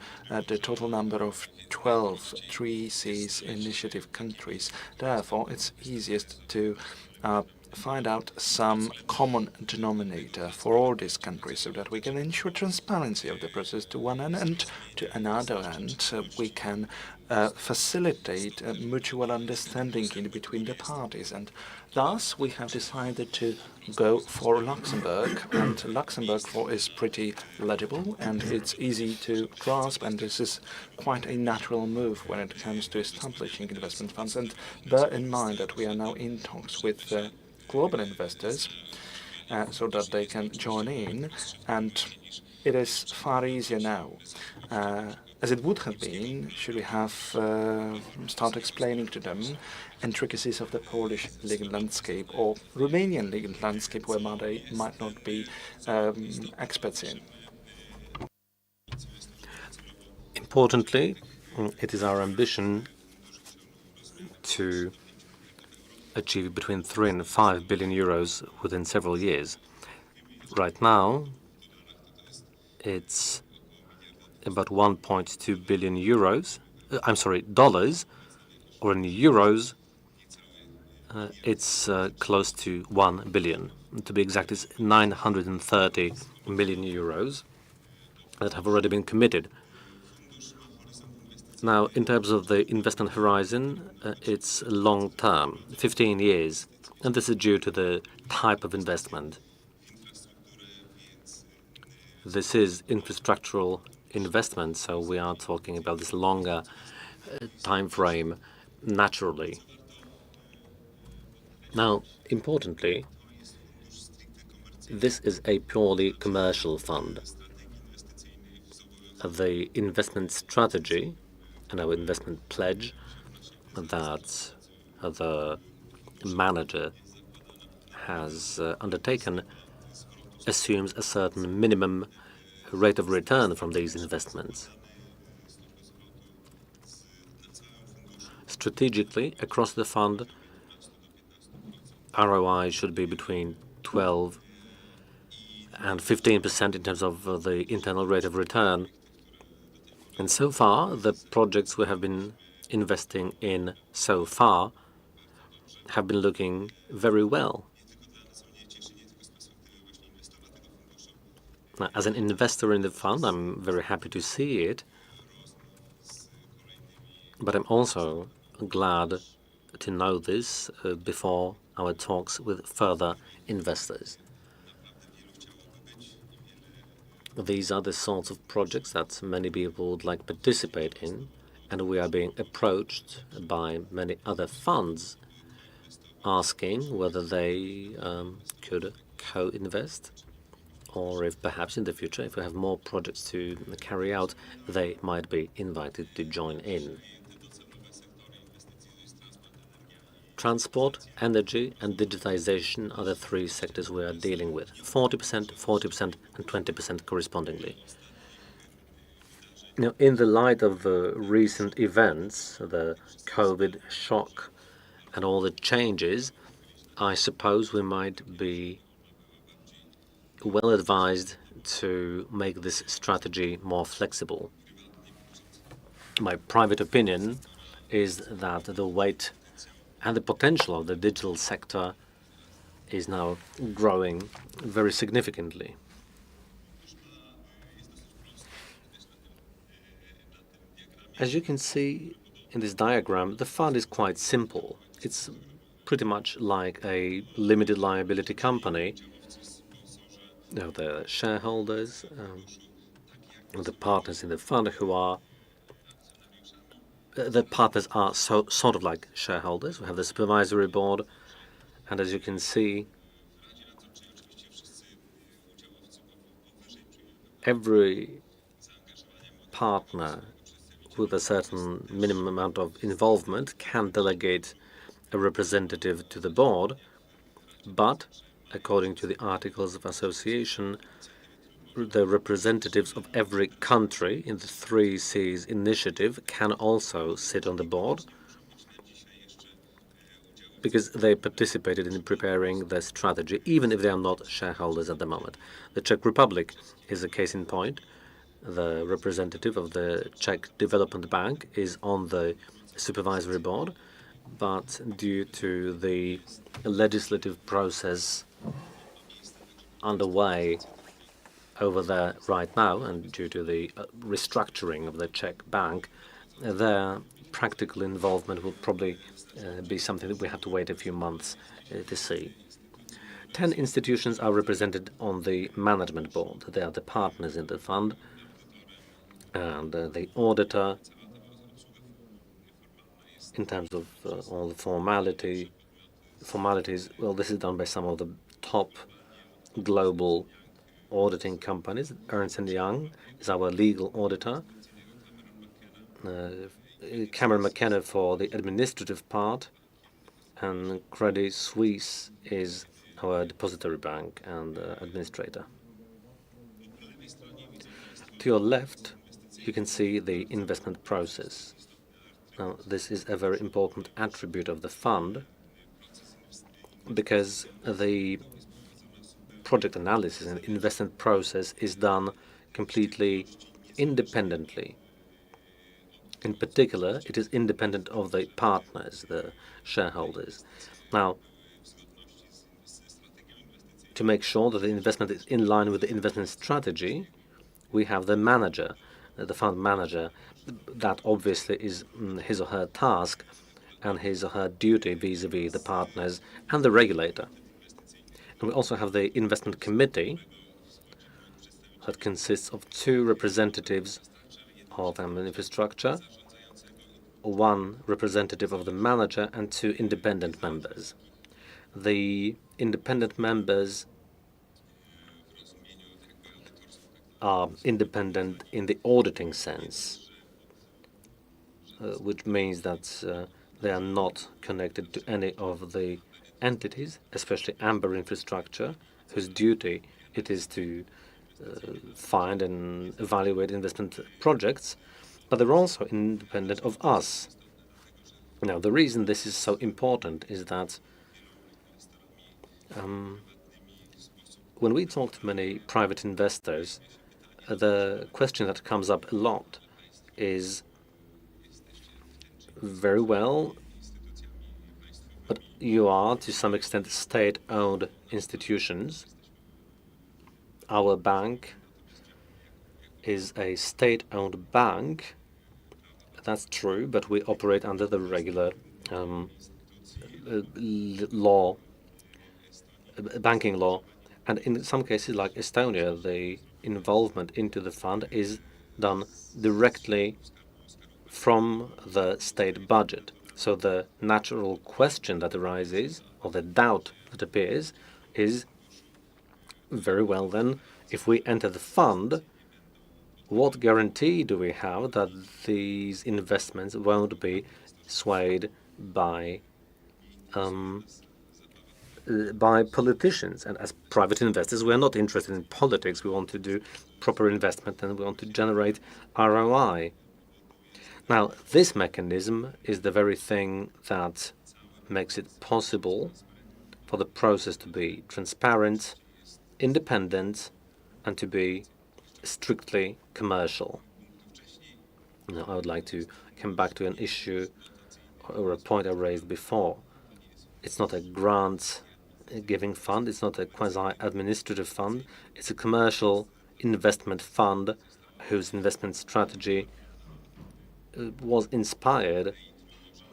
total number of 12 3 Cs initiative countries. Therefore, it's easiest to find out some common denominator for all these countries so that we can ensure transparency of the process to one end, and to another end we can facilitate mutual understanding in between the parties. And thus we have decided to go for Luxembourg, and Luxembourg law is pretty legible and it's easy to grasp, and this is quite a natural move when it comes to establishing investment funds. And bear in mind that we are now in talks with global investors so that they can join in, and it is far easier now as it would have been should we have start explaining to them intricacies of the Polish legal landscape or Romanian legal landscape where they might not be experts in. Importantly, it is our ambition to achieve between 3 and 5 billion euros within several years. Right now, it's about 1.2 billion euros. Dollars, or in euros, it's close to 1 billion. To be exact, it's 930 million euros that have already been committed. Now, in terms of the investment horizon, it's long-term, 15 years, and this is due to the type of investment. This is infrastructural investment, so we are talking about this longer time frame naturally. Now, importantly, this is a purely commercial fund. The investment strategy and our investment pledge that the manager has undertaken assumes a certain minimum rate of return from these investments. Strategically, across the fund, ROI should be between 12 and 15% in terms of the internal rate of return. And so far, the projects we have been investing in so far have been looking very well. Now, as an investor in the fund, I'm very happy to see it, but I'm also glad to know this before our talks with further investors. These are the sorts of projects that many people would like to participate in, and we are being approached by many other funds asking whether they could co-invest, or if perhaps in the future, if we have more projects to carry out, they might be invited to join in. Transport, energy, and digitization are the 3 sectors we are dealing with, 40%, 40%, and 20% correspondingly. Now, in the light of the recent events, the COVID shock, and all the changes, I suppose we might be well advised to make this strategy more flexible. My private opinion is that the weight and the potential of the digital sector is now growing very significantly. As you can see in this diagram, the fund is quite simple. It's pretty much like a limited liability company. The shareholders, the partners in the fund who are the partners are sort of like shareholders. We have the supervisory board, and as you can see, every partner with a certain minimum amount of involvement can delegate a representative to the board, but according to the Articles of Association, the representatives of every country in the 3 Cs initiative can also sit on the board because they participated in preparing the strategy, even if they are not shareholders at the moment. The Czech Republic is a case in point. The representative of the Czech Development Bank is on the supervisory board, but due to the legislative process underway over there right now, and due to the restructuring of the Czech bank, their practical involvement will probably be something that we have to wait a few months to see. 10 institutions are represented on the management board. They are the partners in the fund, and the auditor, in terms of all the formalities, well, this is done by some of the top global auditing companies. Ernst & Young is our legal auditor. Cameron McKenna for the administrative part, and Credit Suisse is our depository bank and administrator. To your left, you can see the investment process. Now, this is a very important attribute of the fund because the project analysis and investment process is done completely independently. In particular, it is independent of the partners, the shareholders. Now, to make sure that the investment is in line with the investment strategy, we have the manager, the fund manager. That obviously is his or her task and his or her duty vis-à-vis the partners and the regulator. And we also have the investment committee that consists of 2 representatives of an infrastructure, 1 representative of the manager, and 2 independent members. The independent members are independent in the auditing sense, which means that they are not connected to any of the entities, especially Amber Infrastructure, whose duty it is to find and evaluate investment projects, but they're also independent of us. Now, the reason this is so important is that when we talk to many private investors, the question that comes up a lot is, very well, but you are, to some extent, state-owned institutions. Our bank is a state-owned bank. That's true, but we operate under the regular law, banking law. And in some cases, like Estonia, the involvement into the fund is done directly from the state budget. So the natural question that arises, or the doubt that appears, is, very well then, if we enter the fund, what guarantee do we have that these investments won't be swayed by politicians? And as private investors, we are not interested in politics. We want to do proper investment and we want to generate ROI. Now, this mechanism is the very thing that makes it possible for the process to be transparent, independent and to be strictly commercial. Now, I would like to come back to an issue or a point I raised before. It's not a grant-giving fund, it's not a quasi-administrative fund, it's a commercial investment fund whose investment strategy was inspired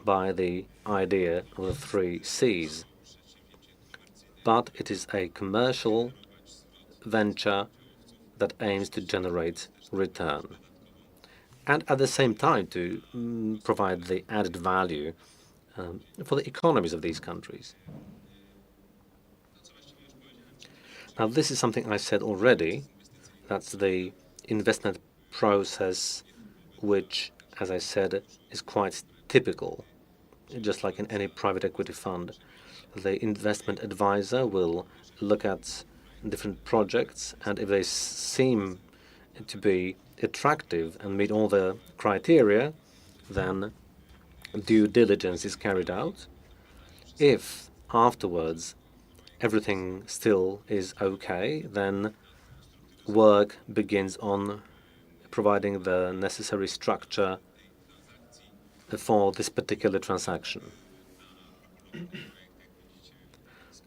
by the idea of the 3 Cs. But it is a commercial venture that aims to generate return and at the same time to provide the added value for the economies of these countries. Now, this is something I said already. That's the investment process, which, as I said, is quite typical. Just like in any private equity fund, the investment advisor will look at different projects, and if they seem to be attractive and meet all the criteria, then due diligence is carried out. If afterwards everything still is okay, then work begins on providing the necessary structure for this particular transaction.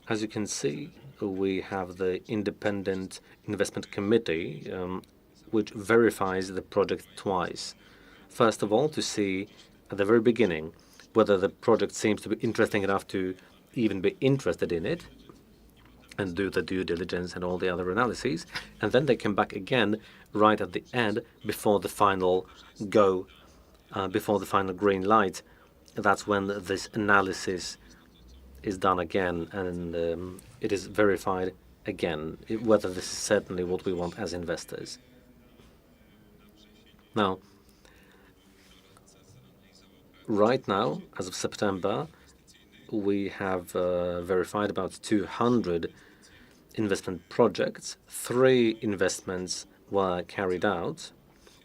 As you can see, we have the Independent Investment Committee, which verifies the project twice. First of all, to see at the very beginning whether the project seems to be interesting enough to even be interested in it, and do the due diligence and all the other analyses. And then they come back again right at the end before the final go, before the final green light. That's when this analysis is done again, and it is verified again, whether this is certainly what we want as investors. Now, right now, as of September, we have verified about 200 investment projects. 3 investments were carried out,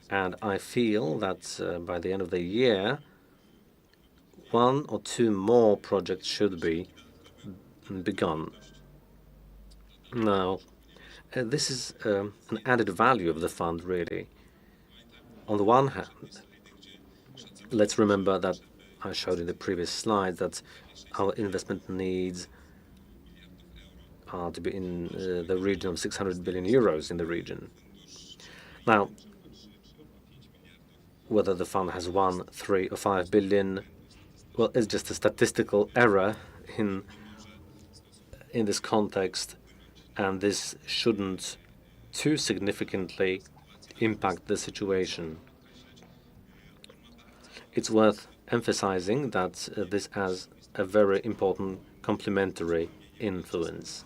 and I feel that by the end of the year, 1 or 2 more projects should be begun. Now, this is an added value of the fund, really. On the one hand, let's remember that I showed in the previous slide that our investment needs are to be in the region of 600 billion euros in the region. Now, whether the fund has 1, 3, or 5 billion, well, it's just a statistical error in this context, and this shouldn't too significantly impact the situation. It's worth emphasizing that this has a very important complementary influence,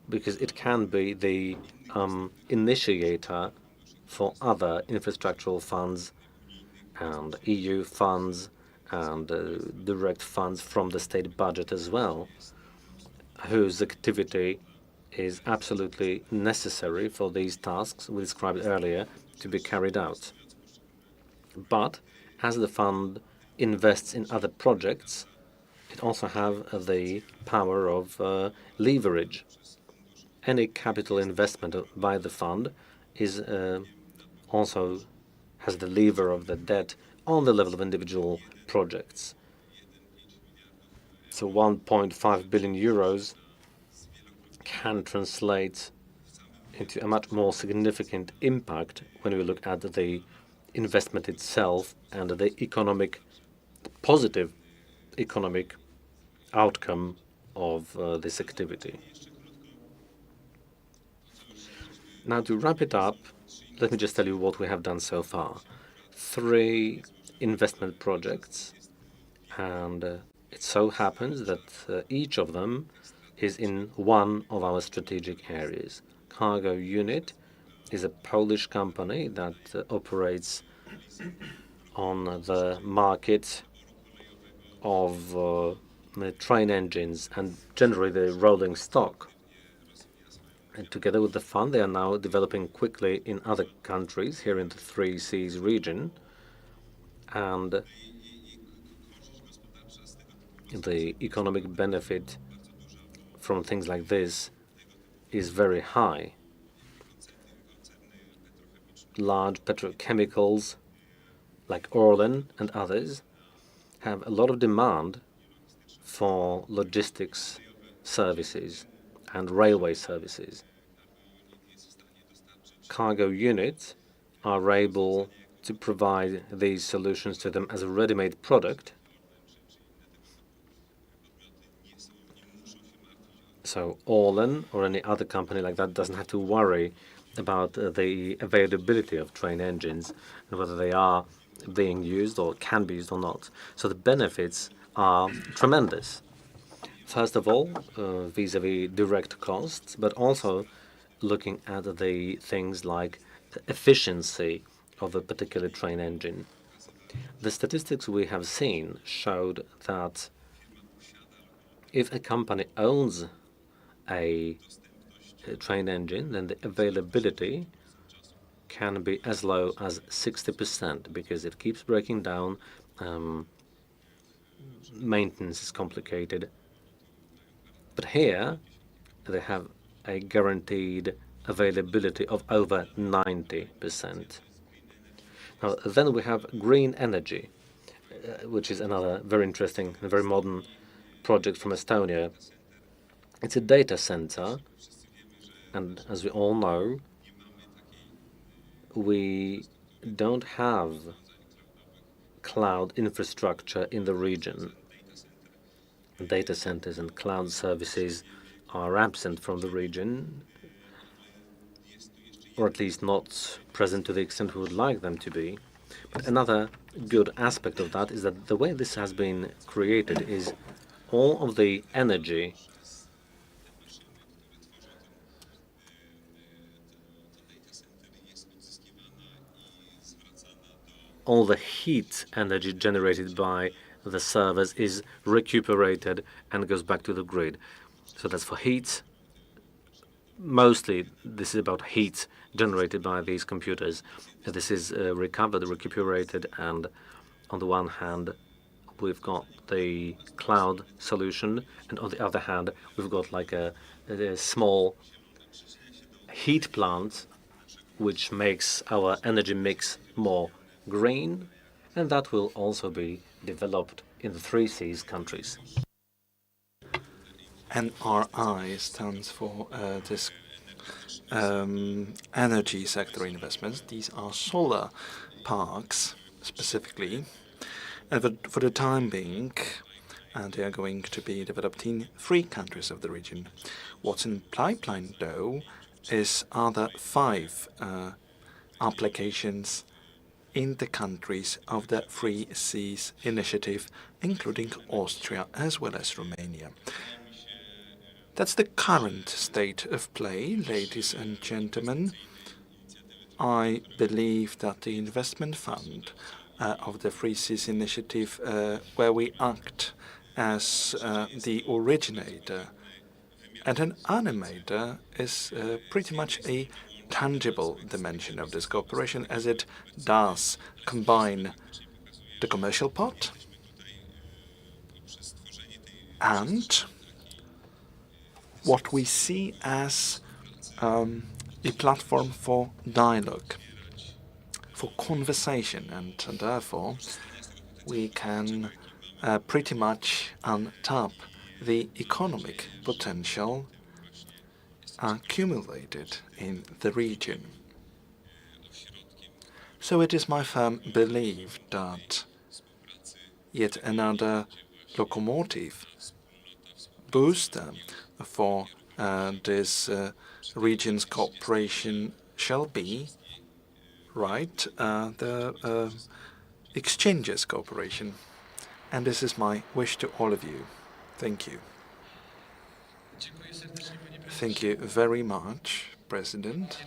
because it can be the initiator for other infrastructural funds and EU funds and direct funds from the state budget as well, whose activity is absolutely necessary for these tasks we described earlier to be carried out. But as the fund invests in other projects, it also has the power of leverage. Any capital investment by the fund is also has the lever of the debt on the level of individual projects. So 1.5 billion euros can translate into a much more significant impact when we look at the investment itself and the positive economic outcome of this activity. Now, to wrap it up, let me just tell you what we have done so far. 3 investment projects, and it so happens that each of them is in one of our strategic areas. Cargo Unit is a Polish company that operates on the market of the train engines and generally the rolling stock. And together with the fund, they are now developing quickly in other countries here in the 3 Seas region, and the economic benefit from things like this is very high. Large petrochemicals like Orlen and others have a lot of demand for logistics services and railway services. Cargo units are able to provide these solutions to them as a ready-made product. So Orlen or any other company like that doesn't have to worry about the availability of train engines and whether they are being used or can be used or not. So the benefits are tremendous. First of all, vis-à-vis direct costs, but also looking at the things like the efficiency of a particular train engine. The statistics we have seen showed that if a company owns a train engine, then the availability can be as low as 60% because it keeps breaking down. Maintenance is complicated. But here, they have a guaranteed availability of over 90%. Now, then we have green energy, which is another very interesting and very modern project from Estonia. It's a data center, and as we all know, we don't have cloud infrastructure in the region. Data centers and cloud services are absent from the region, or at least not present to the extent we would like them to be. But another good aspect of that is that the way this has been created is all of the energy all the heat energy generated by the servers is recuperated and goes back to the grid. So that's for heat. Mostly this is about heat generated by these computers. This is recovered, recuperated, and on the one hand we've got the cloud solution, and on the other hand we've got like a small heat plant which makes our energy mix more green, and that will also be developed in the 3 Seas countries. NRI stands for this energy sector investments. These are solar parks specifically, and for the time being, they are going to be developed in 3 countries of the region. What's in pipeline, though, is other 5 applications in the countries of the 3 Seas initiative, including Austria as well as Romania. That's the current state of play, ladies and gentlemen. I believe that the investment fund of the 3 Seas initiative, where we act as the originator and an animator, is pretty much a tangible dimension of this cooperation, as it does combine the commercial part and what we see as a platform for dialogue, for conversation, and therefore we can pretty much untap the economic potential accumulated in the region. So it is my firm belief that yet another locomotive booster for this region's cooperation shall be the exchanges cooperation. And this is my wish to all of you. Thank you. Thank you very much, President.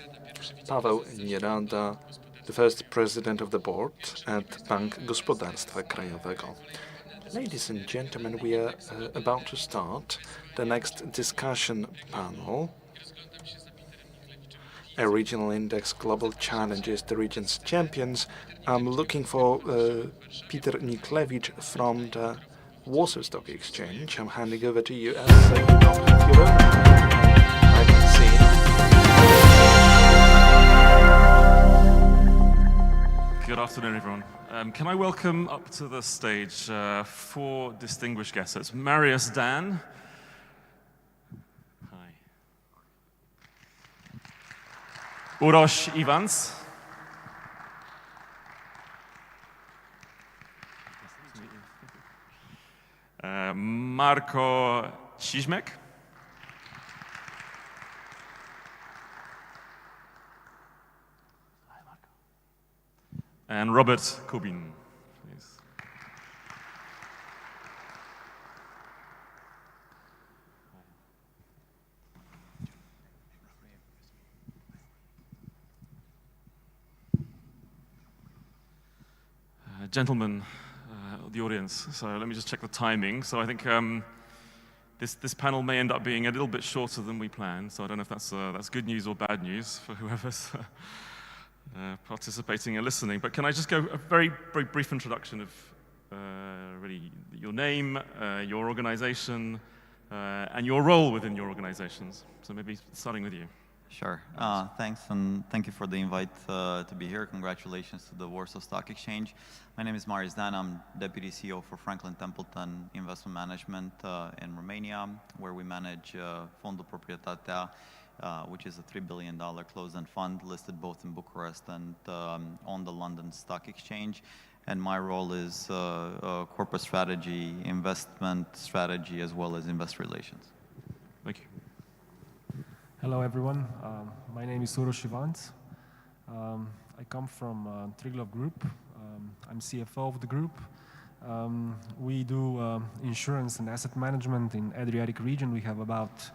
Paweł Nierada, the first President of the Board at Bank Gospodarstwa Krajowego. Ladies and gentlemen, we are about to start the next discussion panel. A regional index, global challenges, the region's champions. I'm looking for Peter Niklewicz from the Warsaw Stock Exchange. I'm handing over to you as Good afternoon, everyone. Can I welcome up to the stage 4 distinguished guests? It's Marius Dan. Hi. Uroš Ivans. Marko Čižmek. And Robert Kubin, please. Gentlemen, the audience, so let me just check the timing. So I think this panel may end up being a little bit shorter than we planned, so I don't know if that's good news or bad news for whoever's participating and listening. But can I just go a very, very brief introduction of really your name, your organization, and your role within your organizations. So maybe starting with you. Sure. Thanks, and thank you for the invite to be here. Congratulations to the Warsaw Stock Exchange. My name is Marius Dan. I'm Deputy CEO for Franklin Templeton Investment Management in Romania, where we manage Fondul Proprietatea, which is a $3 billion closed-end fund listed both in Bucharest and on the London Stock Exchange. And my role is corporate strategy, investment strategy, as well as investor relations. Thank you. Hello, everyone. My name is Uroš Ivans. I come from Triglav Group. I'm CFO of the group. We do insurance and asset management in Adriatic region. We have about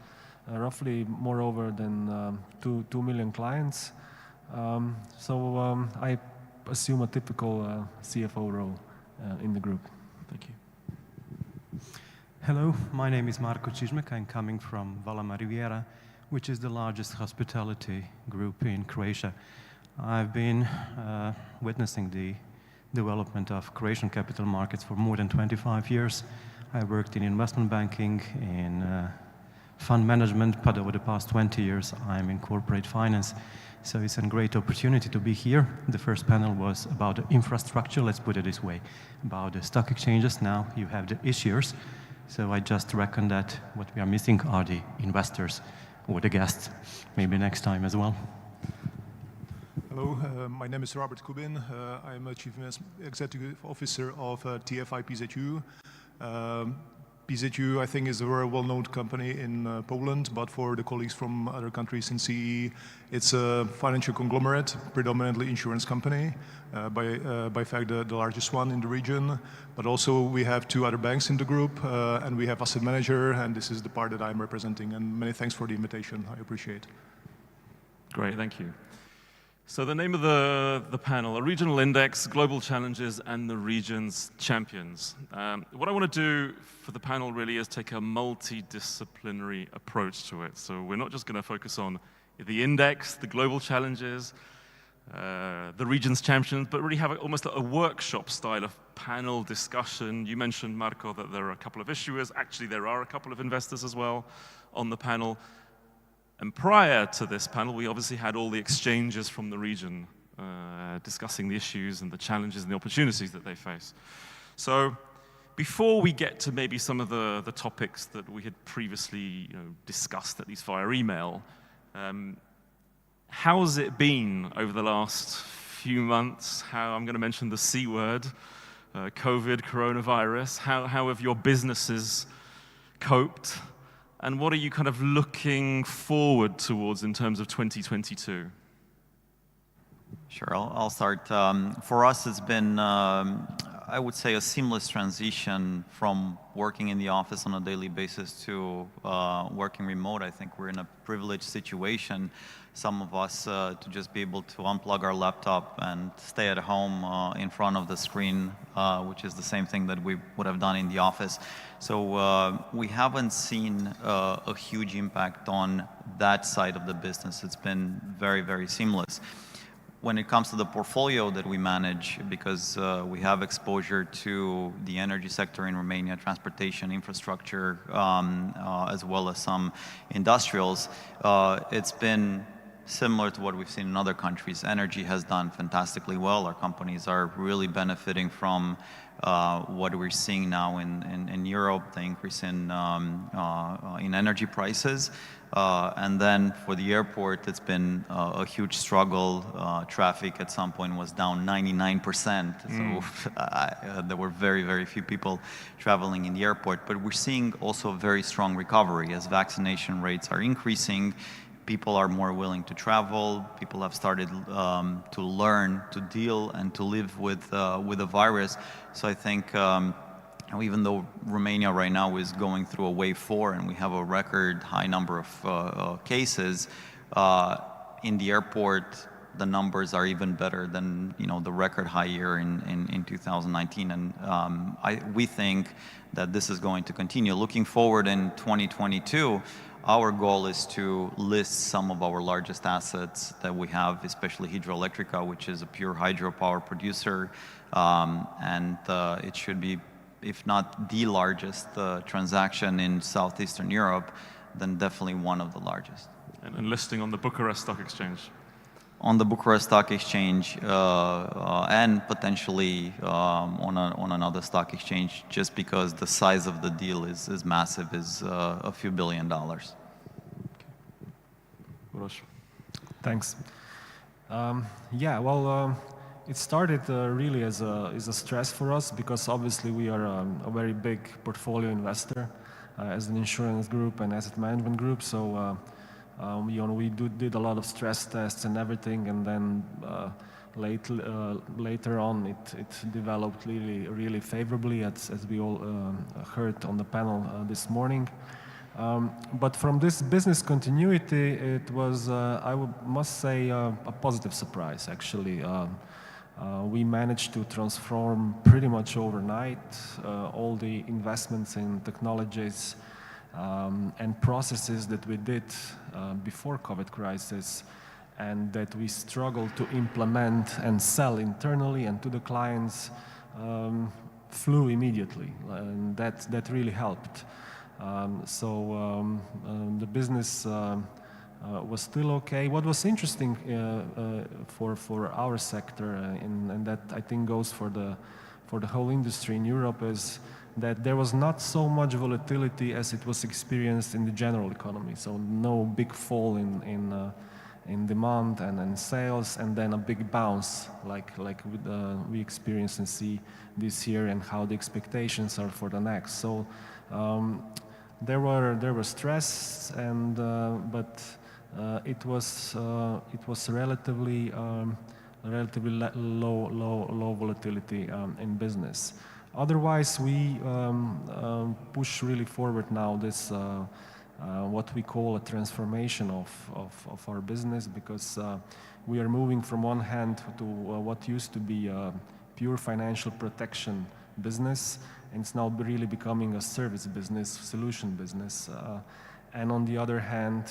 roughly more over than 2 million clients. I assume a typical CFO role in the group. Thank you. Hello, my name is Marko Čižmek. I'm coming from Valama Riviera, which is the largest hospitality group in Croatia. I've been witnessing the development of Croatian capital markets for more than 25 years. I worked in investment banking, in fund management, but over the past 20 years I'm in corporate finance. So it's a great opportunity to be here. The first panel was about the infrastructure, let's put it this way, about the stock exchanges. Now you have the issuers. So I just reckon that what we are missing are the investors or the guests, maybe next time as well. Hello, my name is Robert Kubin. I'm a Chief Executive Officer of TFI PZU. PZU, I think, is a very well-known company in Poland, but for the colleagues from other countries in CE, it's a financial conglomerate, predominantly insurance company, by fact the largest one in the region. But also we have 2 other banks in the group, and we have asset manager, and this is the part that I'm representing. And many thanks for the invitation. I appreciate it. Great, thank you. So the name of the panel, a regional index, global challenges, and the region's champions. What I want to do for the panel really is take a multidisciplinary approach to it. So we're not just going to focus on the index, the global challenges, the region's champions, but really have almost a workshop style of panel discussion. You mentioned, Marko, that there are a couple of issuers. Actually, there are a couple of investors as well on the panel. And prior to this panel, we obviously had all the exchanges from the region discussing the issues and the challenges and the opportunities that they face. So before we get to maybe some of the topics that we had previously discussed, at least via email, how's it been over the last few months? I'm going to mention the C word, COVID, coronavirus. How have your businesses coped? And what are you kind of looking forward towards in terms of 2022? Sure, I'll start. For us, it's been, I would say, a seamless transition from working in the office on a daily basis to working remote. I think we're in a privileged situation, some of us, to just be able to unplug our laptop and stay at home in front of the screen, which is the same thing that we would have done in the office. So we haven't seen a huge impact on that side of the business. It's been very, very seamless. When it comes to the portfolio that we manage, because we have exposure to the energy sector in Romania, transportation, infrastructure, as well as some industrials, it's been similar to what we've seen in other countries. Energy has done fantastically well. Our companies are really benefiting from what we're seeing now in Europe, the increase in energy prices. And then for the airport, it's been a huge struggle. Traffic at some point was down 99%. So there were very, very few people traveling in the airport. But we're seeing also a very strong recovery as vaccination rates are increasing. People are more willing to travel. People have started to learn to deal and to live with the virus. So I think even though Romania right now is going through a wave 4 and we have a record high number of cases, in the airport the numbers are even better than the record high year in 2019. And we think that this is going to continue. Looking forward in 2022, our goal is to list some of our largest assets that we have, especially Hidroelectrica, which is a pure hydropower producer. And it should be, if not the largest transaction in Southeastern Europe, then definitely one of the largest. And listing on the Bucharest Stock Exchange. On the Bucharest Stock Exchange and potentially on another stock exchange, just because the size of the deal is massive, is a few $1 billion. Thanks. Yeah, well, it started really as a stress for us because obviously we are a very big portfolio investor as an insurance group and asset management group. So we did a lot of stress tests and everything, and then later on it developed really favorably, as we all heard on the panel this morning. But from this business continuity, it was, must say, a positive surprise, actually. We managed to transform pretty much overnight all the investments in technologies and processes that we did before COVID crisis and that we struggled to implement and sell internally and to the clients flew immediately, and that really helped. The business was still okay. What was interesting for our sector, and that I think goes for the whole industry in Europe, is that there was not so much volatility as it was experienced in the general economy. So no big fall in demand and in sales, and then a big bounce like we experience and see this year, and how the expectations are for the next. So there were stress, and but it was relatively low volatility in business. Otherwise, we push really forward now this what we call a transformation of our business, because we are moving from one hand to what used to be a pure financial protection business, and it's now really becoming a service business, solution business. And on the other hand,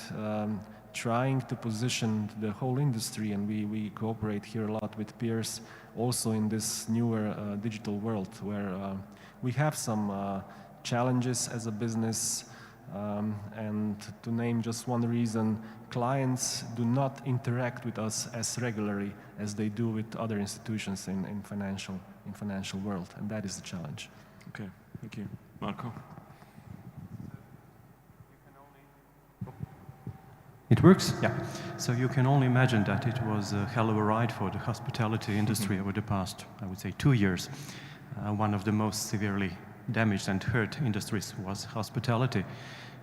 trying to position the whole industry, and we cooperate here a lot with peers also in this newer digital world, where we have some challenges as a business. And to name just one reason, clients do not interact with us as regularly as they do with other institutions in financial world, and that is the challenge. Okay, thank you. Marco? It works? Yeah. So you can only imagine that it was a hell of a ride for the hospitality industry over the past, I would say, 2 years. One of the most severely damaged and hurt industries was hospitality.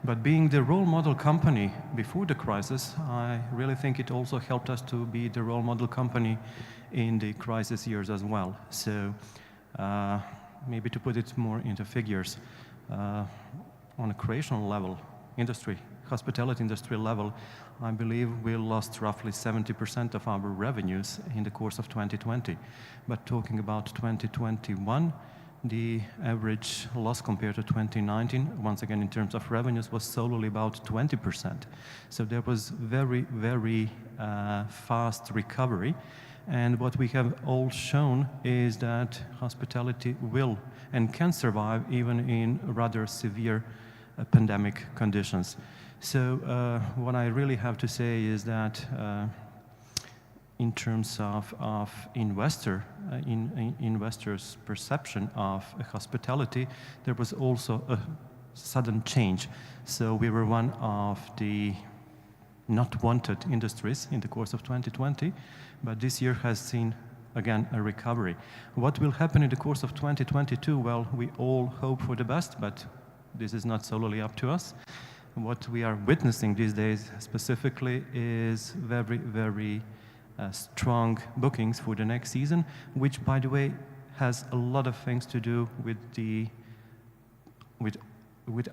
But being the role model company before the crisis, I really think it also helped us to be the role model company in the crisis years as well. So maybe to put it more into figures, on a creational level, hospitality industry level, I believe we lost roughly 70% of our revenues in the course of 2020. But talking about 2021, the average loss compared to 2019, once again in terms of revenues, was solely about 20%. So there was very, very fast recovery. And what we have all shown is that hospitality will and can survive even in rather severe pandemic conditions. So what I really have to say is that in terms of investors' perception of hospitality, there was also a sudden change. So we were one of the not wanted industries in the course of 2020, but this year has seen again a recovery. What will happen in the course of 2022? Well, we all hope for the best, but this is not solely up to us. What we are witnessing these days specifically is very, very strong bookings for the next season, which, by the way, has a lot of things to do with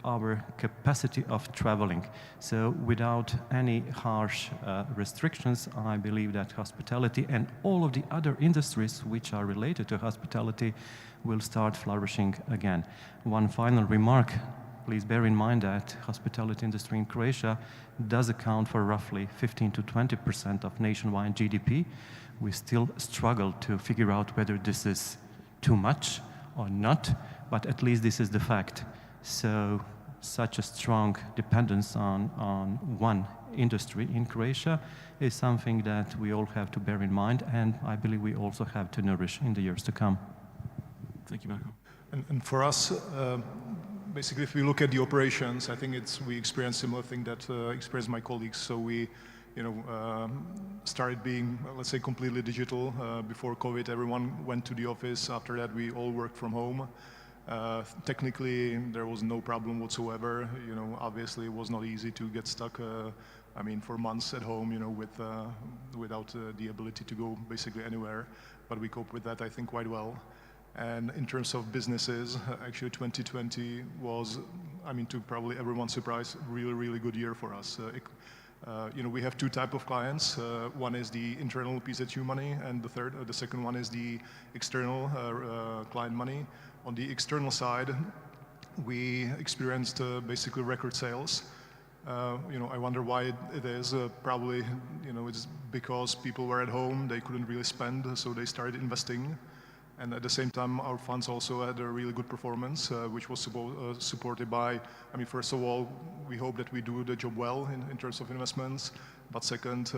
our capacity of traveling. So without any harsh restrictions, I believe that hospitality and all of the other industries which are related to hospitality will start flourishing again. One final remark. Please bear in mind that hospitality industry in Croatia does account for roughly 15 to 20% of nationwide GDP. We still struggle to figure out whether this is too much or not, but at least this is the fact. So such a strong dependence on one industry in Croatia is something that we all have to bear in mind, and I believe we also have to nourish in the years to come. Thank you, Marko. And for us, basically, if we look at the operations, I think we experienced similar thing that experienced my colleagues. So we, started being, let's say, completely digital. Before COVID, everyone went to the office. After that, we all worked from home. Technically, there was no problem whatsoever. Obviously, it was not easy to get stuck. For months at home, without the ability to go basically anywhere. But we coped with that, I think, quite well. And in terms of businesses, actually 2020 was, to probably everyone's surprise, really, really good year for us. We have two types of clients. One is the internal PZU money, and the second one is the external client money. On the external side, we experienced basically record sales. I wonder why it is. Probably, it's because people were at home, they couldn't really spend, so they started investing. And at the same time, our funds also had a really good performance, which was supported by, first of all, we hope that we do the job well in terms of investments. But second,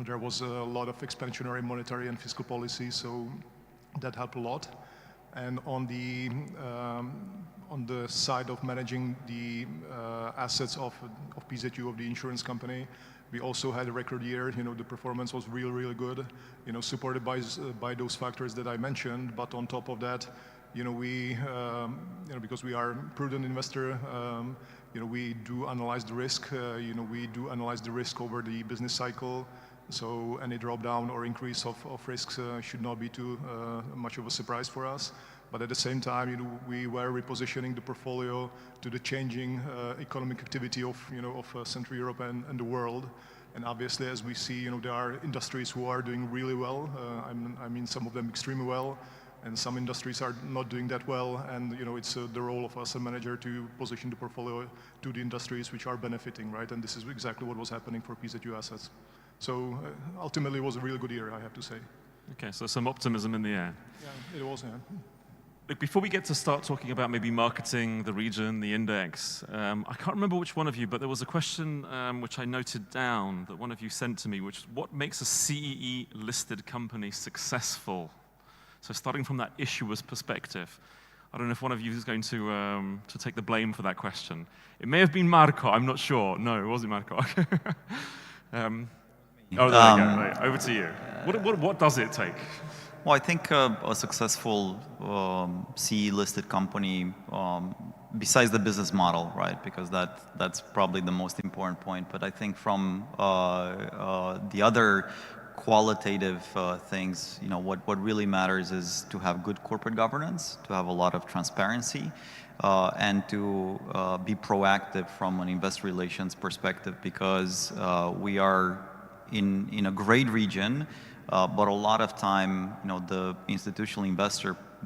there was a lot of expansionary monetary and fiscal policy, so that helped a lot. And on the side of managing the assets of PZU, of the insurance company, we also had a record year. The performance was really, really good, supported by those factors that I mentioned. But on top of that, we, because we are a prudent investor, we do analyze the risk. We do analyze the risk over the business cycle. So any drop down or increase of risks should not be too much of a surprise for us. But at the same time, we were repositioning the portfolio to the changing economic activity of Central Europe and the world. And obviously, as we see, there are industries who are doing really well. Some of them extremely well, and some industries are not doing that well. And it's the role of us, a manager, to position the portfolio to the industries which are benefiting, right? And this is exactly what was happening for PZU assets. So ultimately, it was a really good year, I have to say. Okay, so some optimism in the air. Yeah, it was, yeah. Look, before we get to start talking about maybe marketing, the region, the index, I can't remember which one of you, but there was a question which I noted down that one of you sent to me, which is what makes a CEE-listed company successful? So starting from that issuer's perspective, I don't know if one of you is going to take the blame for that question. It may have been Marko, I'm not sure. No, it wasn't Marko. There we go. Right, over to you. What does it take? Well, I think a successful CE-listed company, besides the business model, right? Because that's probably the most important point. But I think from the other qualitative things, what really matters is to have good corporate governance, to have a lot of transparency, and to be proactive from an investor relations perspective, because we are in a great region. But a lot of time, the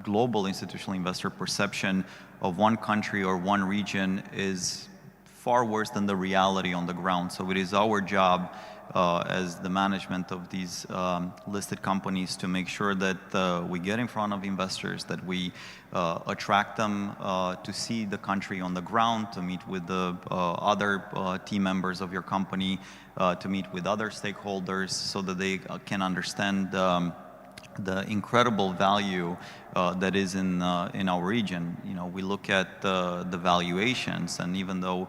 global institutional investor perception of one country or one region is far worse than the reality on the ground. So it is our job as the management of these listed companies to make sure that we get in front of investors, that we attract them to see the country on the ground, to meet with the other team members of your company, to meet with other stakeholders so that they can understand the incredible value that is in our region. You know, we look at the valuations, and even though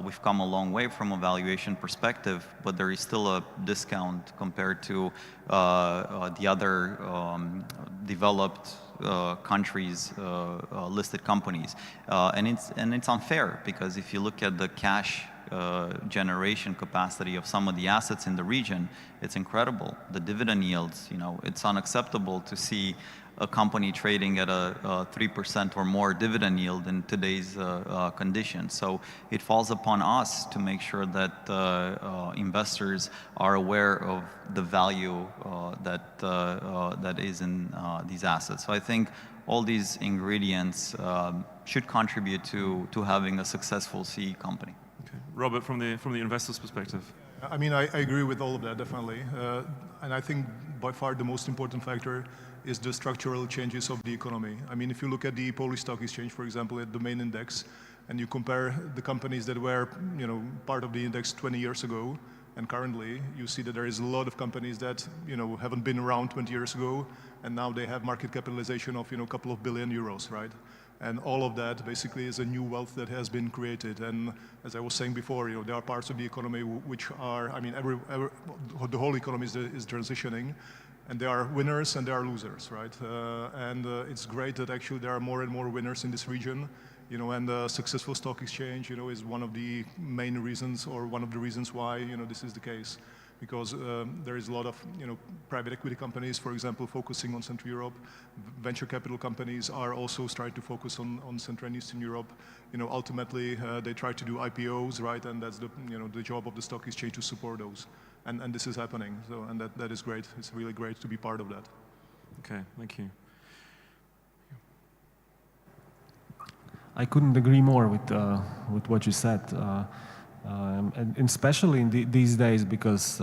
we've come a long way from a valuation perspective, but there is still a discount compared to the other developed countries' listed companies, and it's unfair, because if you look at the cash generation capacity of some of the assets in the region, it's incredible. The dividend yields, you know, it's unacceptable to see a company trading at a 3% or more dividend yield in today's conditions. So it falls upon us to make sure that investors are aware of the value that is in these assets. So I think all these ingredients should contribute to having a successful CE company. Okay. Robert, from the investor's perspective. I mean, I agree with all of that, definitely. And I think by far the most important factor is the structural changes of the economy. I mean, if you look at the Polish Stock Exchange, for example, at the main index, and you compare the companies that were, you know, part of the index 20 years ago, and currently, you see that there is a lot of companies that, you know, haven't been around 20 years ago, and now they have market capitalization of, you know, a couple of billion euros, right? And all of that basically is a new wealth that has been created. And as I was saying before, you know, there are parts of the economy which are, I mean, the whole economy is transitioning, and there are winners and there are losers, right? It's great that actually there are more and more winners in this region, you know, and the successful stock exchange, you know, is one of the main reasons, or one of the reasons why, you know, this is the case. Because there is a lot of, you know, private equity companies, for example, focusing on Central Europe. Venture capital companies are also trying to focus on Central and Eastern Europe. You know, ultimately, they try to do IPOs, right? And that's the, you know, the job of the stock exchange to support those. And this is happening. So, and that is great. It's really great to be part of that. Okay, thank you. I couldn't agree more with what you said. And especially in these days, because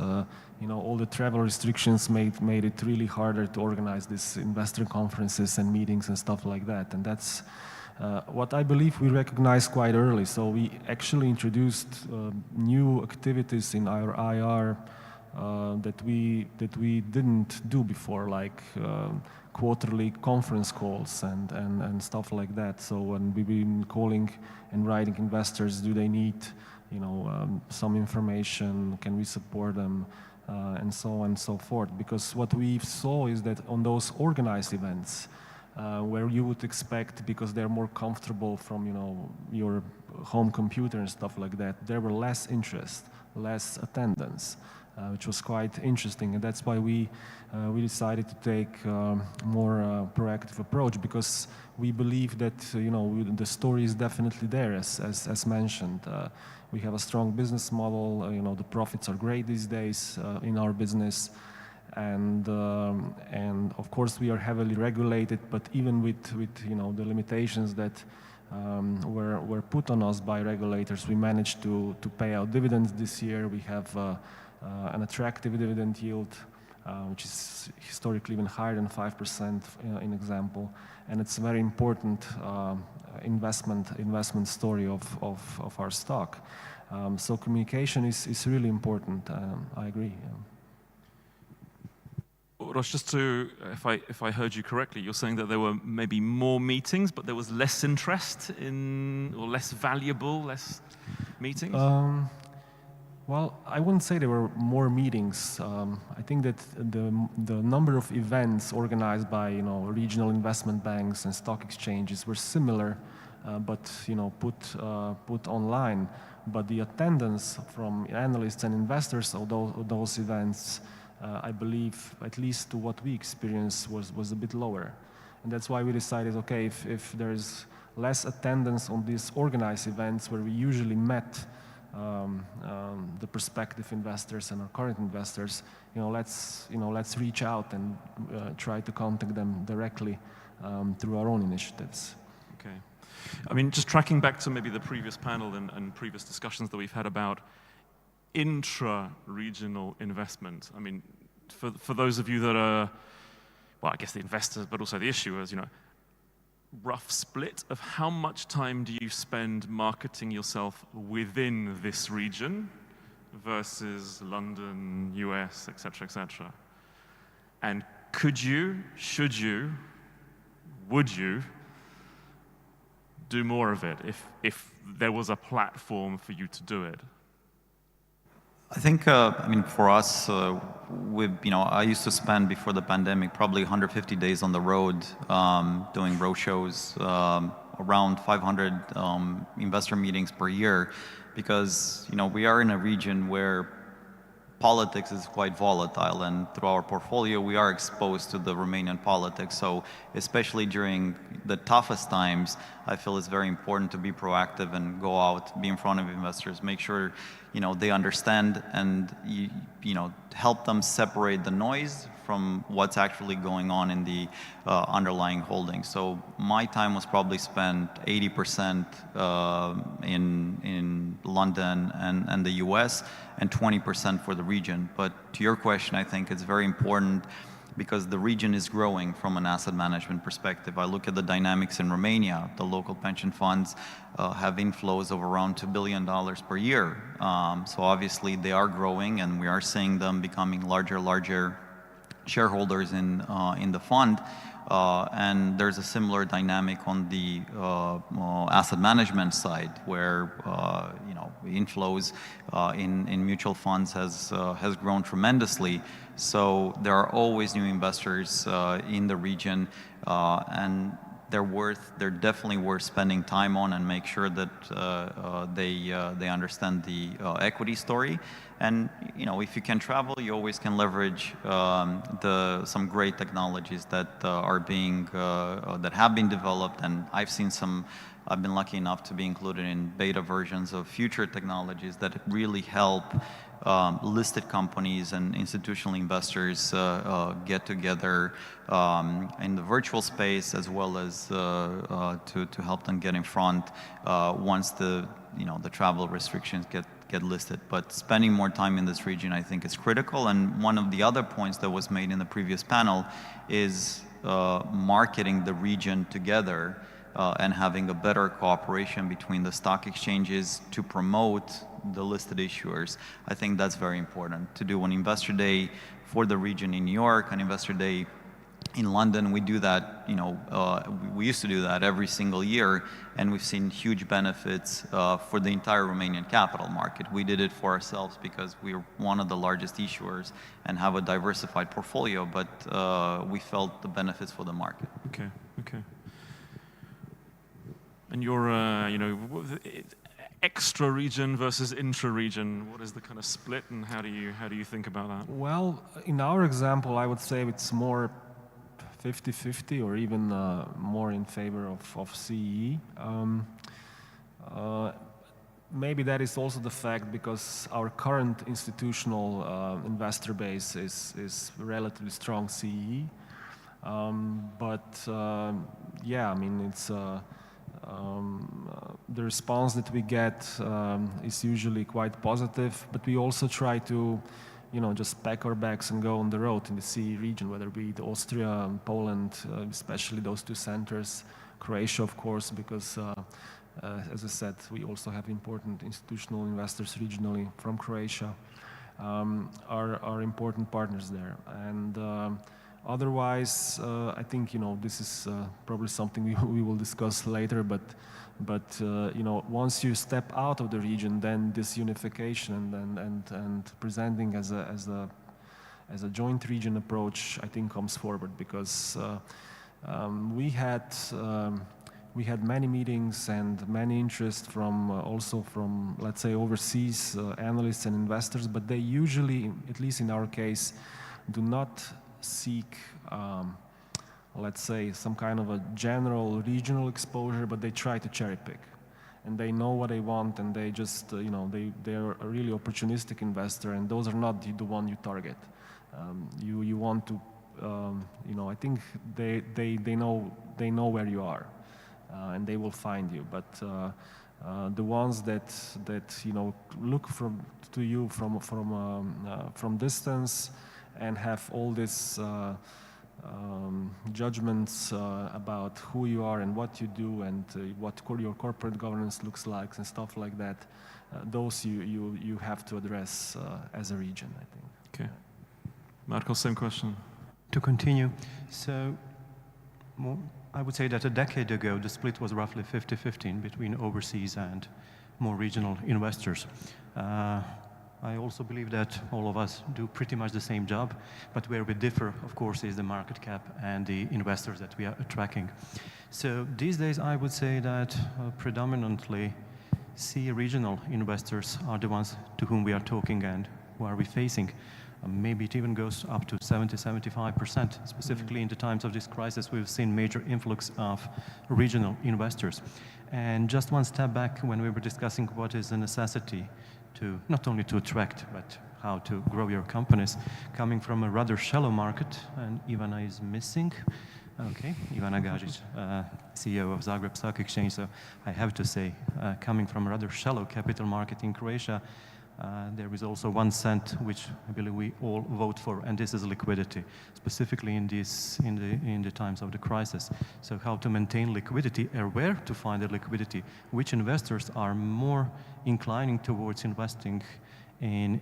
you know, all the travel restrictions made it really harder to organize these investor conferences and meetings and stuff like that. And that's what I believe we recognized quite early. So we actually introduced new activities in our IR that we didn't do before, like quarterly conference calls and stuff like that. So when we've been calling and writing investors, do they need, you know, some information, can we support them, and so on and so forth. Because what we saw is that on those organized events, where you would expect, because they're more comfortable from, you know, your home computer and stuff like that, there were less interest, less attendance, which was quite interesting. And that's why we decided to take more proactive approach, because we believe that, you know, the story is definitely there, as mentioned. We have a strong business model. You know, the profits are great these days in our business, and of course we are heavily regulated. But even with you know, the limitations that were put on us by regulators, we managed to pay out dividends this year. We have an attractive dividend yield, which is historically even higher than 5% in example, and it's a very important investment story of our stock. So communication is really important. I agree. Ross, just to, if I heard you correctly, you're saying that there were maybe more meetings, but there was less interest in, or less valuable, less meetings? Well, I wouldn't say there were more meetings. I think that the number of events organized by, you know, regional investment banks and stock exchanges were similar, but, you know, put online. But the attendance from analysts and investors of those events, I believe, at least to what we experienced, was a bit lower. And that's why we decided, okay, if there's less attendance on these organized events where we usually met the prospective investors and our current investors, you know, let's reach out and try to contact them directly through our own initiatives. Okay. I mean, just tracking back to maybe the previous panel and previous discussions that we've had about intra-regional investment. I mean, for those of you that are, well, I guess the investors, but also the issuers, you know, rough split of how much time do you spend marketing yourself within this region versus London, US, et cetera, and could you, should you, would you do more of it if there was a platform for you to do it? I think, I mean, for us, I used to spend before the pandemic probably 150 days on the road doing roadshows, around 500 investor meetings per year, because, you know, we are in a region where politics is quite volatile, and through our portfolio we are exposed to the Romanian politics. So especially during the toughest times, I feel it's very important to be proactive and go out, be in front of investors, make sure, you know, they understand, and you know, help them separate the noise from what's actually going on in the underlying holdings. So my time was probably spent 80% in London and the US, and 20% for the region. But to your question, I think it's very important because the region is growing from an asset management perspective. I look at the dynamics in Romania. The local pension funds have inflows of around $2 billion per year. So obviously they are growing, and we are seeing them becoming larger shareholders in the fund. And there's a similar dynamic on the asset management side, where you know, inflows in mutual funds has grown tremendously. So there are always new investors in the region, and they're definitely worth spending time on and make sure that they understand the equity story. And you know, if you can travel, you always can leverage some great technologies that that have been developed. And I've been lucky enough to be included in beta versions of future technologies that really help listed companies and institutional investors get together in the virtual space, as well as to help them get in front once the travel restrictions get listed. But spending more time in this region, I think, is critical. And one of the other points that was made in the previous panel is marketing the region together and having a better cooperation between the stock exchanges to promote the listed issuers. I think that's very important. To do an investor day for the region in New York, an investor day in London, we do that, you know, we used to do that every single year, and we've seen huge benefits for the entire Romanian capital market. We did it for ourselves because we're one of the largest issuers and have a diversified portfolio, but we felt the benefits for the market. Okay. And your, you know, extra region versus intra region, what is the kind of split, and how do you think about that? Well, in our example, I would say it's more 50-50, or even more in favor of CEE. Maybe that is also the fact because our current institutional investor base is relatively strong CEE. Yeah, I mean, it's the response that we get is usually quite positive, but we also try to, you know, just pack our bags and go on the road in the CEE region, whether it be Austria, Poland, especially those two centers, Croatia, of course, because as I said, we also have important institutional investors regionally from Croatia, are important partners there. And otherwise, I think, you know, this is probably something we will discuss later, but you know, once you step out of the region, then this unification and presenting as a joint region approach, I think, comes forward, because we had many meetings and many interest from also from, let's say, overseas analysts and investors, but they usually, at least in our case, do not seek, let's say, some kind of a general regional exposure, but they try to cherry pick, and they know what they want, and they just, you know, they're a really opportunistic investor, and those are not the one you target. You want to, you know, I think they know where you are, and they will find you. But the ones that look to you from distance and have all this judgments about who you are and what you do and what your corporate governance looks like and stuff like that, those you have to address as a region, I think. Okay. Marco, same question. To continue, so I would say that a decade ago, the split was roughly 50-50 between overseas and more regional investors. I also believe that all of us do pretty much the same job, but where we differ, of course, is the market cap and the investors that we are attracting. So these days, I would say that predominantly regional investors are the ones to whom we are talking and who are we facing. Maybe it even goes up to 70-75%. Specifically in the times of this crisis, we've seen major influx of regional investors. And just one step back when we were discussing what is a necessity to not only to attract, but how to grow your companies, coming from a rather shallow market, and Ivana is missing. Okay, Ivana Gajic, CEO of Zagreb Stock Exchange. So I have to say, coming from a rather shallow capital market in Croatia, there is also one cent which I believe we all vote for, and this is liquidity, specifically in the times of the crisis. So how to maintain liquidity, or where to find the liquidity? Which investors are more inclining towards investing in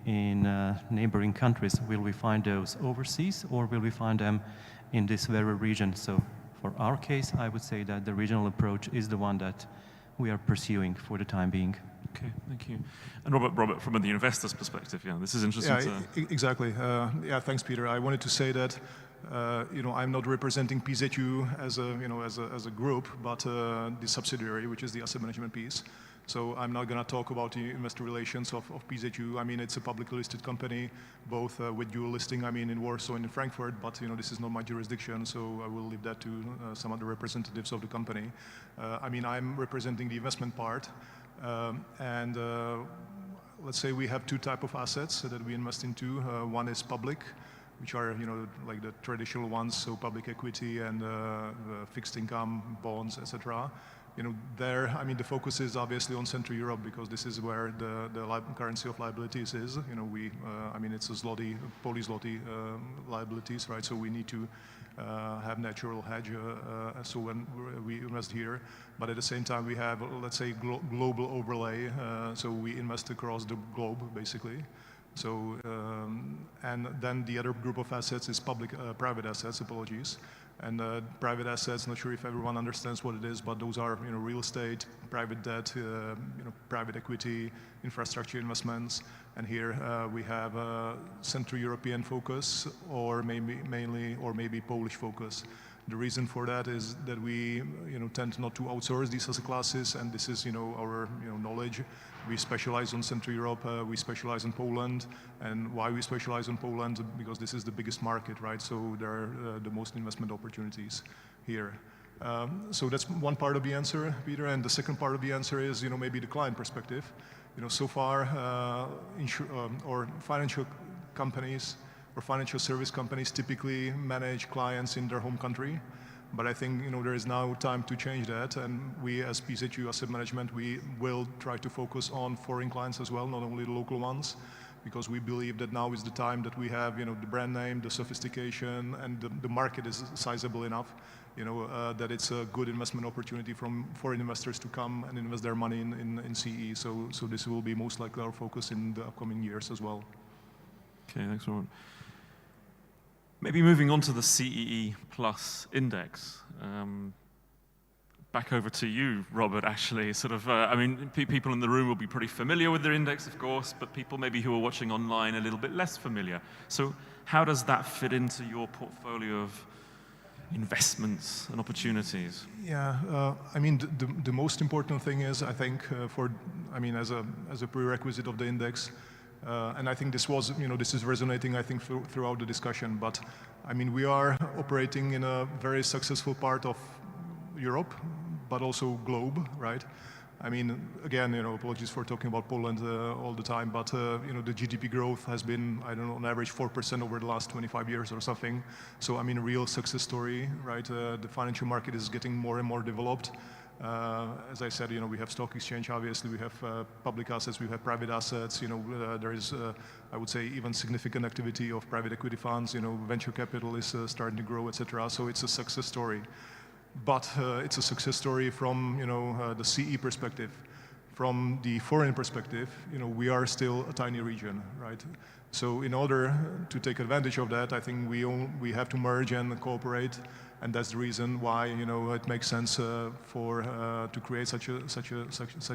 neighboring countries? Will we find those overseas, or will we find them in this very region? So for our case, I would say that the regional approach is the one that we are pursuing for the time being. Okay, thank you. And Robert, from the investor's perspective, this is interesting. Yeah, exactly. Yeah, thanks, Peter. I wanted to say that I'm not representing PZU as a group, but the subsidiary, which is the asset management piece. So I'm not going to talk about the investor relations of PZU. I mean, it's a publicly listed company, both with dual listing, in Warsaw and in Frankfurt, but this is not my jurisdiction, so I will leave that to some other representatives of the company. I'm representing the investment part, and let's say we have two types of assets that we invest into. One is public, which are like the traditional ones, so public equity and fixed income, bonds, etc. There, the focus is obviously on Central Europe because this is where the currency of liabilities is. It's a zloty, Polish zloty liabilities, right? So we need to have natural hedge. So when we invest here, but at the same time we have, let's say, global overlay. So we invest across the globe, basically. So and then the other group of assets is private assets. Apologies. And private assets, not sure if everyone understands what it is, but those are real estate, private debt, private equity, infrastructure investments. And here we have a Central European focus, or maybe Polish focus. The reason for that is that we tend not to outsource these asset classes, and this is our knowledge. We specialize on Central Europe, we specialize in Poland, and why we specialize in Poland? Because this is the biggest market, right? So there are the most investment opportunities here. So that's one part of the answer, Peter, and the second part of the answer is maybe the client perspective. So far, or financial companies or financial service companies typically manage clients in their home country. But I think there is now time to change that, and we as PZU Asset Management, we will try to focus on foreign clients as well, not only the local ones, because we believe that now is the time that we have the brand name, the sophistication, and the market is sizable enough, that it's a good investment opportunity from foreign investors to come and invest their money in CE. So this will be most likely our focus in the upcoming years as well. Okay, thanks, Robert. Maybe moving on to the CEE Plus Index. Back over to you, Robert, actually. People in the room will be pretty familiar with the index, of course, but people maybe who are watching online a little bit less familiar. So how does that fit into your portfolio of investments and opportunities? Yeah, the most important thing is, I think, as a prerequisite of the index, and I think this is resonating, I think, throughout the discussion. But we are operating in a very successful part of Europe, but also globe, right? Again, apologies for talking about Poland all the time, but the GDP growth has been, I don't know, on average 4% over the last 25 years or something. So a real success story, right? The financial market is getting more and more developed. As I said, we have stock exchange, obviously, we have public assets, we have private assets, there is, I would say, even significant activity of private equity funds, venture capital is starting to grow, etc. So it's a success story. But it's a success story from, the CE perspective. From the foreign perspective, we are still a tiny region, right? So in order to take advantage of that, I think we have to merge and cooperate. And that's the reason why it makes sense to create such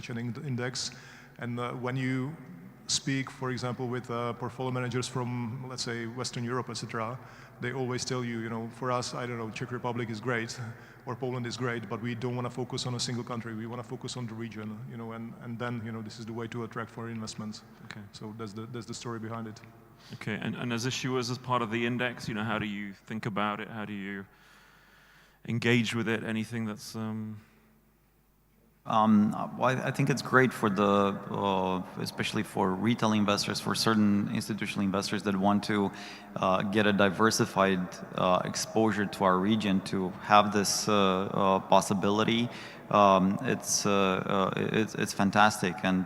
an index. And when you speak, for example, with portfolio managers from, let's say, Western Europe, etc., they always tell you, for us, I don't know, Czech Republic is great or Poland is great, but we don't want to focus on a single country. We want to focus on the region, and then this is the way to attract foreign investments. Okay. So that's the story behind it. Okay, and as issuers, as part of the index, how do you think about it? How do you engage with it? Anything that's well, I think it's great for especially for retail investors, for certain institutional investors that want to get a diversified exposure to our region, to have this possibility. It's fantastic, and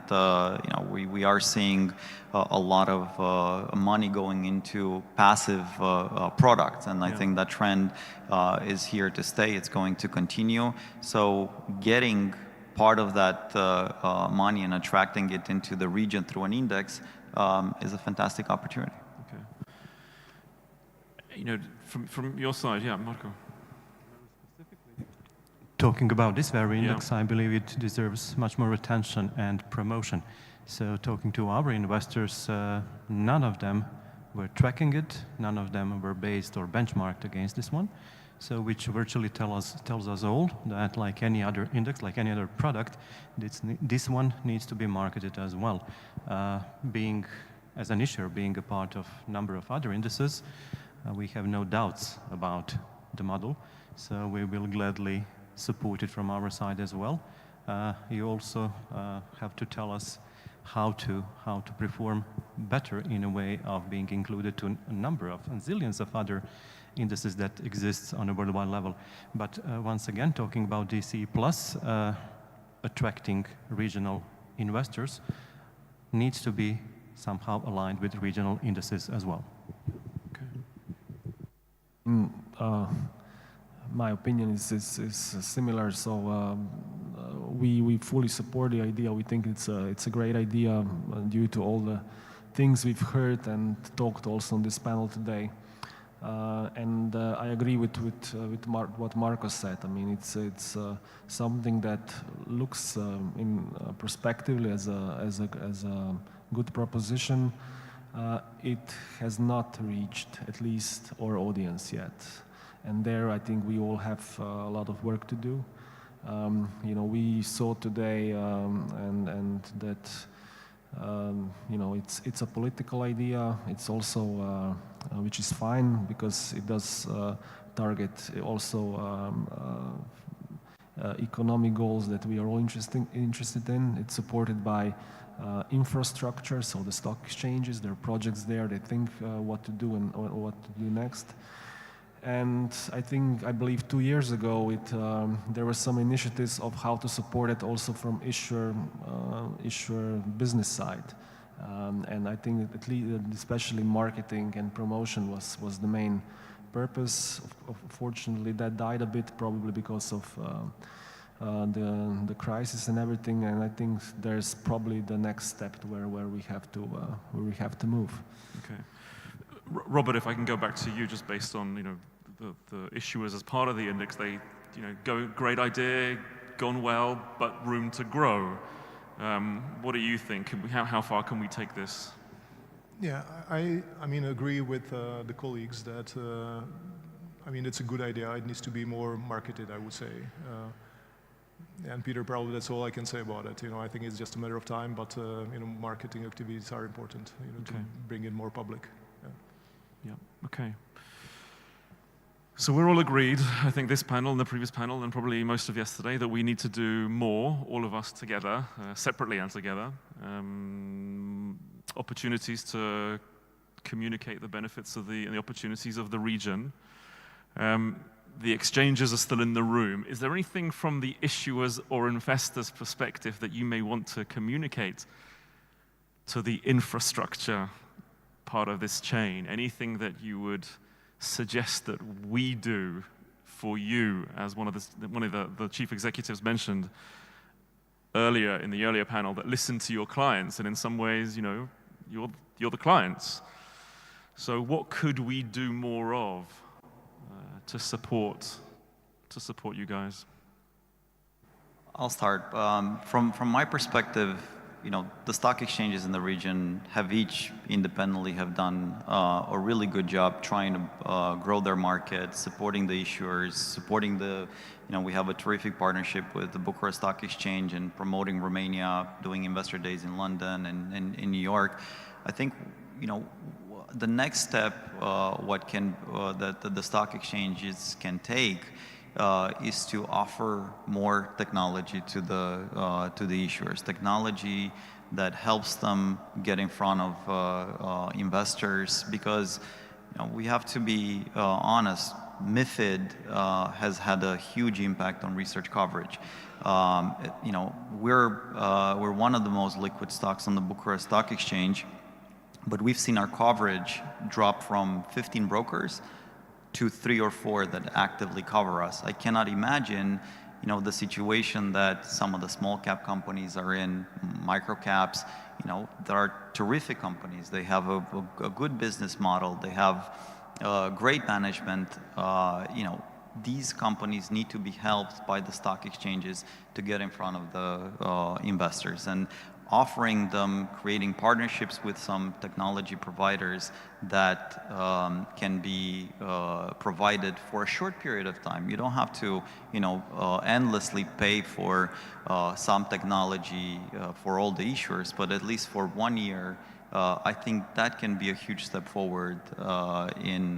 we are seeing a lot of money going into passive products, and I think that trend is here to stay. It's going to continue. So getting part of that money and attracting it into the region through an index is a fantastic opportunity. Okay. From your side, yeah, Marco. Talking about this very index, I believe it deserves much more attention and promotion. So talking to our investors, none of them were tracking it, none of them were based or benchmarked against this one. So which virtually tells us all that, like any other index, like any other product, this one needs to be marketed as well. Being, as an issuer, being a part of a number of other indices, we have no doubts about the model. So we will gladly support it from our side as well. You also have to tell us how to perform better in a way of being included to a number of and zillions of other indices that exists on a worldwide level. But once again, talking about DC Plus, attracting regional investors needs to be somehow aligned with regional indices as well. Okay. My opinion is similar. So we fully support the idea. We think it's a great idea due to all the things we've heard and talked also on this panel today. And I agree with what Marcos said. I mean, it's something that looks prospectively as a good proposition. It has not reached at least our audience yet, and there I think we all have a lot of work to do. We saw today and that it's a political idea. It's also which is fine because it does target also economic goals that we are all interested in. It's supported by infrastructure, so the stock exchanges, there are projects there, they think what to do and what to do next. And I believe 2 years ago, there were some initiatives of how to support it also from issuer business side. And I think at least, especially marketing and promotion was the main purpose. Fortunately, that died a bit, probably because of the crisis and everything. And I think there's probably the next step where we have to move. Okay. Robert, if I can go back to you, just based on the issuers as part of the index, they great idea, gone well, but room to grow. What do you think? How far can we take this? Yeah, I agree with the colleagues that it's a good idea. It needs to be more marketed, I would say. And Peter, probably that's all I can say about it. I think it's just a matter of time, but marketing activities are important to bring in more public. Yeah. Okay. So we're all agreed, I think this panel and the previous panel and probably most of yesterday, that we need to do more, all of us together, separately and together. Opportunities to communicate the benefits of and the opportunities of the region. the exchanges are still in the room. Is there anything from the issuers or investors' perspective that you may want to communicate to the infrastructure part of this chain? Anything that you would suggest that we do for you, as one of the chief executives mentioned earlier in the earlier panel, that listen to your clients, and in some ways, you know, you're the clients. So what could we do more of to support you guys? I'll start. From my perspective, you know, the stock exchanges in the region have each independently have done a really good job trying to grow their market, supporting the issuers, supporting the, you know, we have a terrific partnership with the Bucharest Stock Exchange and promoting Romania, doing investor days in London and in New York. I think, you know, the next step, that the stock exchanges can take is to offer more technology to the issuers, technology that helps them get in front of investors, because, you know, we have to be honest. MiFID has had a huge impact on research coverage. You know, we're one of the most liquid stocks on the Bucharest Stock Exchange, but we've seen our coverage drop from 15 brokers to 3 or 4 that actively cover us. I cannot imagine, you know, the situation that some of the small cap companies are in, micro caps. You know, there are terrific companies. They have a good business model. They have great management. You know, these companies need to be helped by the stock exchanges to get in front of the investors, and offering them, creating partnerships with some technology providers that can be provided for a short period of time. You don't have to, you know, endlessly pay for some technology for all the issuers, but at least for 1 year, I think that can be a huge step forward in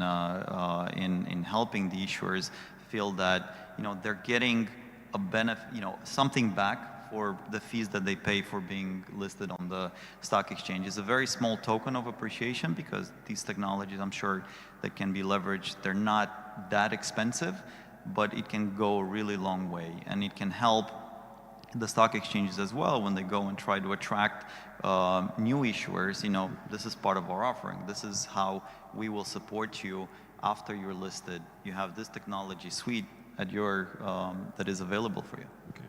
helping the issuers feel that, you know, they're getting a benefit, you know, something back for the fees that they pay for being listed on the stock exchange. Is a very small token of appreciation, because these technologies, I'm sure, that can be leveraged, they're not that expensive, but it can go a really long way, and it can help the stock exchanges as well when they go and try to attract new issuers. You know, this is part of our offering. This is how we will support you after you're listed. You have this technology suite at your that is available for you. Okay.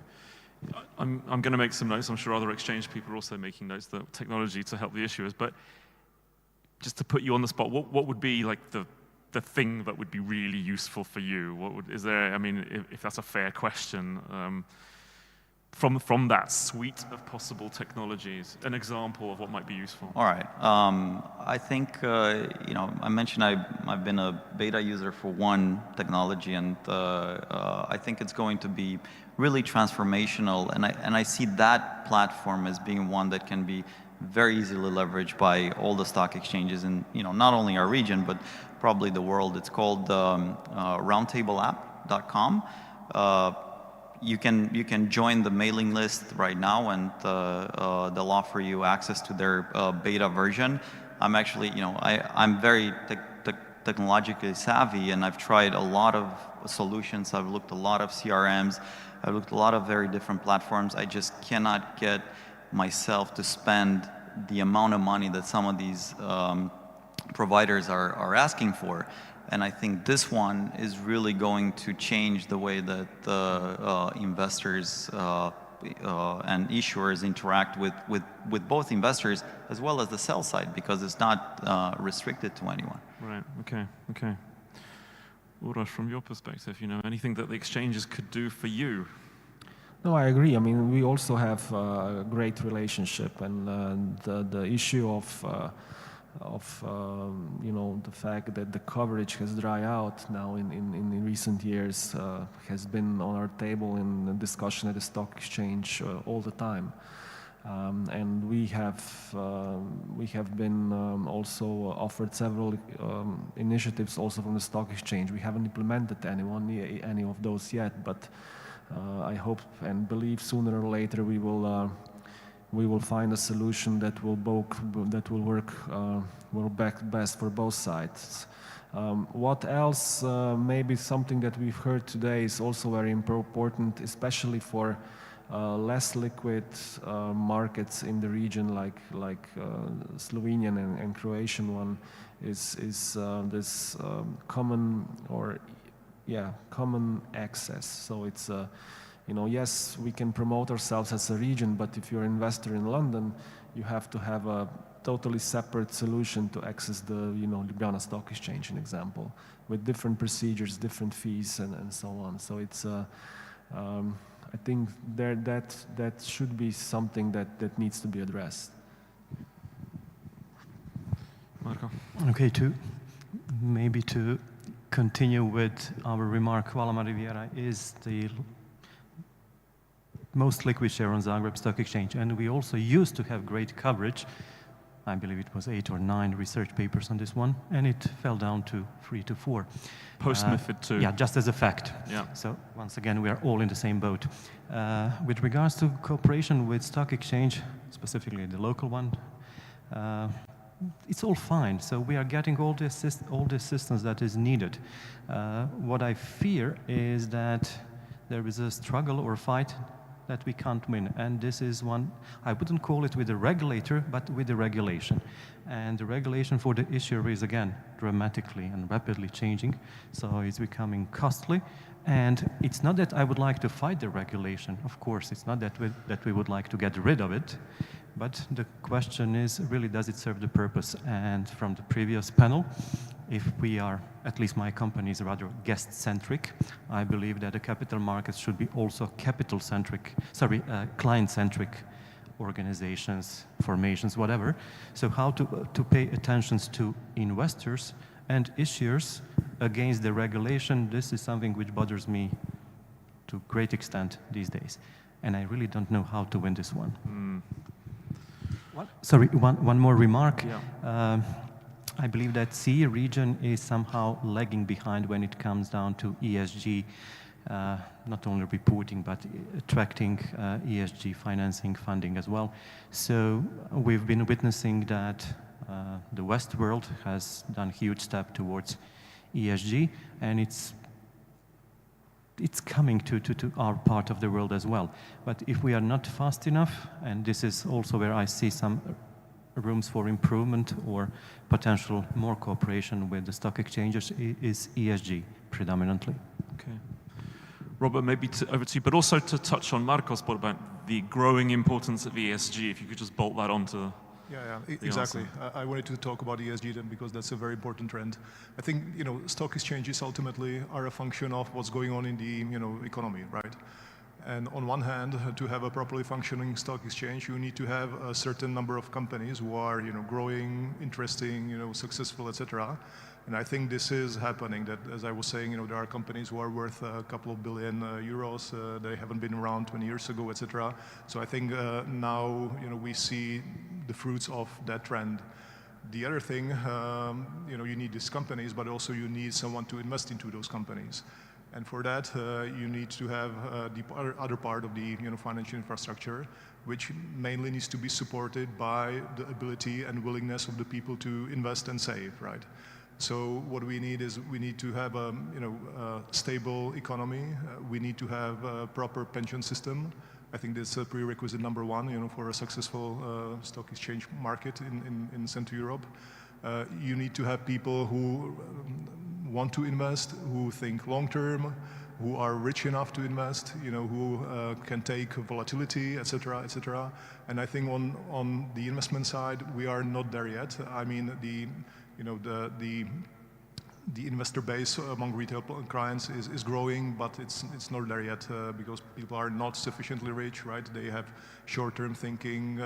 I'm going to make some notes. I'm sure other exchange people are also making notes, the technology to help the issuers. But just to put you on the spot, what would be like the thing that would be really useful for you? Is there, I mean, if that's a fair question, from that suite of possible technologies, an example of what might be useful? All right. I think, you know, I mentioned I've been a beta user for one technology, and I think it's going to be really transformational, and I see that platform as being one that can be very easily leveraged by all the stock exchanges in, you know, not only our region, but probably the world. It's called roundtableapp.com. You can join the mailing list right now, and they'll offer you access to their beta version. I'm actually, you know, I'm very technologically savvy, and I've tried a lot of solutions. I've looked a lot of CRMs. I've looked a lot of very different platforms. I just cannot get myself to spend the amount of money that some of these providers are asking for. And I think this one is really going to change the way that investors and issuers interact with both investors as well as the sell side, because it's not restricted to anyone. Right, okay. Uroš, from your perspective, you know, anything that the exchanges could do for you? No, I agree. I mean, we also have a great relationship, and the issue of you know, the fact that the coverage has dried out now in recent years has been on our table in the discussion at the stock exchange all the time. And we have been also offered several initiatives also from the stock exchange. We haven't implemented any of those yet, but I hope and believe sooner or later we will we will find a solution that will work best for both sides. What else? Maybe something that we've heard today is also very important, especially for less liquid markets in the region, like Slovenian and Croatian one, is this common access. So it's yes, we can promote ourselves as a region, but if you're an investor in London, you have to have a totally separate solution to access the Ljubljana Stock Exchange, an example, with different procedures, different fees, and so on. So it's I think that should be something that needs to be addressed. Marco. Okay, maybe to continue with our remark, Valamar Riviera is the most liquid share on Zagreb Stock Exchange, and we also used to have great coverage. I believe it was 8 or 9 research papers on this one, and it fell down to 3 to 4. Post-MiFID II. Yeah, just as a fact. Yeah. So once again, we are all in the same boat. With regards to cooperation with stock exchange, specifically the local one, it's all fine. So we are getting all the assistance that is needed. What I fear is that there is a struggle or fight that we can't win. And this is one, I wouldn't call it with the regulator, but with the regulation. And the regulation for the issuer is, again, dramatically and rapidly changing. So it's becoming costly. And it's not that I would like to fight the regulation. Of course, it's not that we would like to get rid of it. But the question is, really, does it serve the purpose? And from the previous panel, if we are, at least my company is rather guest-centric, I believe that the capital markets should be also client-centric organizations, formations, whatever. So how to pay attention to investors and issuers against the regulation, this is something which bothers me to a great extent these days. And I really don't know how to win this one. Sorry, one more remark. Yeah. I believe that CE region is somehow lagging behind when it comes down to ESG, not only reporting, but attracting ESG financing, funding as well. So we've been witnessing that the West world has done a huge step towards ESG, and it's coming to our part of the world as well. But if we are not fast enough, and this is also where I see some rooms for improvement or potential more cooperation with the stock exchanges, is ESG predominantly. Okay. Robert, maybe over to you, but also to touch on Marco's point about the growing importance of ESG, if you could just bolt that onto. Yeah, exactly. I wanted to talk about ESG then because that's a very important trend. I think, stock exchanges ultimately are a function of what's going on in the, economy, right? And on one hand, to have a properly functioning stock exchange, you need to have a certain number of companies who are, growing, interesting, successful, etc. And I think this is happening. That, as I was saying, there are companies who are worth a couple of billion euros. They haven't been around 20 years ago, etc. So I think now, we see the fruits of that trend. The other thing, you need these companies, but also you need someone to invest into those companies. And for that, you need to have the other part of the financial infrastructure, which mainly needs to be supported by the ability and willingness of the people to invest and save, right? So what we need is we need to have a stable economy. We need to have a proper pension system. I think that's a prerequisite number one, for a successful stock exchange market in Central Europe. You need to have people who want to invest, who think long-term, who are rich enough to invest, who can take volatility, etc., etc. And I think on the investment side, we are not there yet. I mean, the investor base among retail clients is growing, but it's not there yet because people are not sufficiently rich, right? They have short-term thinking.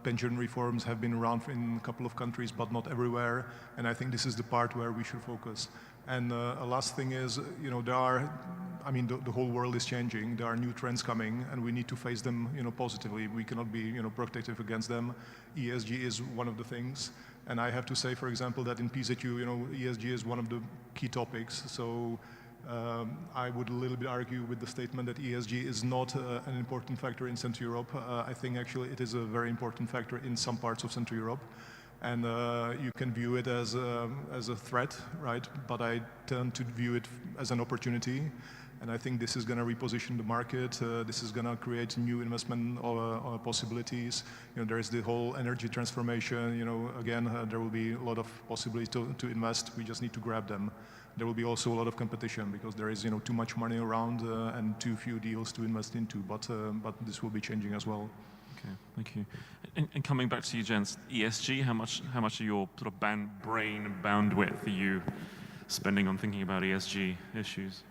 Pension reforms have been around in a couple of countries, but not everywhere. And I think this is the part where we should focus. And a last thing is, the whole world is changing. There are new trends coming, and we need to face them, positively. We cannot be, protective against them. ESG is one of the things. And I have to say, for example, that in PZU, ESG is one of the key topics. So I would a little bit argue with the statement that ESG is not an important factor in Central Europe. I think actually it is a very important factor in some parts of Central Europe. And you can view it as a threat, right? But I tend to view it as an opportunity. And I think this is going to reposition the market. This is going to create new investment possibilities. You know, there is the whole energy transformation. You know, again, there will be a lot of possibilities to invest. We just need to grab them. There will be also a lot of competition because there is, you know, too much money around and too few deals to invest into. But this will be changing as well. Okay, thank you. And coming back to you, Jens, ESG, how much of your sort of brain bandwidth are you spending on thinking about ESG issues?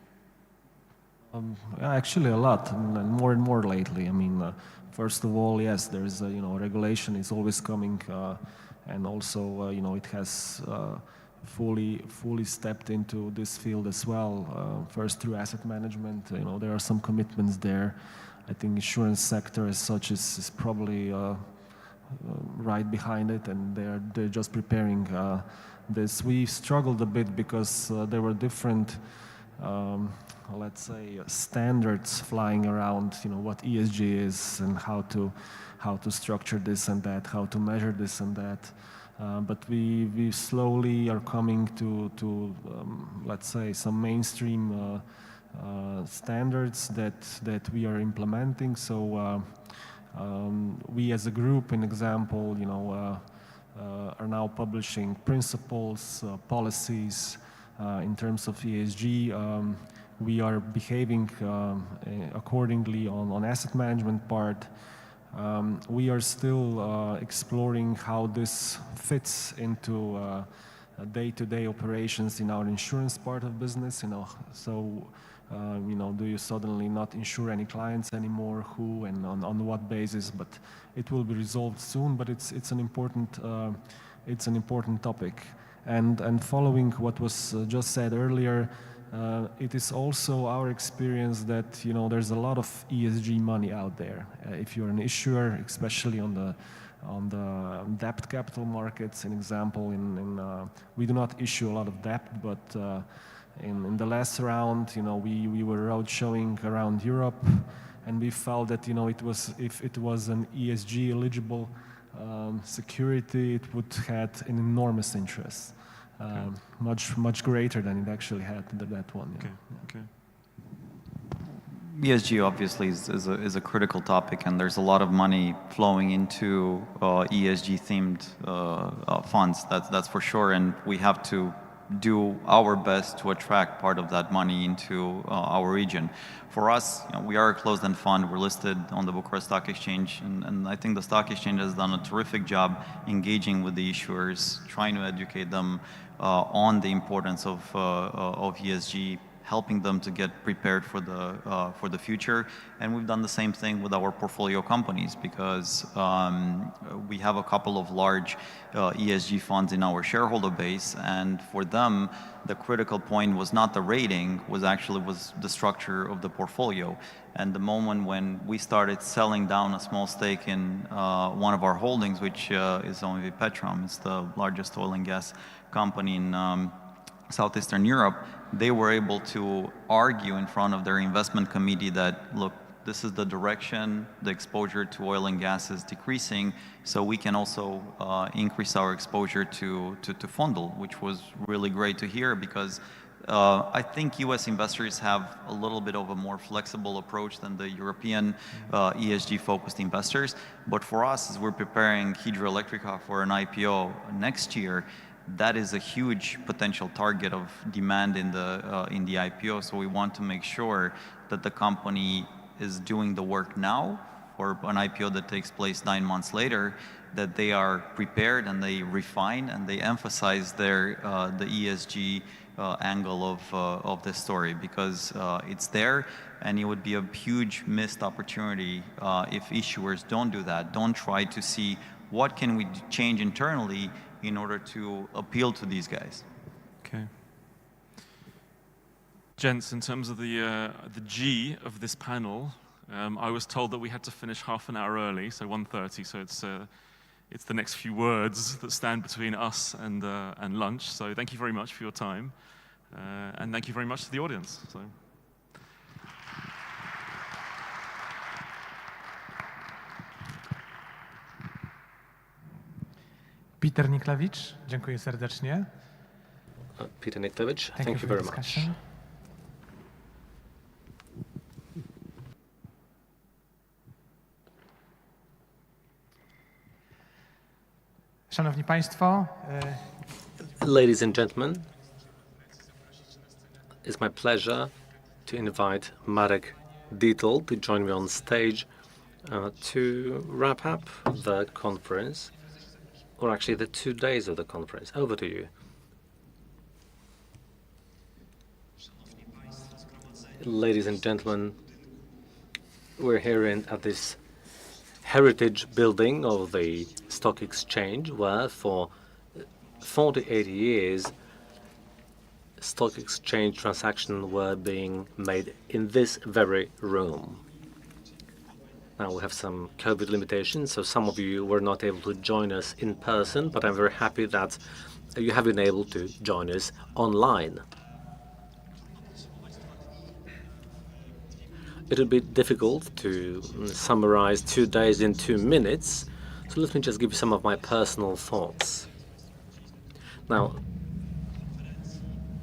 Actually, a lot, and more lately. I mean, first of all, yes, there is you know, regulation is always coming, and also you know, it has fully stepped into this field as well. First through asset management, you know, there are some commitments there. I think insurance sector as such is probably right behind it, and they're just preparing this. We struggled a bit because there were different, let's say, standards flying around. You know what ESG is and how to structure this and that, how to measure this and that. But we slowly are coming to let's say, some mainstream standards that we are implementing. So we as a group, in example, you know, are now publishing principles, policies in terms of ESG. We are behaving accordingly on asset management part. We are still exploring how this fits into day-to-day operations in our insurance part of business. You know, so you know, do you suddenly not insure any clients anymore? Who and on what basis? But it will be resolved soon. But it's an important topic. And following what was just said earlier, it is also our experience that, you know, there's a lot of ESG money out there. If you're an issuer, especially on the debt capital markets, an example, we do not issue a lot of debt, but in the last round, you know, we were road showing around Europe, and we felt that, you know, if it was an ESG eligible security, it would have an enormous interest. Much greater than it actually had, that one. Yeah. Okay. ESG obviously is a critical topic, and there's a lot of money flowing into ESG themed funds. That's for sure, and we have to do our best to attract part of that money into our region. For us, you know, we are a closed-end fund. We're listed on the Bucharest Stock Exchange, and I think the Stock Exchange has done a terrific job engaging with the issuers, trying to educate them on the importance of ESG, helping them to get prepared for the future. And we've done the same thing with our portfolio companies, because we have a couple of large ESG funds in our shareholder base, and for them, the critical point was not the rating, was the structure of the portfolio. And the moment when we started selling down a small stake in one of our holdings, which is OMV Petrom, it's the largest oil and gas company in Southeastern Europe, they were able to argue in front of their investment committee that, look, this is the direction, the exposure to oil and gas is decreasing, so we can also increase our exposure to Fondul, which was really great to hear, because I think US investors have a little bit of a more flexible approach than the European ESG-focused investors. But for us, as we're preparing Hidroelectrica for an IPO next year, that is a huge potential target of demand in the IPO. So we want to make sure that the company is doing the work now for an IPO that takes place 9 months later, that they are prepared and they refine and they emphasize the ESG angle of this story, because it's there, and it would be a huge missed opportunity if issuers don't do that, don't try to see what can we change internally in order to appeal to these guys. Okay. Gents, in terms of the G of this panel, I was told that we had to finish half an hour early, so 1:30. So it's the next few words that stand between us and lunch. So thank you very much for your time. And thank you very much to the audience. So. Peter Niklewicz, dziękuję serdecznie. Peter Niklewicz, thank you very much. Szanowni Państwo, Ladies and gentlemen, it's my pleasure to invite Marek Dietl to join me on stage to wrap up the conference, or actually the 2 days of the conference. Over to you. Ladies and gentlemen, we're here at this heritage building of the stock exchange, where for 48 years stock exchange transactions were being made in this very room. Now we have some COVID limitations, so some of you were not able to join us in person, but I'm very happy that you have been able to join us online. It would be difficult to summarize 2 days in 2 minutes, so let me just give you some of my personal thoughts. Now,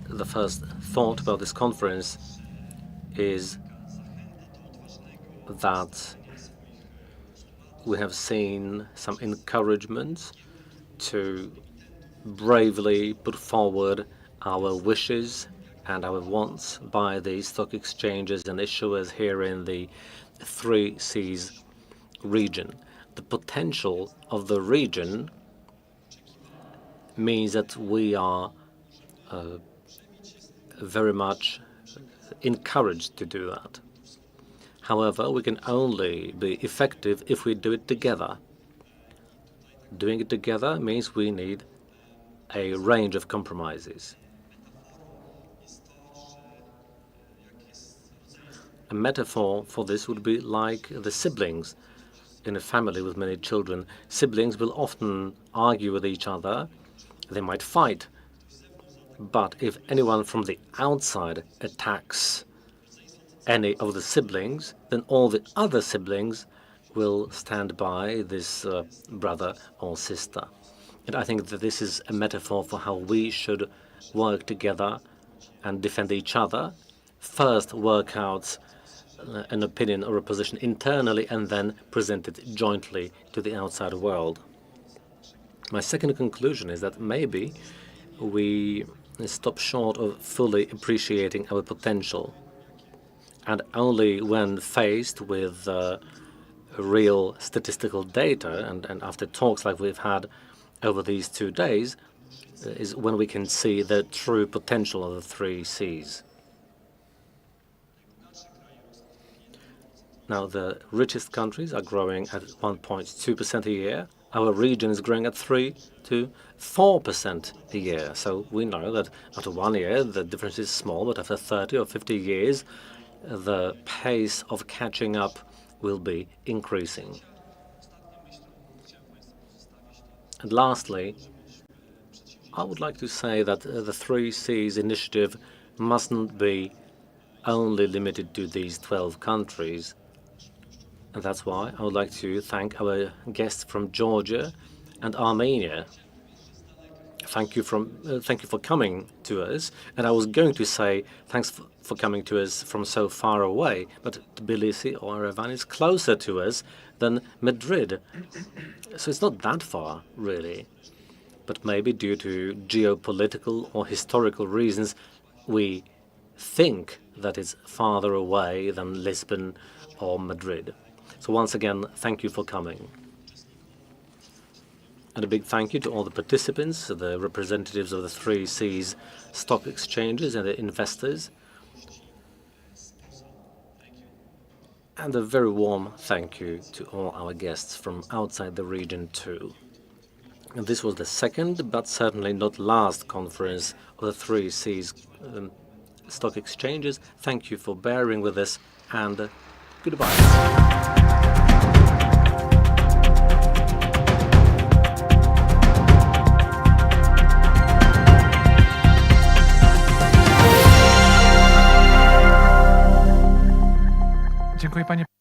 the first thought about this conference is that we have seen some encouragement to bravely put forward our wishes and our wants by the stock exchanges and issuers here in the 3 Seas region. The potential of the region means that we are very much encouraged to do that. However, we can only be effective if we do it together. Doing it together means we need a range of compromises. A metaphor for this would be like the siblings in a family with many children. Siblings will often argue with each other. They might fight. But if anyone from the outside attacks any of the siblings, then all the other siblings will stand by this brother or sister. And I think that this is a metaphor for how we should work together and defend each other. First, work out an opinion or a position internally and then present it jointly to the outside world. My second conclusion is that maybe we stop short of fully appreciating our potential. And only when faced with real statistical data and after talks like we've had over these 2 days is when we can see the true potential of the 3 Seas. Now, the richest countries are growing at 1.2% a year. Our region is growing at 3 to 4% a year. So we know that after 1 year, the difference is small, but after 30 or 50 years, the pace of catching up will be increasing. And lastly, I would like to say that the 3 Seas initiative mustn't be only limited to these 12 countries. And that's why I would like to thank our guests from Georgia and Armenia. Thank you for coming to us. And I was going to say thanks for coming to us from so far away, but Tbilisi or Yerevan is closer to us than Madrid. So it's not that far, really. But maybe due to geopolitical or historical reasons, we think that it's farther away than Lisbon or Madrid. So once again, thank you for coming. And a big thank you to all the participants, the representatives of the 3 Seas stock exchanges and the investors. And a very warm thank you to all our guests from outside the region too. And this was the second, but certainly not last conference of the 3 Seas stock exchanges. Thank you for bearing with us, and goodbye. Dziękuję panie